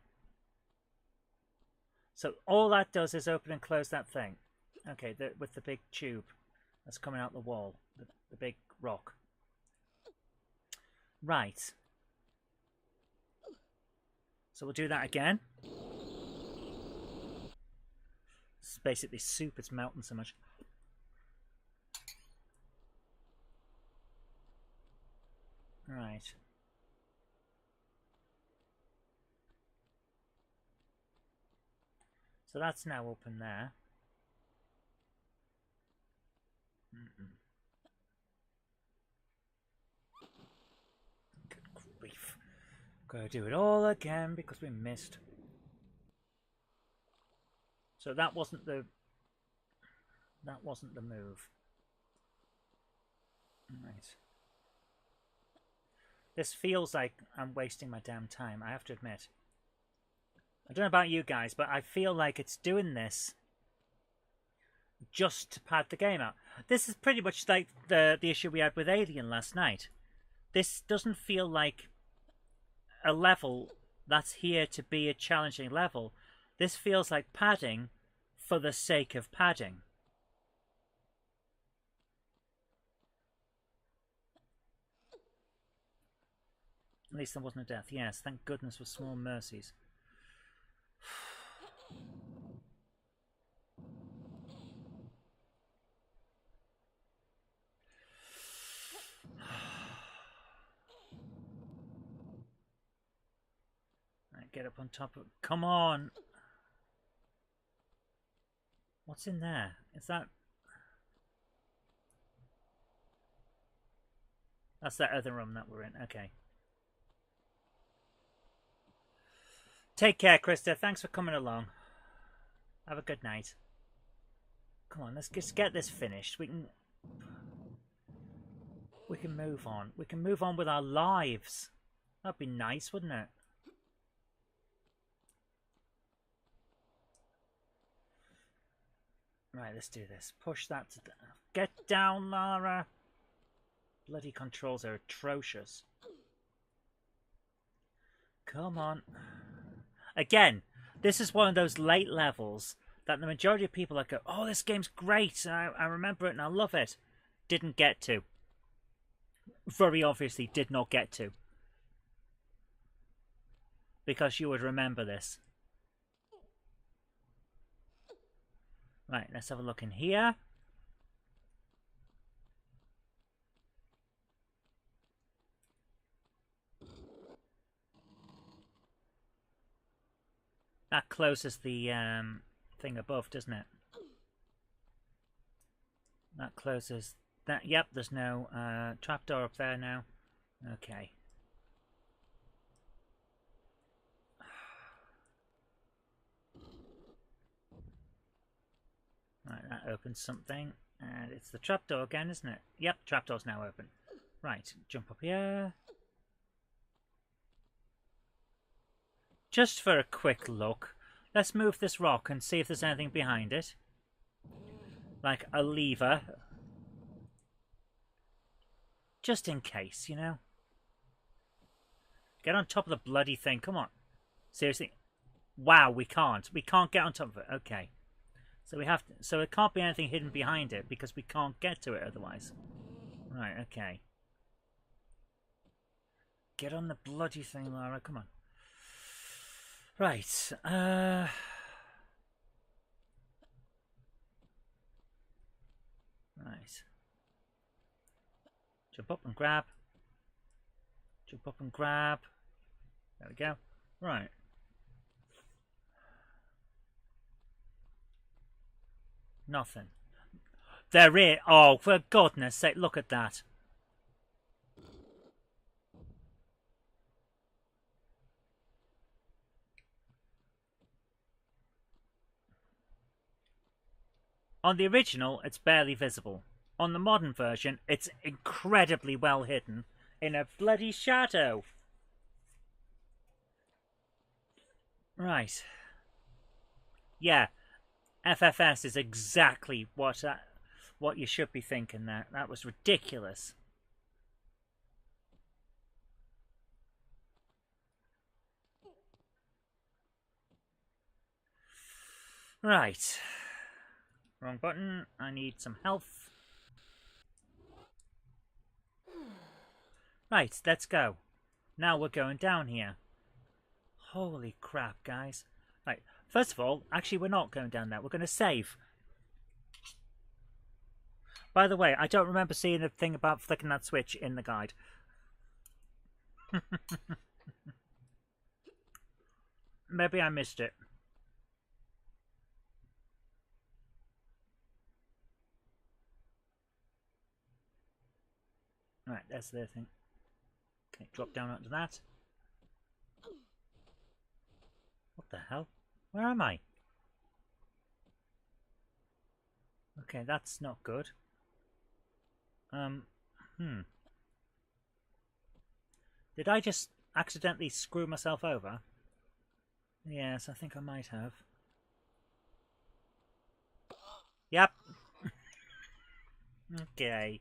So all that does is open and close that thing. Okay, with the big tube that's coming out the wall. The big rock. Right. So we'll do that again. This is basically soup. It's melting so much. Right. So that's now open there. Good grief. Gotta do it all again because we missed. So that wasn't the move. Right. This feels like I'm wasting my damn time, I have to admit. I don't know about you guys, but I feel like it's doing this just to pad the game out. This is pretty much like the issue we had with Alien last night. This doesn't feel like a level that's here to be a challenging level. This feels like padding for the sake of padding. At least there wasn't a death. Yes, thank goodness for small mercies. Right, get up on top of it. Come on! What's in there? Is that... That's that other room that we're in. Okay. Take care, Krista. Thanks for coming along. Have a good night. Come on, let's just get this finished. We can move on. We can move on with our lives. That'd be nice, wouldn't it? Right, let's do this. Push that to get down, Lara. Bloody controls are atrocious. Come on. Again, this is one of those late levels that the majority of people that go, oh, this game's great, I remember it and I love it, didn't get to. Very obviously did not get to. Because you would remember this. Right, let's have a look in here. That closes the thing above, doesn't it? That closes that. Yep, there's no trapdoor up there now. Okay. Right, that opens something. And it's the trapdoor again, isn't it? Yep, trapdoor's now open. Right, jump up here. Just for a quick look, let's move this rock and see if there's anything behind it. Like a lever. Just in case, you know. Get on top of the bloody thing, come on. Seriously. Wow, we can't. We can't get on top of it. Okay. So we have to, so there can't be anything hidden behind it because we can't get to it otherwise. Right, okay. Get on the bloody thing, Lara, come on. Right, Right. Jump up and grab. Jump up and grab. There we go. Right. Nothing. There is. Oh, for goodness sake, look at that. On the original, it's barely visible. On the modern version, it's incredibly well hidden in a bloody shadow. Right. Yeah. FFS is exactly what you should be thinking there. That was ridiculous. Right. Wrong button. I need some health. Right, let's go. Now we're going down here. Holy crap, guys. Right, first of all, actually we're not going down there. We're going to save. By the way, I don't remember seeing a thing about flicking that switch in the guide. Maybe I missed it. Right, that's the thing. Okay, drop down onto that. What the hell? Where am I? Okay, that's not good. Did I just accidentally screw myself over? Yes, I think I might have. Yep. Okay.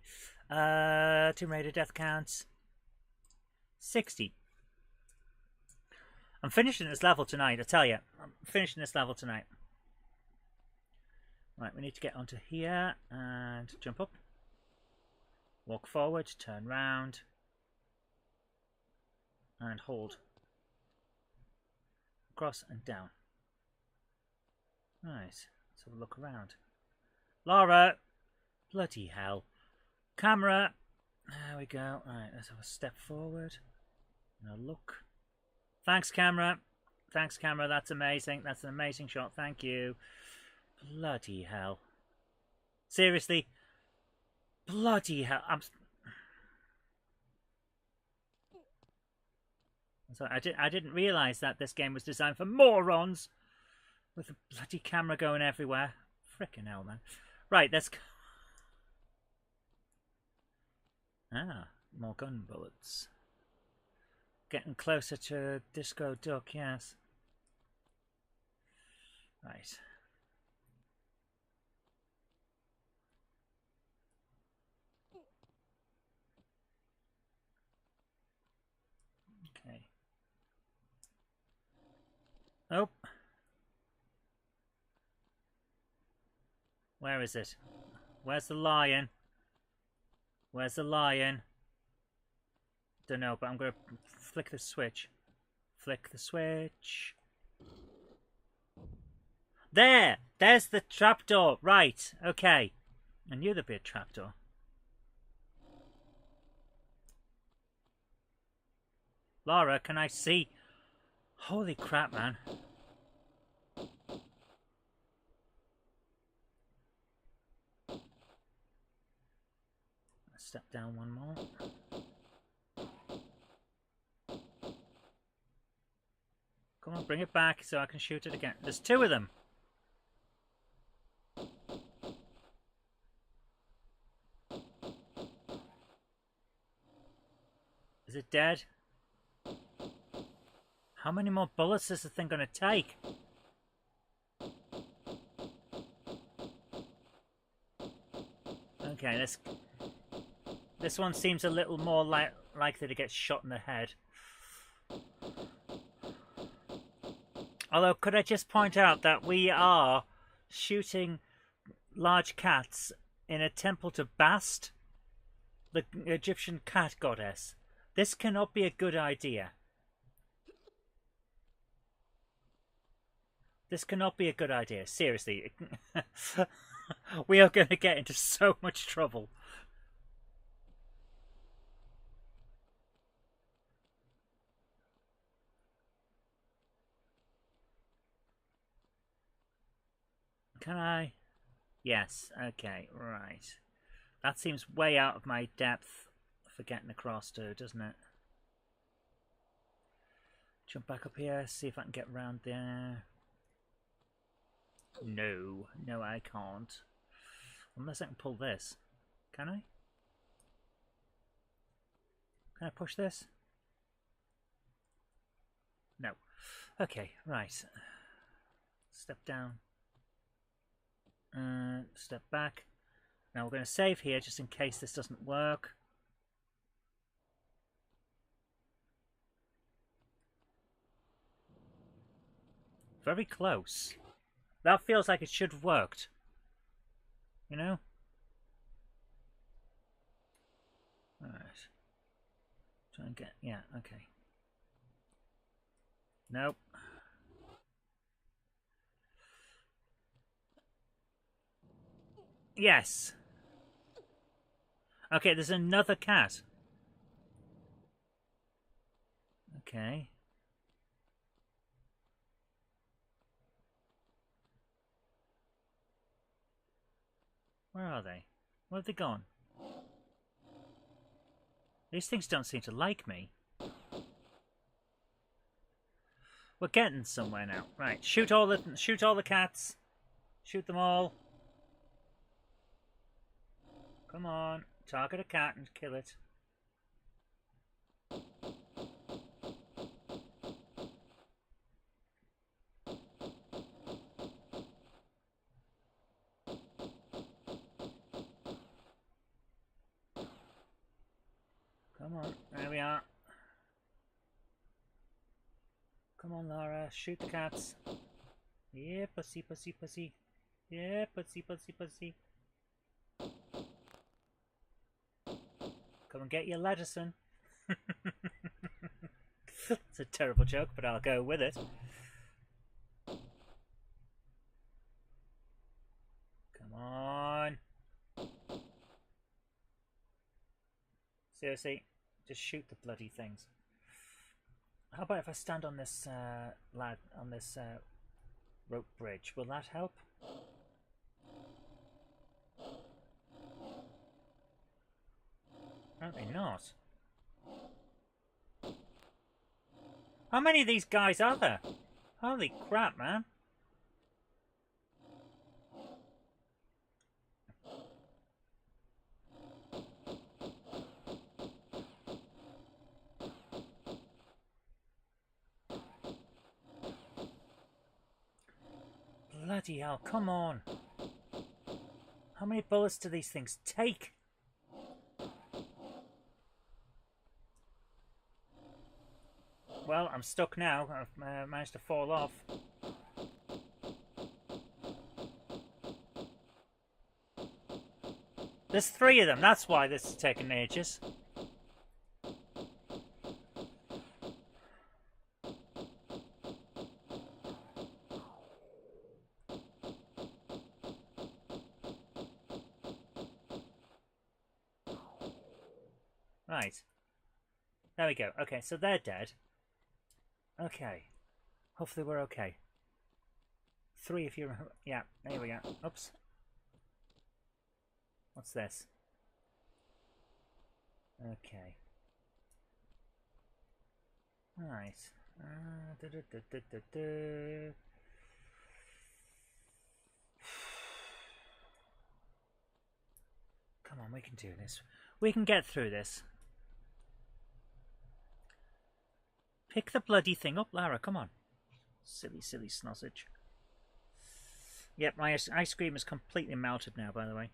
Tomb Raider death counts. 60. I'm finishing this level tonight, I tell you. I'm finishing this level tonight. Right, we need to get onto here and jump up. Walk forward, turn round. And hold. Across and down. Right, let's have a look around. Laura! Bloody hell. Camera! There we go. Right, let's have a step forward. Now look. Thanks, camera. Thanks, camera. That's amazing. That's an amazing shot. Thank you. Bloody hell. Seriously? Bloody hell. I'm sorry, I didn't realise that this game was designed for morons. With the bloody camera going everywhere. Frickin' hell, man. Right, let's go. Ah, more gun bullets. Getting closer to Disco Duck, yes. Right. Okay. Oh. Where is it? Where's the lion? Where's the lion? Don't know, but I'm going to flick the switch. Flick the switch. There! There's the trapdoor. Right, okay. I knew there'd be a trapdoor. Laura, can I see? Holy crap, man. Step down one more. Come on, bring it back so I can shoot it again. There's two of them. Is it dead? How many more bullets is the thing going to take? Okay, this one seems a little more likely to get shot in the head. Although, could I just point out that we are shooting large cats in a temple to Bast, the Egyptian cat goddess. This cannot be a good idea. This cannot be a good idea. Seriously. We are going to get into so much trouble. Can I? Yes. Okay. Right. That seems way out of my depth for getting across to, doesn't it? Jump back up here, see if I can get around there. No. No, I can't. Unless I can pull this. Can I? Can I push this? No. Okay, right. Step down. Step back. Now we're going to save here just in case this doesn't work. Very close. That feels like it should have worked. You know? Alright. Try and get... Yeah, okay. Nope. Yes. Okay, there's another cat. Okay. Where are they? Where have they gone? These things don't seem to like me. We're getting somewhere now. Right, shoot all the cats. Shoot them all. Come on, target a cat and kill it. Come on, there we are. Come on, Laura, shoot the cats. Yeah, pussy, pussy, pussy. Yeah, pussy, pussy, pussy. Come and get your Ledison. It's a terrible joke, but I'll go with it. Come on. Seriously, just shoot the bloody things. How about if I stand on this rope bridge? Will that help? Apparently not. How many of these guys are there? Holy crap, man. Bloody hell, come on. How many bullets do these things take? Well, I'm stuck now. I've managed to fall off. There's 3 of them. That's why this is taking ages. Right. There we go. Okay, so they're dead. Okay. Hopefully we're okay. 3 if you remember. Yeah, there we go. Oops. What's this? Okay. Right. Come on, we can do this. We can get through this. Pick the bloody thing up, Lara. Come on. Silly, silly sausage. Yep, my ice cream is completely melted now, by the way.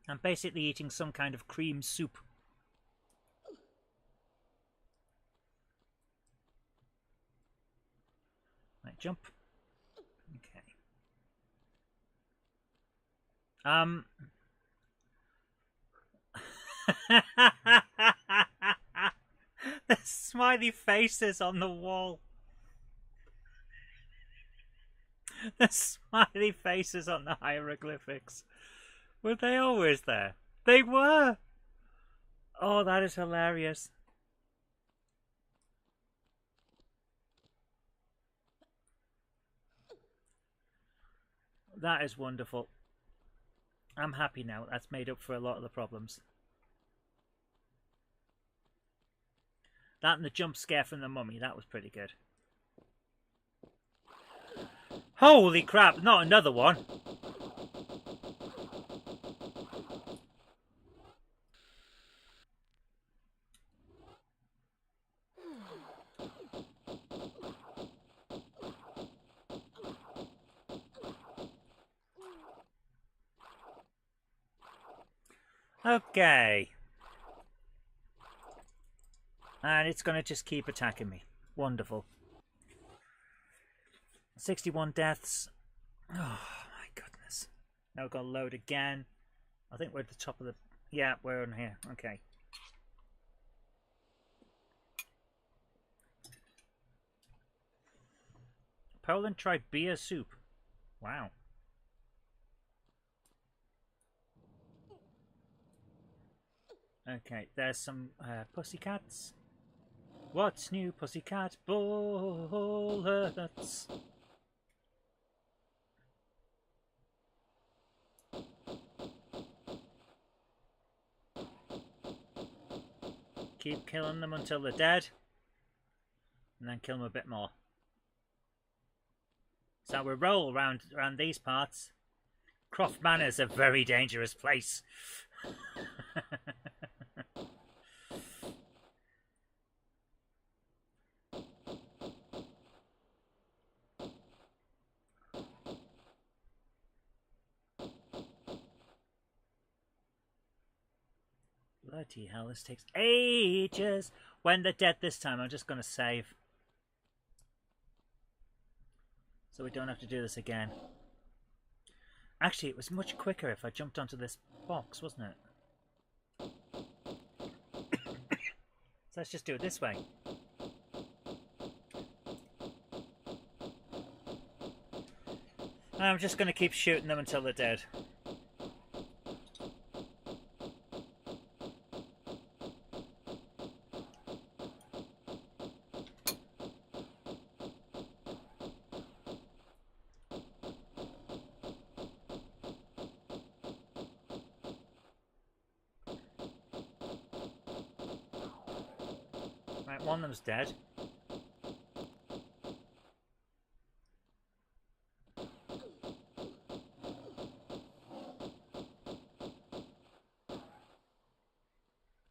I'm basically eating some kind of cream soup. Right, jump. Okay. The smiley faces on the wall. The smiley faces on the hieroglyphics. Were they always there? They were! Oh, that is hilarious. That is wonderful. I'm happy now. That's made up for a lot of the problems. That and the jump scare from the mummy, that was pretty good. Holy crap, not another one! Okay. And it's going to just keep attacking me. Wonderful. 61 deaths. Oh, my goodness. Now we're going to load again. I think we're at the top of the... Yeah, we're on here. Okay. Poland tried beer soup. Wow. Okay, there's some pussycats. What's new, pussycat? Bullets. Keep killing them until they're dead. And then kill them a bit more. So we roll around these parts. Croft Manor is a very dangerous place. Bloody hell, this takes ages. When they're dead this time, I'm just going to save. So we don't have to do this again. Actually, it was much quicker if I jumped onto this box, wasn't it? So let's just do it this way. I'm just going to keep shooting them until they're dead. Right, one of them's dead.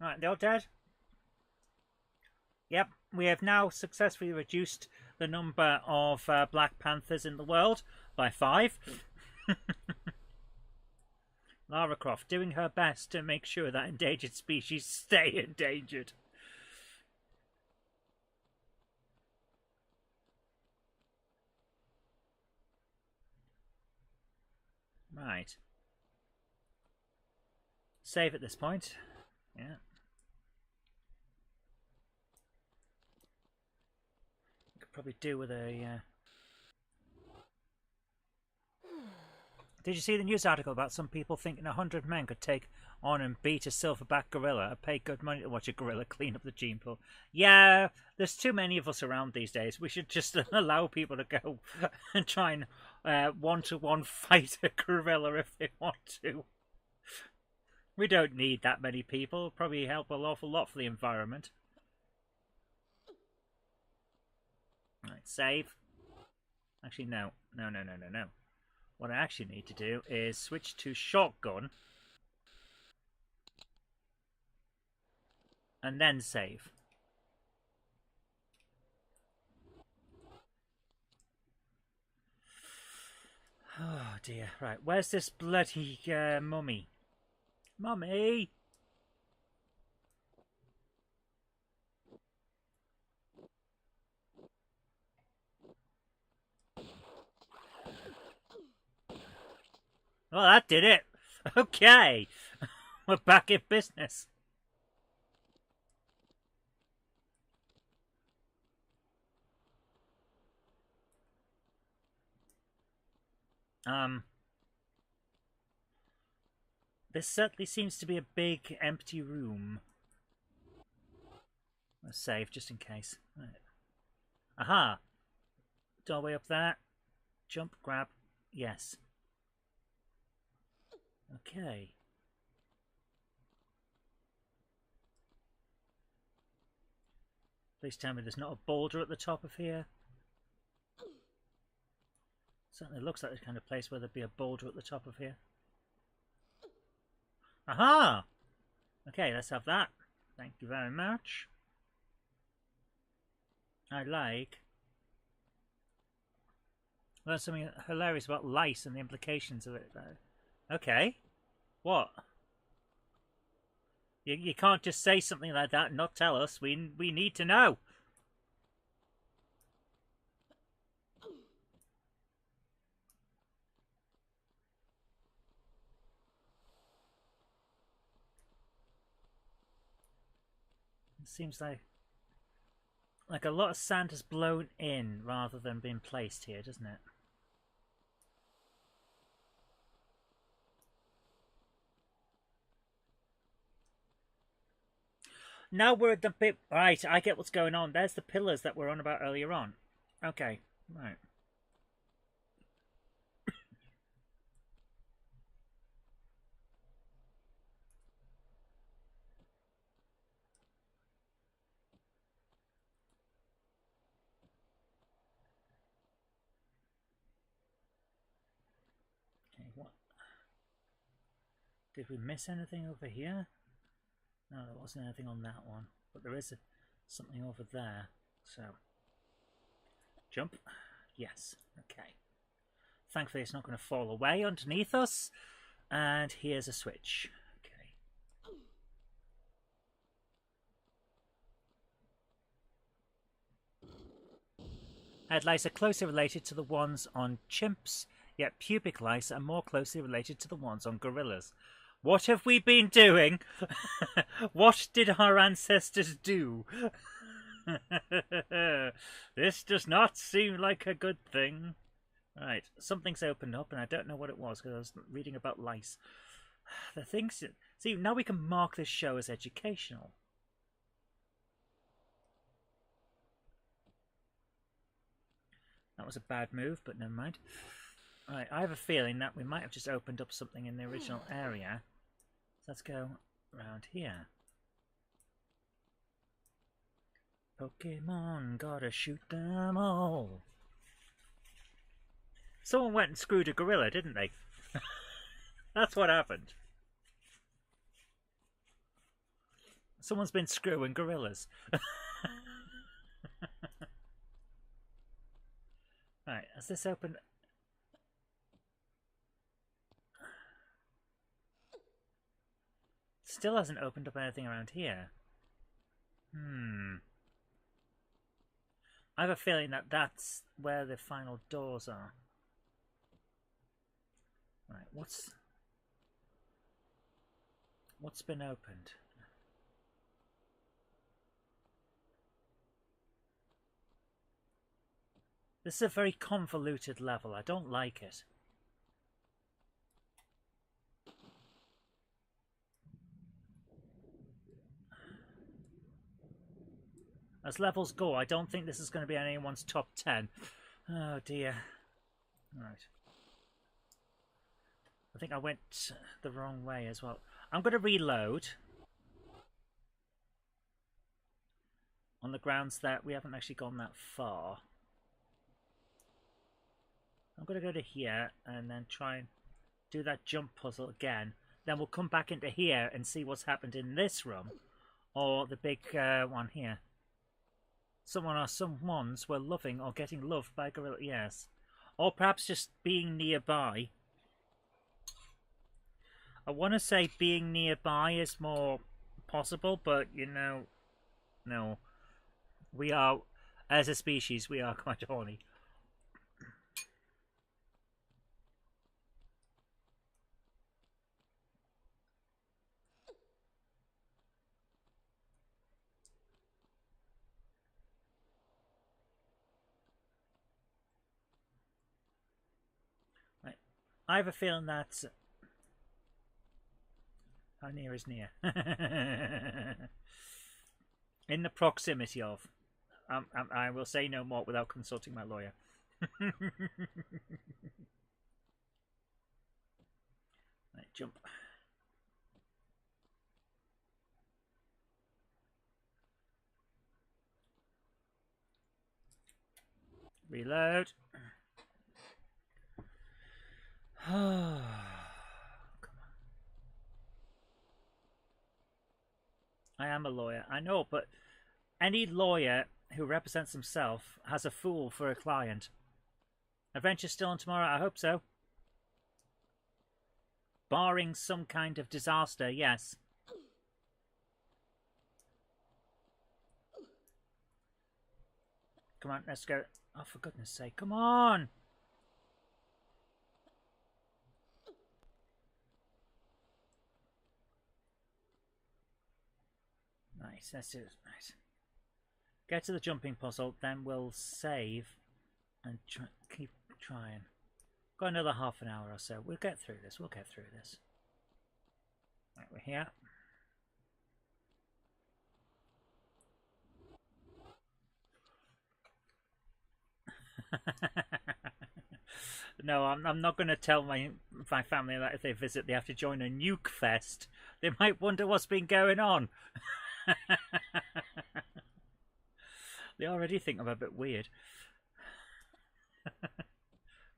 Right, they're all dead. Yep, we have now successfully reduced the number of Black Panthers in the world by 5. Lara Croft doing her best to make sure that endangered species stay endangered. Right. Save at this point. Yeah. Could probably do with a... Did you see the news article about some people thinking 100 men could take on and beat a silverback gorilla? I pay good money to watch a gorilla clean up the gene pool. Yeah, there's too many of us around these days. We should just allow people to go and try and one-to-one fight a gorilla if they want to. We don't need that many people. Probably help an awful lot for the environment. Right, save. Actually, no. No. What I actually need to do is switch to shotgun. And then save. Oh dear. Right, where's this bloody mummy? Mummy! Well, that did it. Okay. We're back in business. This certainly seems to be a big empty room. Let's save just in case. Right. Aha! Doorway up there. Jump, grab. Yes. Okay. Please tell me there's not a boulder at the top of here. Certainly looks like the kind of place where there'd be a boulder at the top of here. Aha! Okay, let's have that. Thank you very much. I like. Learned something hilarious about lice and the implications of it, though. Okay. What? You can't just say something like that and not tell us. We need to know. It seems like a lot of sand has blown in rather than being placed here, doesn't it? Now we're at the bit... Right, I get what's going on. There's the pillars that we're on about earlier on. Okay, right. Okay, what? Did we miss anything over here? No, there wasn't anything on that one. But there is something over there. So, jump. Yes, okay. Thankfully it's not going to fall away underneath us. And here's a switch. Okay. Head lice are closely related to the ones on chimps, yet pubic lice are more closely related to the ones on gorillas. What have we been doing? What did our ancestors do? This does not seem like a good thing. Right, something's opened up and I don't know what it was because I was reading about lice. The things... See, now we can mark this show as educational. That was a bad move, but never mind. Right, I have a feeling that we might have just opened up something in the original area. So let's go around here. Pokemon, gotta shoot them all. Someone went and screwed a gorilla, didn't they? That's what happened. Someone's been screwing gorillas. Right, has this opened? Still hasn't opened up anything around here. I have a feeling that that's where the final doors are. Right, what's been opened? This is a very convoluted level. I don't like it. As levels go, I don't think this is going to be anyone's top 10. Oh dear. Right. I think I went the wrong way as well. I'm going to reload. On the grounds that we haven't actually gone that far. I'm going to go to here and then try and do that jump puzzle again. Then we'll come back into here and see what's happened in this room. Or the big one here. Someone or someones were loving or getting loved by a gorilla. Yes. Or perhaps just being nearby. I want to say being nearby is more possible, but you know, no. We are, as a species, we are quite horny. Right, I have a feeling that... How near is near? In the proximity of. I will say no more without consulting my lawyer. Right, jump. Reload. Come on. I am a lawyer, I know, but any lawyer who represents himself has a fool for a client. Adventure still on tomorrow? I hope so. Barring some kind of disaster, yes. Come on, let's go. Oh, for goodness sake, come on! Nice, that's it. Nice. Get to the jumping puzzle, then we'll save and keep trying. Got another half an hour or so. We'll get through this. We'll get through this. Right, we're here. No, I'm not going to tell my family that if they visit they have to join a nuke fest. They might wonder what's been going on. They already think I'm a bit weird.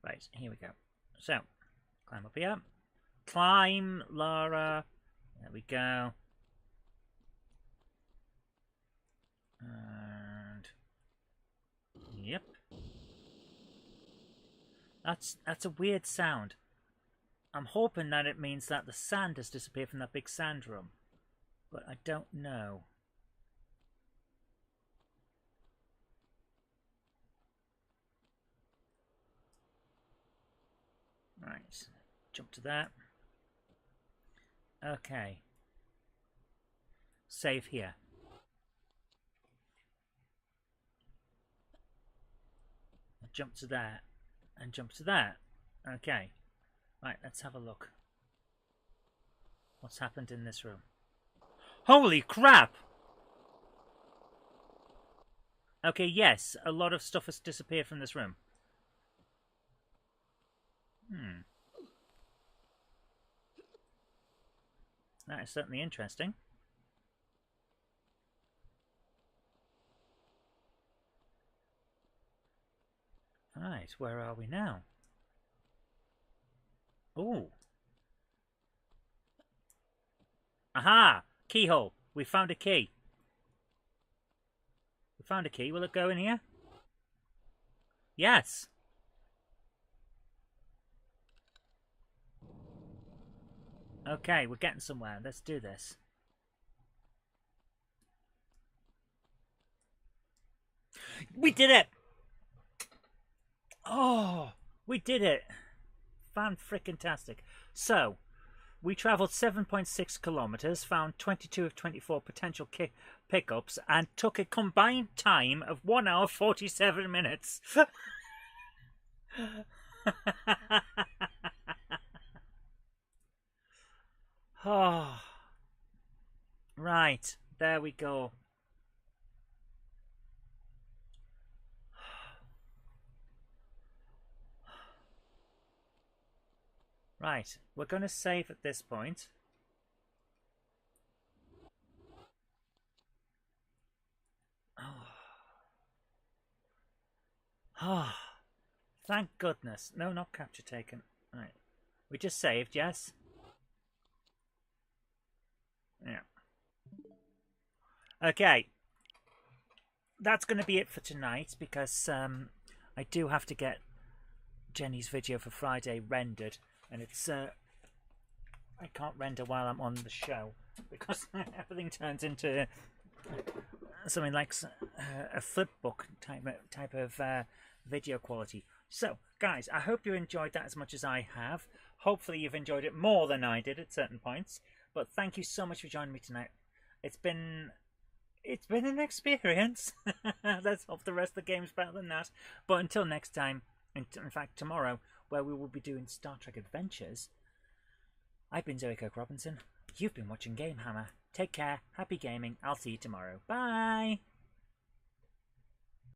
Right, here we go. So, climb up here. Climb, Lara. There we go. And... Yep. That's a weird sound. I'm hoping that it means that the sand has disappeared from that big sand room. But I don't know. Right, jump to that. Okay. Save here. Jump to that. And jump to that. Okay. Right, let's have a look. What's happened in this room? Holy crap! Okay, yes, a lot of stuff has disappeared from this room. That is certainly interesting. Right, where are we now? Ooh. Aha! Keyhole. We found a key. We found a key. Will it go in here? Yes. Okay, we're getting somewhere. Let's do this. We did it! Oh, we did it. Fan-frickin-tastic. So, we travelled 7.6 kilometres, found 22 of 24 potential pickups, and took a combined time of 1 hour 47 minutes. Oh, right, there we go. Right, we're going to save at this point. Oh, thank goodness. No, not capture taken. Right, we just saved, yes? Yeah. Okay. That's going to be it for tonight because I do have to get Jenny's video for Friday rendered. And it's, I can't render while I'm on the show because everything turns into something like a flip book type of video quality. So, guys, I hope you enjoyed that as much as I have. Hopefully you've enjoyed it more than I did at certain points. But thank you so much for joining me tonight. It's been an experience. Let's hope the rest of the game's better than that. But until next time, in fact tomorrow, where we will be doing Star Trek Adventures. I've been Zoe Kirk Robinson. You've been watching GameHammer. Take care, happy gaming, I'll see you tomorrow. Bye!